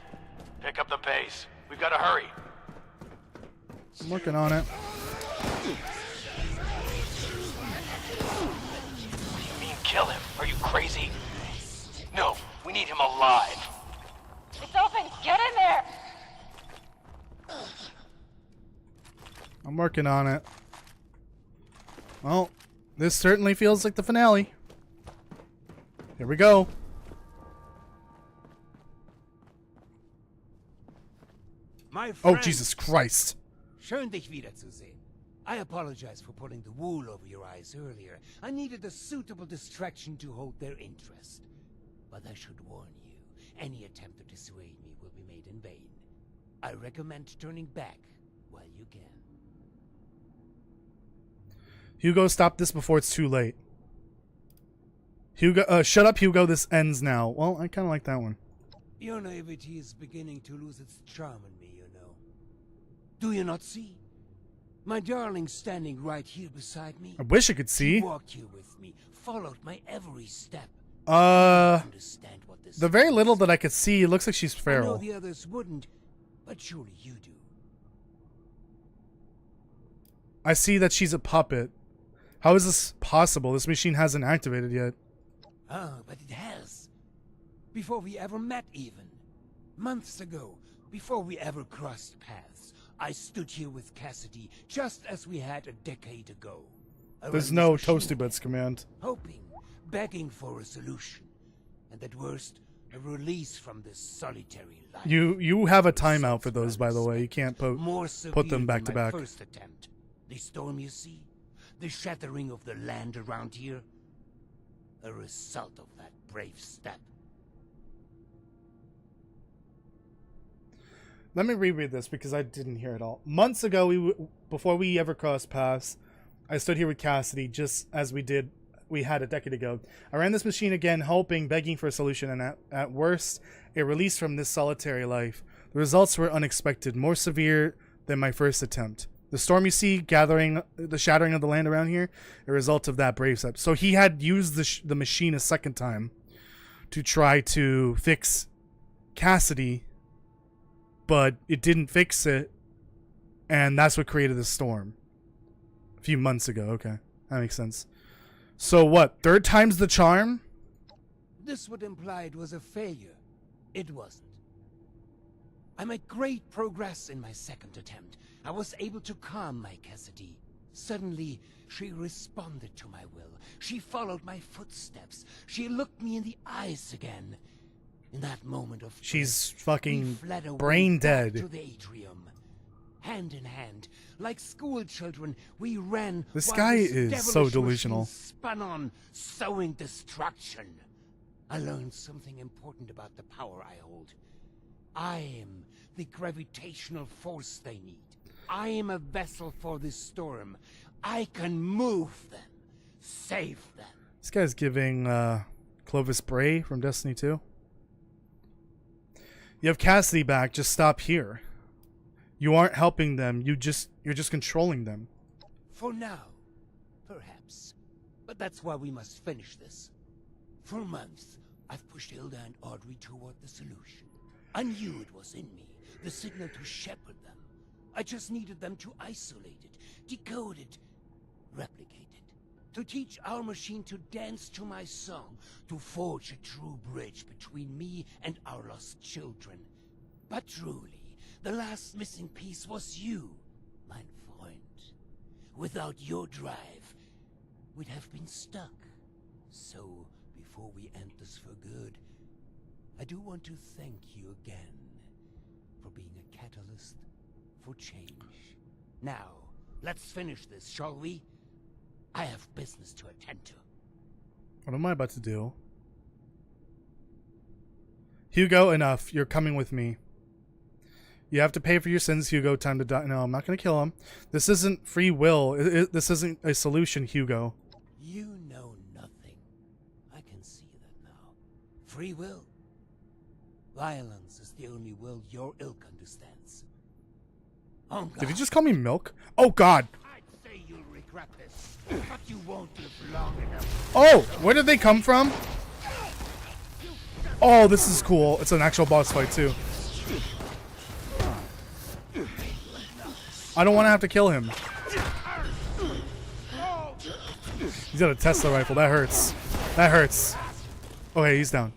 Pick up the pace. We've got to hurry. I'm working on it. You mean kill him? Are you crazy? No, we need him alive. It's open! Get in there! I'm working on it. Well, this certainly feels like the finale. Here we go. My Oh, friend. Jesus Christ. Schön, dich wiederzusehen. I apologize for pulling the wool over your eyes earlier. I needed a suitable distraction to hold their interest. But I should warn you, any attempt to dissuade me will be made in vain. I recommend turning back while you can. Hugo, stop this before it's too late. Hugo, shut up, Hugo. This ends now. Well, I kind of like that one. Your naivety is beginning to lose its charm on me, you know. Do you not see? My darling standing right here beside me. I wish I could see. She walked here with me, followed my every step. The What this very little means. that I could see, it looks like she's I know feral. the others wouldn't, but surely you do. I see that she's a puppet. How is this possible? This machine hasn't activated yet. Ah, but it has. Before we ever met even. Months ago, before we ever crossed paths, I stood here with Cassidy, just as we had a decade ago. I There's ran no this machine ToastyBits command. hoping, begging for a solution, and at worst, a release from this solitary life. You have a timeout for those, by the way. You can't More put them severe back than to my back. First attempt. The storm you see, the shattering of the land around here, a result of that brave step. Let me reread this because I didn't hear it all. Months ago, before we ever crossed paths, I stood here with Cassidy just as we had a decade ago. I ran this machine again, hoping, begging for a solution, and at worst, a release from this solitary life. The results were unexpected, more severe than my first attempt. The storm you see gathering, the shattering of the land around here, a result of that brave step. So he had used the machine a second time to try to fix Cassidy, but it didn't fix it, and that's what created the storm. A few months ago, okay. That makes sense. So what, third time's the charm? This would imply it was a failure. It wasn't. I made great progress in my second attempt. I was able to calm my Cassidy. Suddenly, she responded to my will. She followed my footsteps. She looked me in the eyes again. In that moment of She's bliss, fucking we fled away brain back dead. to the atrium. Hand in hand, like school children, we ran. This while guy this is so devilish delusional. machine spun on, sowing destruction. I learned something important about the power I hold. I am the gravitational force they need. I am a vessel for this storm. I can move them, save them. This guy's giving Clovis Bray from Destiny 2. You have Cassidy back, just stop here. You aren't helping them, you're just controlling them. For now, perhaps. But that's why we must finish this. For months, I've pushed Hilda and Audrey toward the solution. I knew it was in me, the signal to shepherd them. I just needed them to isolate it, decode it, replicate it. To teach our machine to dance to my song, to forge a true bridge between me and our lost children. But truly, the last missing piece was you, mein Freund. Without your drive, we'd have been stuck. So, before we end this for good, I do want to thank you again for being a catalyst for change. Now, let's finish this, shall we? I have business to attend to. What am I about to do? Hugo, enough. You're coming with me. You have to pay for your sins, Hugo. Time to die. No, I'm not going to kill him. This isn't free will. This isn't a solution, Hugo. You know nothing. I can see that now. Free will. Violence is the only will your ilk understands. Oh, God. Did he just call me milk? Oh, God. I'd say you'll regret this, but you won't live long enough. Oh, where did they come from? Oh, this is cool. It's an actual boss fight, too. I don't want to have to kill him. He's got a Tesla rifle. That hurts. That hurts. Okay, he's down.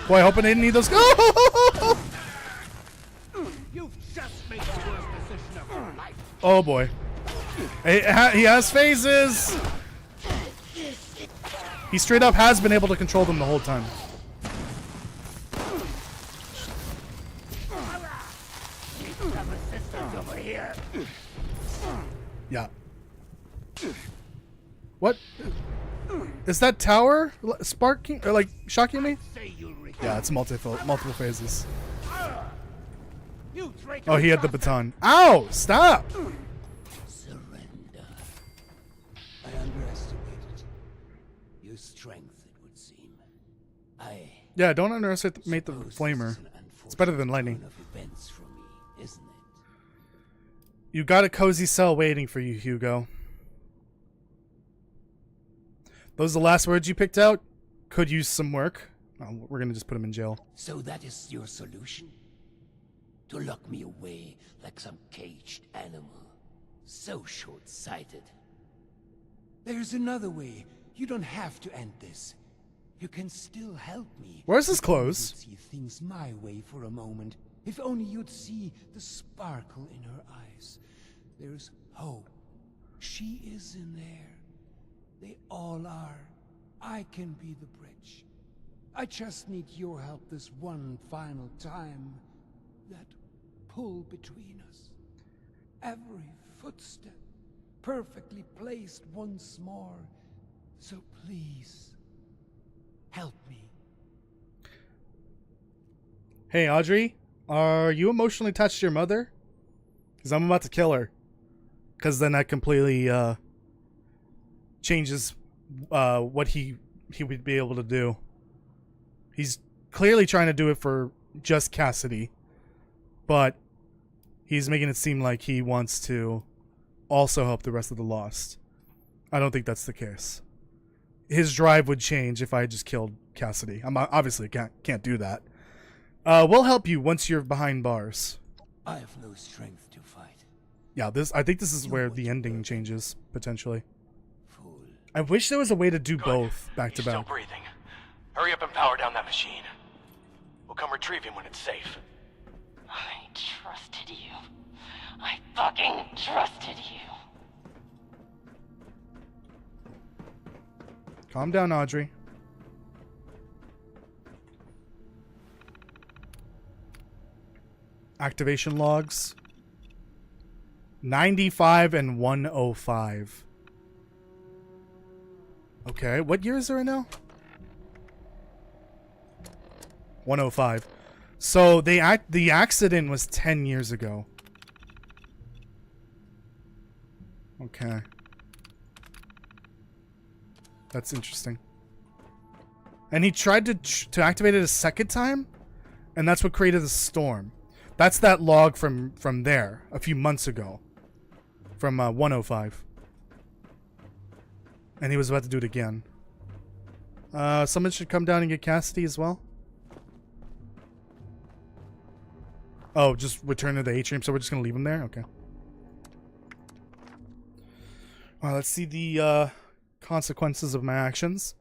Boy, I hope I didn't need those. You've just made the worst decision of your life. Oh boy. He has phases. He straight up has been able to control them the whole time. Have assistance over here. Yeah. What? Is that tower sparking or like shocking me? Say you'll return. Yeah, it's multiple phases. You traitor Oh, he had the bastard. baton. Ow! Stop! Surrender. I underestimated your strength, it would seem. Yeah, don't underestimate the Suppose this flamer. is an It's better than unfortunate lightning. turn of events for me, isn't it? You got a cozy cell waiting for you, Hugo. Those are the last words you picked out? Could use some work. Oh, we're gonna just put him in jail. So that is your solution? To lock me away like some caged animal? So short-sighted. There's another way. You don't have to end this. You can still help me. Where's his If only clothes? you'd see things my way for a moment. If only you'd see the sparkle in her eyes. There's hope. She is in there. They all are. I can be the bridge. I just need your help this one final time. That pull between us. Every footstep perfectly placed once more. So please, help me. Hey, Audrey, are you emotionally attached to your mother? Because I'm about to kill her. Because then that completely changes what he would be able to do. He's clearly trying to do it for just Cassidy, but he's making it seem like he wants to also help the rest of the Lost. I don't think that's the case. His drive would change if I just killed Cassidy. I'm obviously can't do that. We'll help you once you're behind bars. I have no strength to fight. Yeah, I think this is where the ending changes potentially. Fool. I wish there was a way to do both back to He's still back. breathing. Hurry up and power down that machine. We'll come retrieve him when it's safe. I trusted you. I fucking trusted you. Calm down, Audrey. Activation logs. 95 and 105. Okay, what year is it right now? 105. So the accident was 10 years ago. Okay. That's interesting. And he tried to activate it a second time, and that's what created the storm. That's that log from there a few months ago, from 105. And he was about to do it again. Someone should come down and get Cassidy as well. Oh, just return to the atrium, so we're just gonna leave him there? Okay. Well, let's see the consequences of my actions.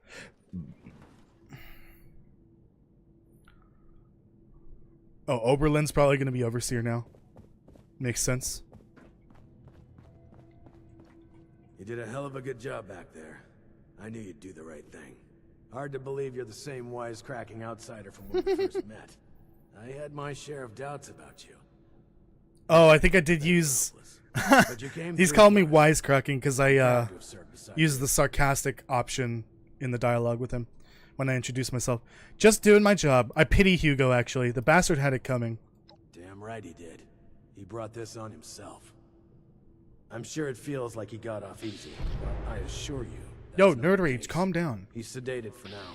Oh, Oberlin's probably gonna be overseer now. Makes sense. You did a hell of a good job back there. I knew you'd do the right thing. Hard to believe you're the same wisecracking outsider from when we first met. I had my share of doubts about you. Oh, I think I did use... But you came He's through calling me for us. wisecracking because I Proud to have served beside used you. the sarcastic option in the dialogue with him when I introduced myself. Just doing my job. I pity Hugo, actually. The bastard had it coming. Damn right he did. He brought this on himself. I'm sure it feels like he got off easy, but I assure you. Yo, that's not Nerd the Rage, case. calm down. He's sedated for now.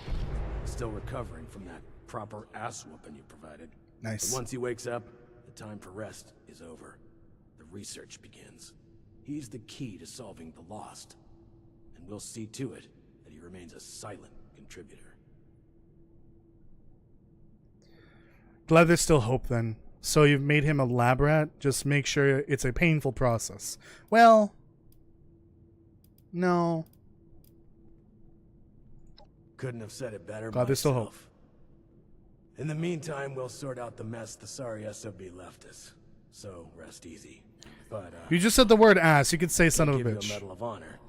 Still recovering from that proper ass whooping you provided. Nice. But once he wakes up, the time for rest is over. The research begins. He's the key to solving the Lost. And we'll see to it that he remains a silent contributor. Glad there's still hope then. So you've made him a lab rat? Just make sure it's a painful process. Well... No. Couldn't have said it better Glad there's still hope. myself. In the meantime, we'll sort out the mess the sorry SOB left us. So, rest easy. But, You just said the word ass. You could say son of a give you bitch. a Medal of Honor.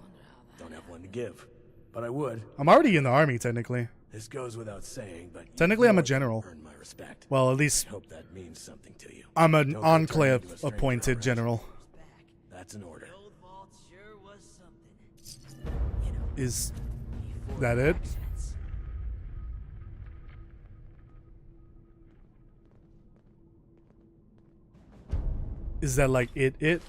Don't have one to give. But I would. I'm already in the army, technically. This goes without saying, but Technically, I'm a general. Earned my respect. Well, at least I hope that means something to you. I'm an Don't go turning enclave into a stranger, appointed alright? general. That's an order. The old vault sure was something. You know, Is before that the it? accidents. Is that like it?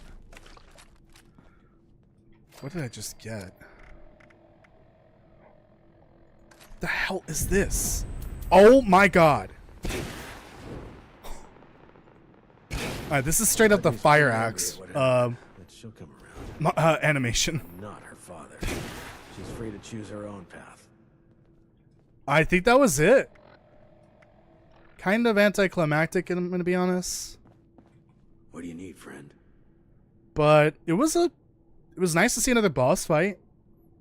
What did I just get? The hell is this? Oh my god. Alright, this is straight up the fire axe But she'll come around. animation. I'm not her father. She's free to choose her own path. I think that was it. Kind of anticlimactic, I'm gonna be honest. What do you need, friend? But it was nice to see another boss fight.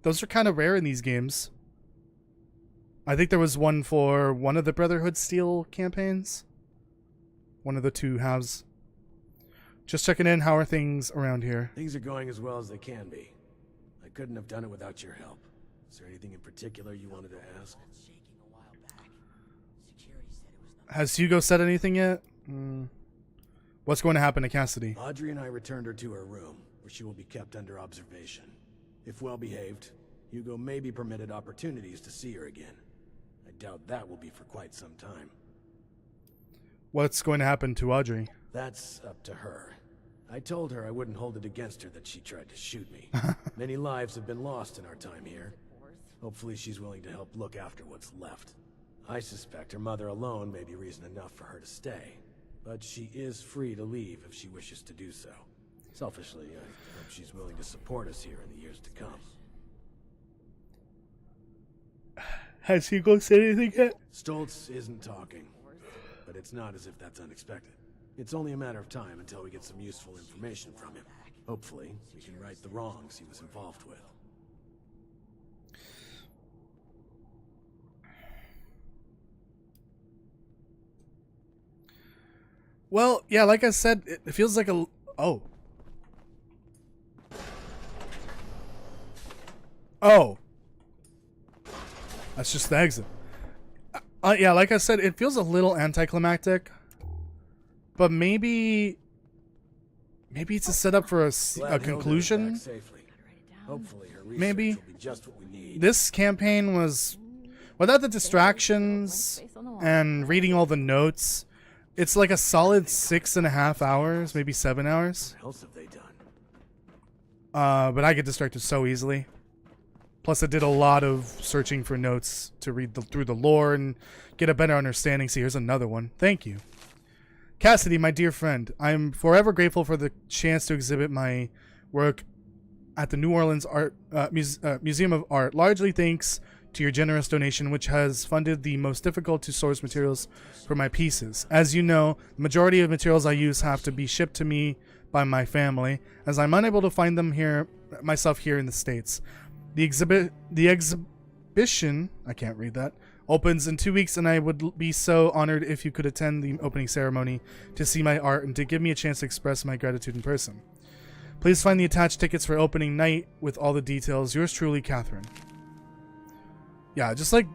Those are kind of rare in these games. I think there was one for one of the Brotherhood Steel campaigns. One of the two halves. Just checking in, how are things around here? Things are going as well as they can be. I couldn't have done it without your help. Is there anything in particular you wanted to ask? Shaking a while back. Security said it was not. Has Hugo said anything yet? What's going to happen to Cassidy? Audrey and I returned her to her room, where she will be kept under observation. If well behaved, Hugo may be permitted opportunities to see her again. I doubt that will be for quite some time. What's going to happen to Audrey? That's up to her. I told her I wouldn't hold it against her that she tried to shoot me. Many lives have been lost in our time here. Hopefully she's willing to help look after what's left. I suspect her mother alone may be reason enough for her to stay. But she is free to leave if she wishes to do so. Selfishly, I hope she's willing to support us here in the years to come. Has Hugo said anything yet? Stoltz isn't talking, but it's not as if that's unexpected. It's only a matter of time until we get some useful information from him. Hopefully, we can right the wrongs he was involved with. Well, yeah, like I said, it feels like a... Oh. Oh. That's just the exit. Yeah, like I said, it feels a little anticlimactic. But maybe it's a setup for a conclusion. Hopefully her research Maybe. will be just what we need. This campaign was... Without the distractions and reading all the notes... It's like a solid 6.5 hours, maybe 7 hours. What else have they done? But I get distracted so easily. Plus, I did a lot of searching for notes to read through the lore and get a better understanding. See, here's another one. Thank you. Cassidy, my dear friend, I am forever grateful for the chance to exhibit my work at the New Orleans Museum of Art, largely thanks to your generous donation, which has funded the most difficult to source materials for my pieces. As you know, the majority of materials I use have to be shipped to me by my family, as I'm unable to find them myself here in the States. The exhibition, I can't read that, opens in 2 weeks, and I would be so honored if you could attend the opening ceremony to see my art and to give me a chance to express my gratitude in person. Please find the attached tickets for opening night with all the details. Yours truly, Catherine. Yeah, just like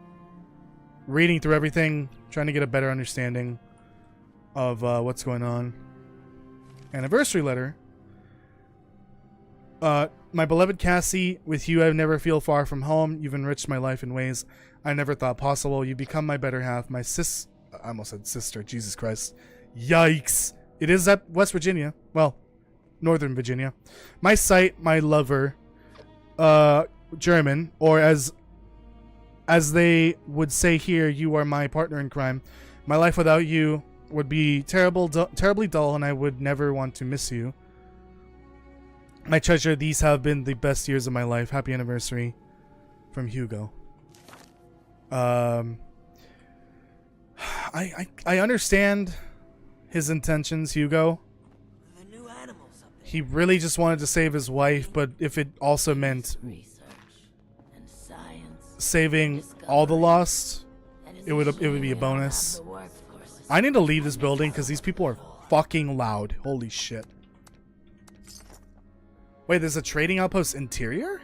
reading through everything, trying to get a better understanding of what's going on. Anniversary letter. My beloved Cassie, with you I never feel far from home. You've enriched my life in ways I never thought possible. You become my better half, my I almost said sister, Jesus Christ. Yikes. It is at West Virginia. Well, Northern Virginia. My sight, my lover, German, or as they would say here, you are my partner in crime. My life without you would be terribly dull, and I would never want to miss you. My treasure, these have been the best years of my life. Happy anniversary from Hugo. I understand his intentions, Hugo. The new animals up there. He really just wanted to save his wife, but if it also meant Research and science. saving all the lost, it would be a bonus. I need to leave this building because these people are fucking loud. Holy shit. Wait, there's a trading outpost interior?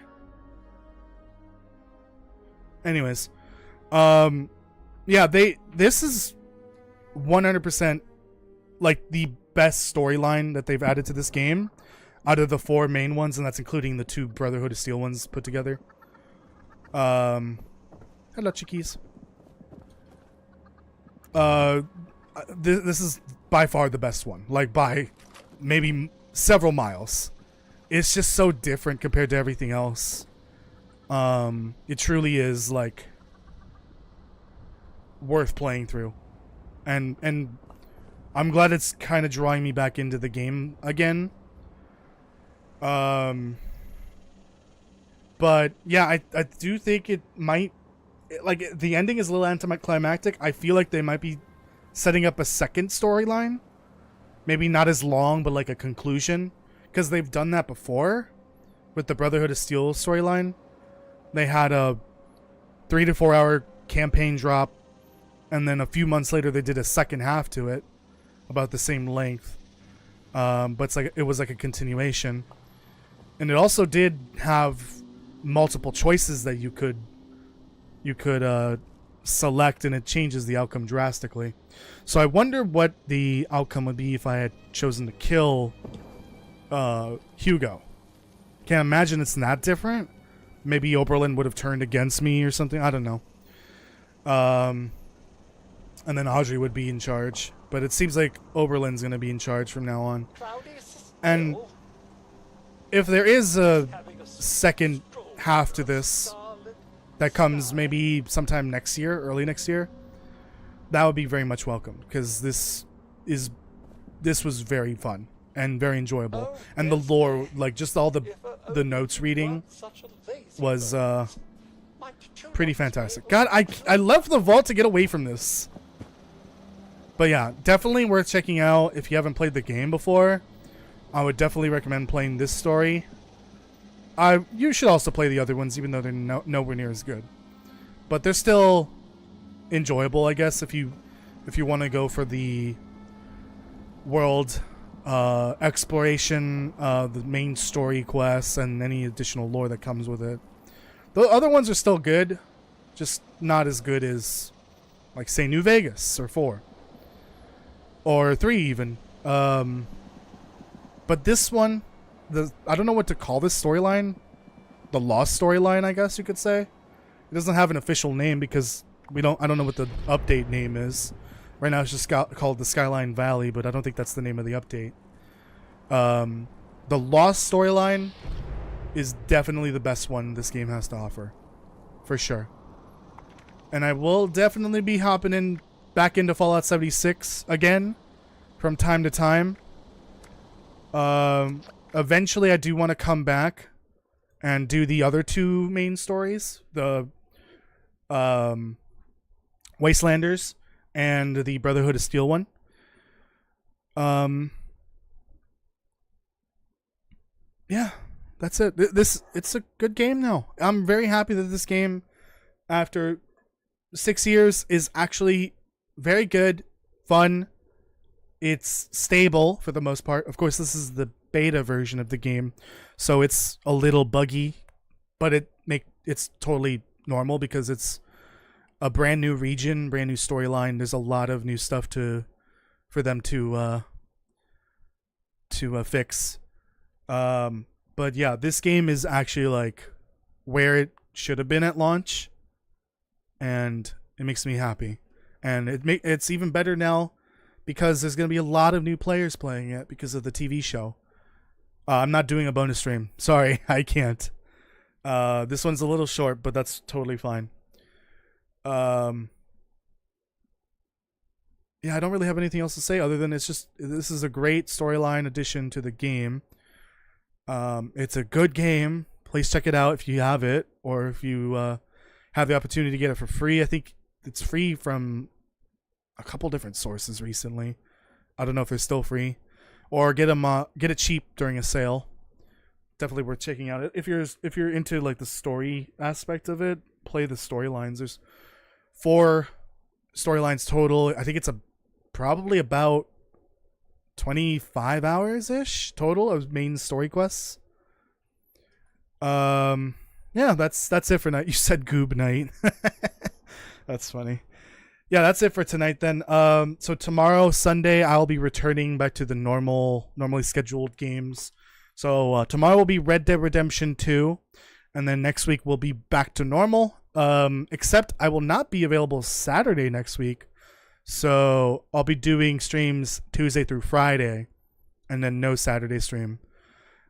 Anyways, Yeah, this is 100% like the best storyline that they've added to this game out of the 4 main ones, and that's including the 2 Brotherhood of Steel ones put together. Hello, chickies. This is by far the best one, like by maybe several miles. It's just so different compared to everything else. It truly is like worth playing through, and I'm glad it's kind of drawing me back into the game again. But yeah, I do think it might, like, the ending is a little anticlimactic. I feel like they might be setting up a second storyline, maybe not as long, but like a conclusion, because they've done that before with the Brotherhood of Steel storyline. They had a 3 to 4 hour campaign drop, and then a few months later they did a second half to it about the same length, but it was like a continuation. And it also did have multiple choices that you could select, and it changes the outcome drastically. So I wonder what the outcome would be if I had chosen to kill Hugo. Can't imagine it's that different. Maybe Oberlin would have turned against me or something. I don't know. And then Audrey would be in charge. But it seems like Oberlin's going to be in charge from now on. And if there is a second half to this that comes maybe sometime next year, early next year, that would be very much welcome, because this was very fun and very enjoyable. And the lore, like just all the notes reading was pretty fantastic. God, I left the vault to get away from this. But yeah, definitely worth checking out if you haven't played the game before. I would definitely recommend playing this story. You should also play the other ones, even though they're nowhere near as good. But they're still enjoyable, I guess, if you want to go for the world exploration, the main story quests, and any additional lore that comes with it. The other ones are still good, just not as good as, like, say, New Vegas or 4. Or 3 even. But this one, I don't know what to call this storyline. The Lost storyline, I guess you could say. It doesn't have an official name because I don't know what the update name is. Right now it's just called the Skyline Valley, but I don't think that's the name of the update. The Lost storyline is definitely the best one this game has to offer. For sure. And I will definitely be hopping back into Fallout 76 again from time to time. Eventually I do want to come back and do the other 2 main stories, the Wastelanders and the Brotherhood of Steel one. Yeah, that's it. It's a good game now. I'm very happy that this game, after 6 years, is actually very good, fun. It's stable for the most part. Of course, this is the beta version of the game, so it's a little buggy, but it's totally normal because it's a brand new region, brand new storyline. There's a lot of new stuff for them to fix. But yeah, this game is actually like where it should have been at launch, and it makes me happy. And it's even better now because there's going to be a lot of new players playing it because of the TV show. I'm not doing a bonus stream. Sorry, I can't. This one's a little short, but that's totally fine. Yeah, I don't really have anything else to say other than this is a great storyline addition to the game. It's a good game. Please check it out if you have it, or if you have the opportunity to get it for free. I think it's free from a couple different sources recently. I don't know if they're still free, or get it cheap during a sale. Definitely worth checking out. If you're into like the story aspect of it, play the storylines. There's 4 storylines total. I think it's probably about 25 hours ish total of main story quests. Yeah, that's it for night. You said Goob Night. That's funny. Yeah, that's it for tonight then. So tomorrow, Sunday, I'll be returning back to the normally scheduled games. So tomorrow will be Red Dead Redemption 2, and then next week we'll be back to normal. Except I will not be available Saturday next week. So I'll be doing streams Tuesday through Friday, and then no Saturday stream.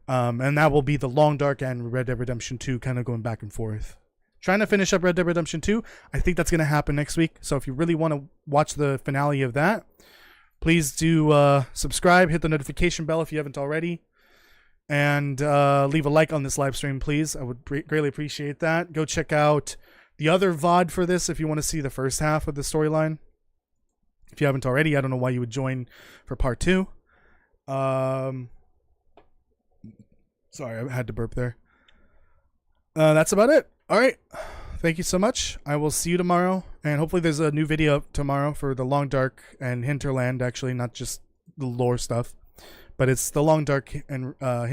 And that will be the Long Dark and Red Dead Redemption 2 kind of going back and forth. Trying to finish up Red Dead Redemption 2. I think that's going to happen next week. So if you really want to watch the finale of that, please do subscribe, hit the notification bell if you haven't already, and leave a like on this live stream, please. I would greatly appreciate that. Go check out the other VOD for this if you want to see the first half of the storyline. If you haven't already, I don't know why you would join for part 2. Sorry, I had to burp there. That's about it. All right. Thank you so much. I will see you tomorrow. And hopefully there's a new video up tomorrow for the Long Dark and Hinterland, actually, not just the lore stuff. But it's the Long Dark and Hinterland.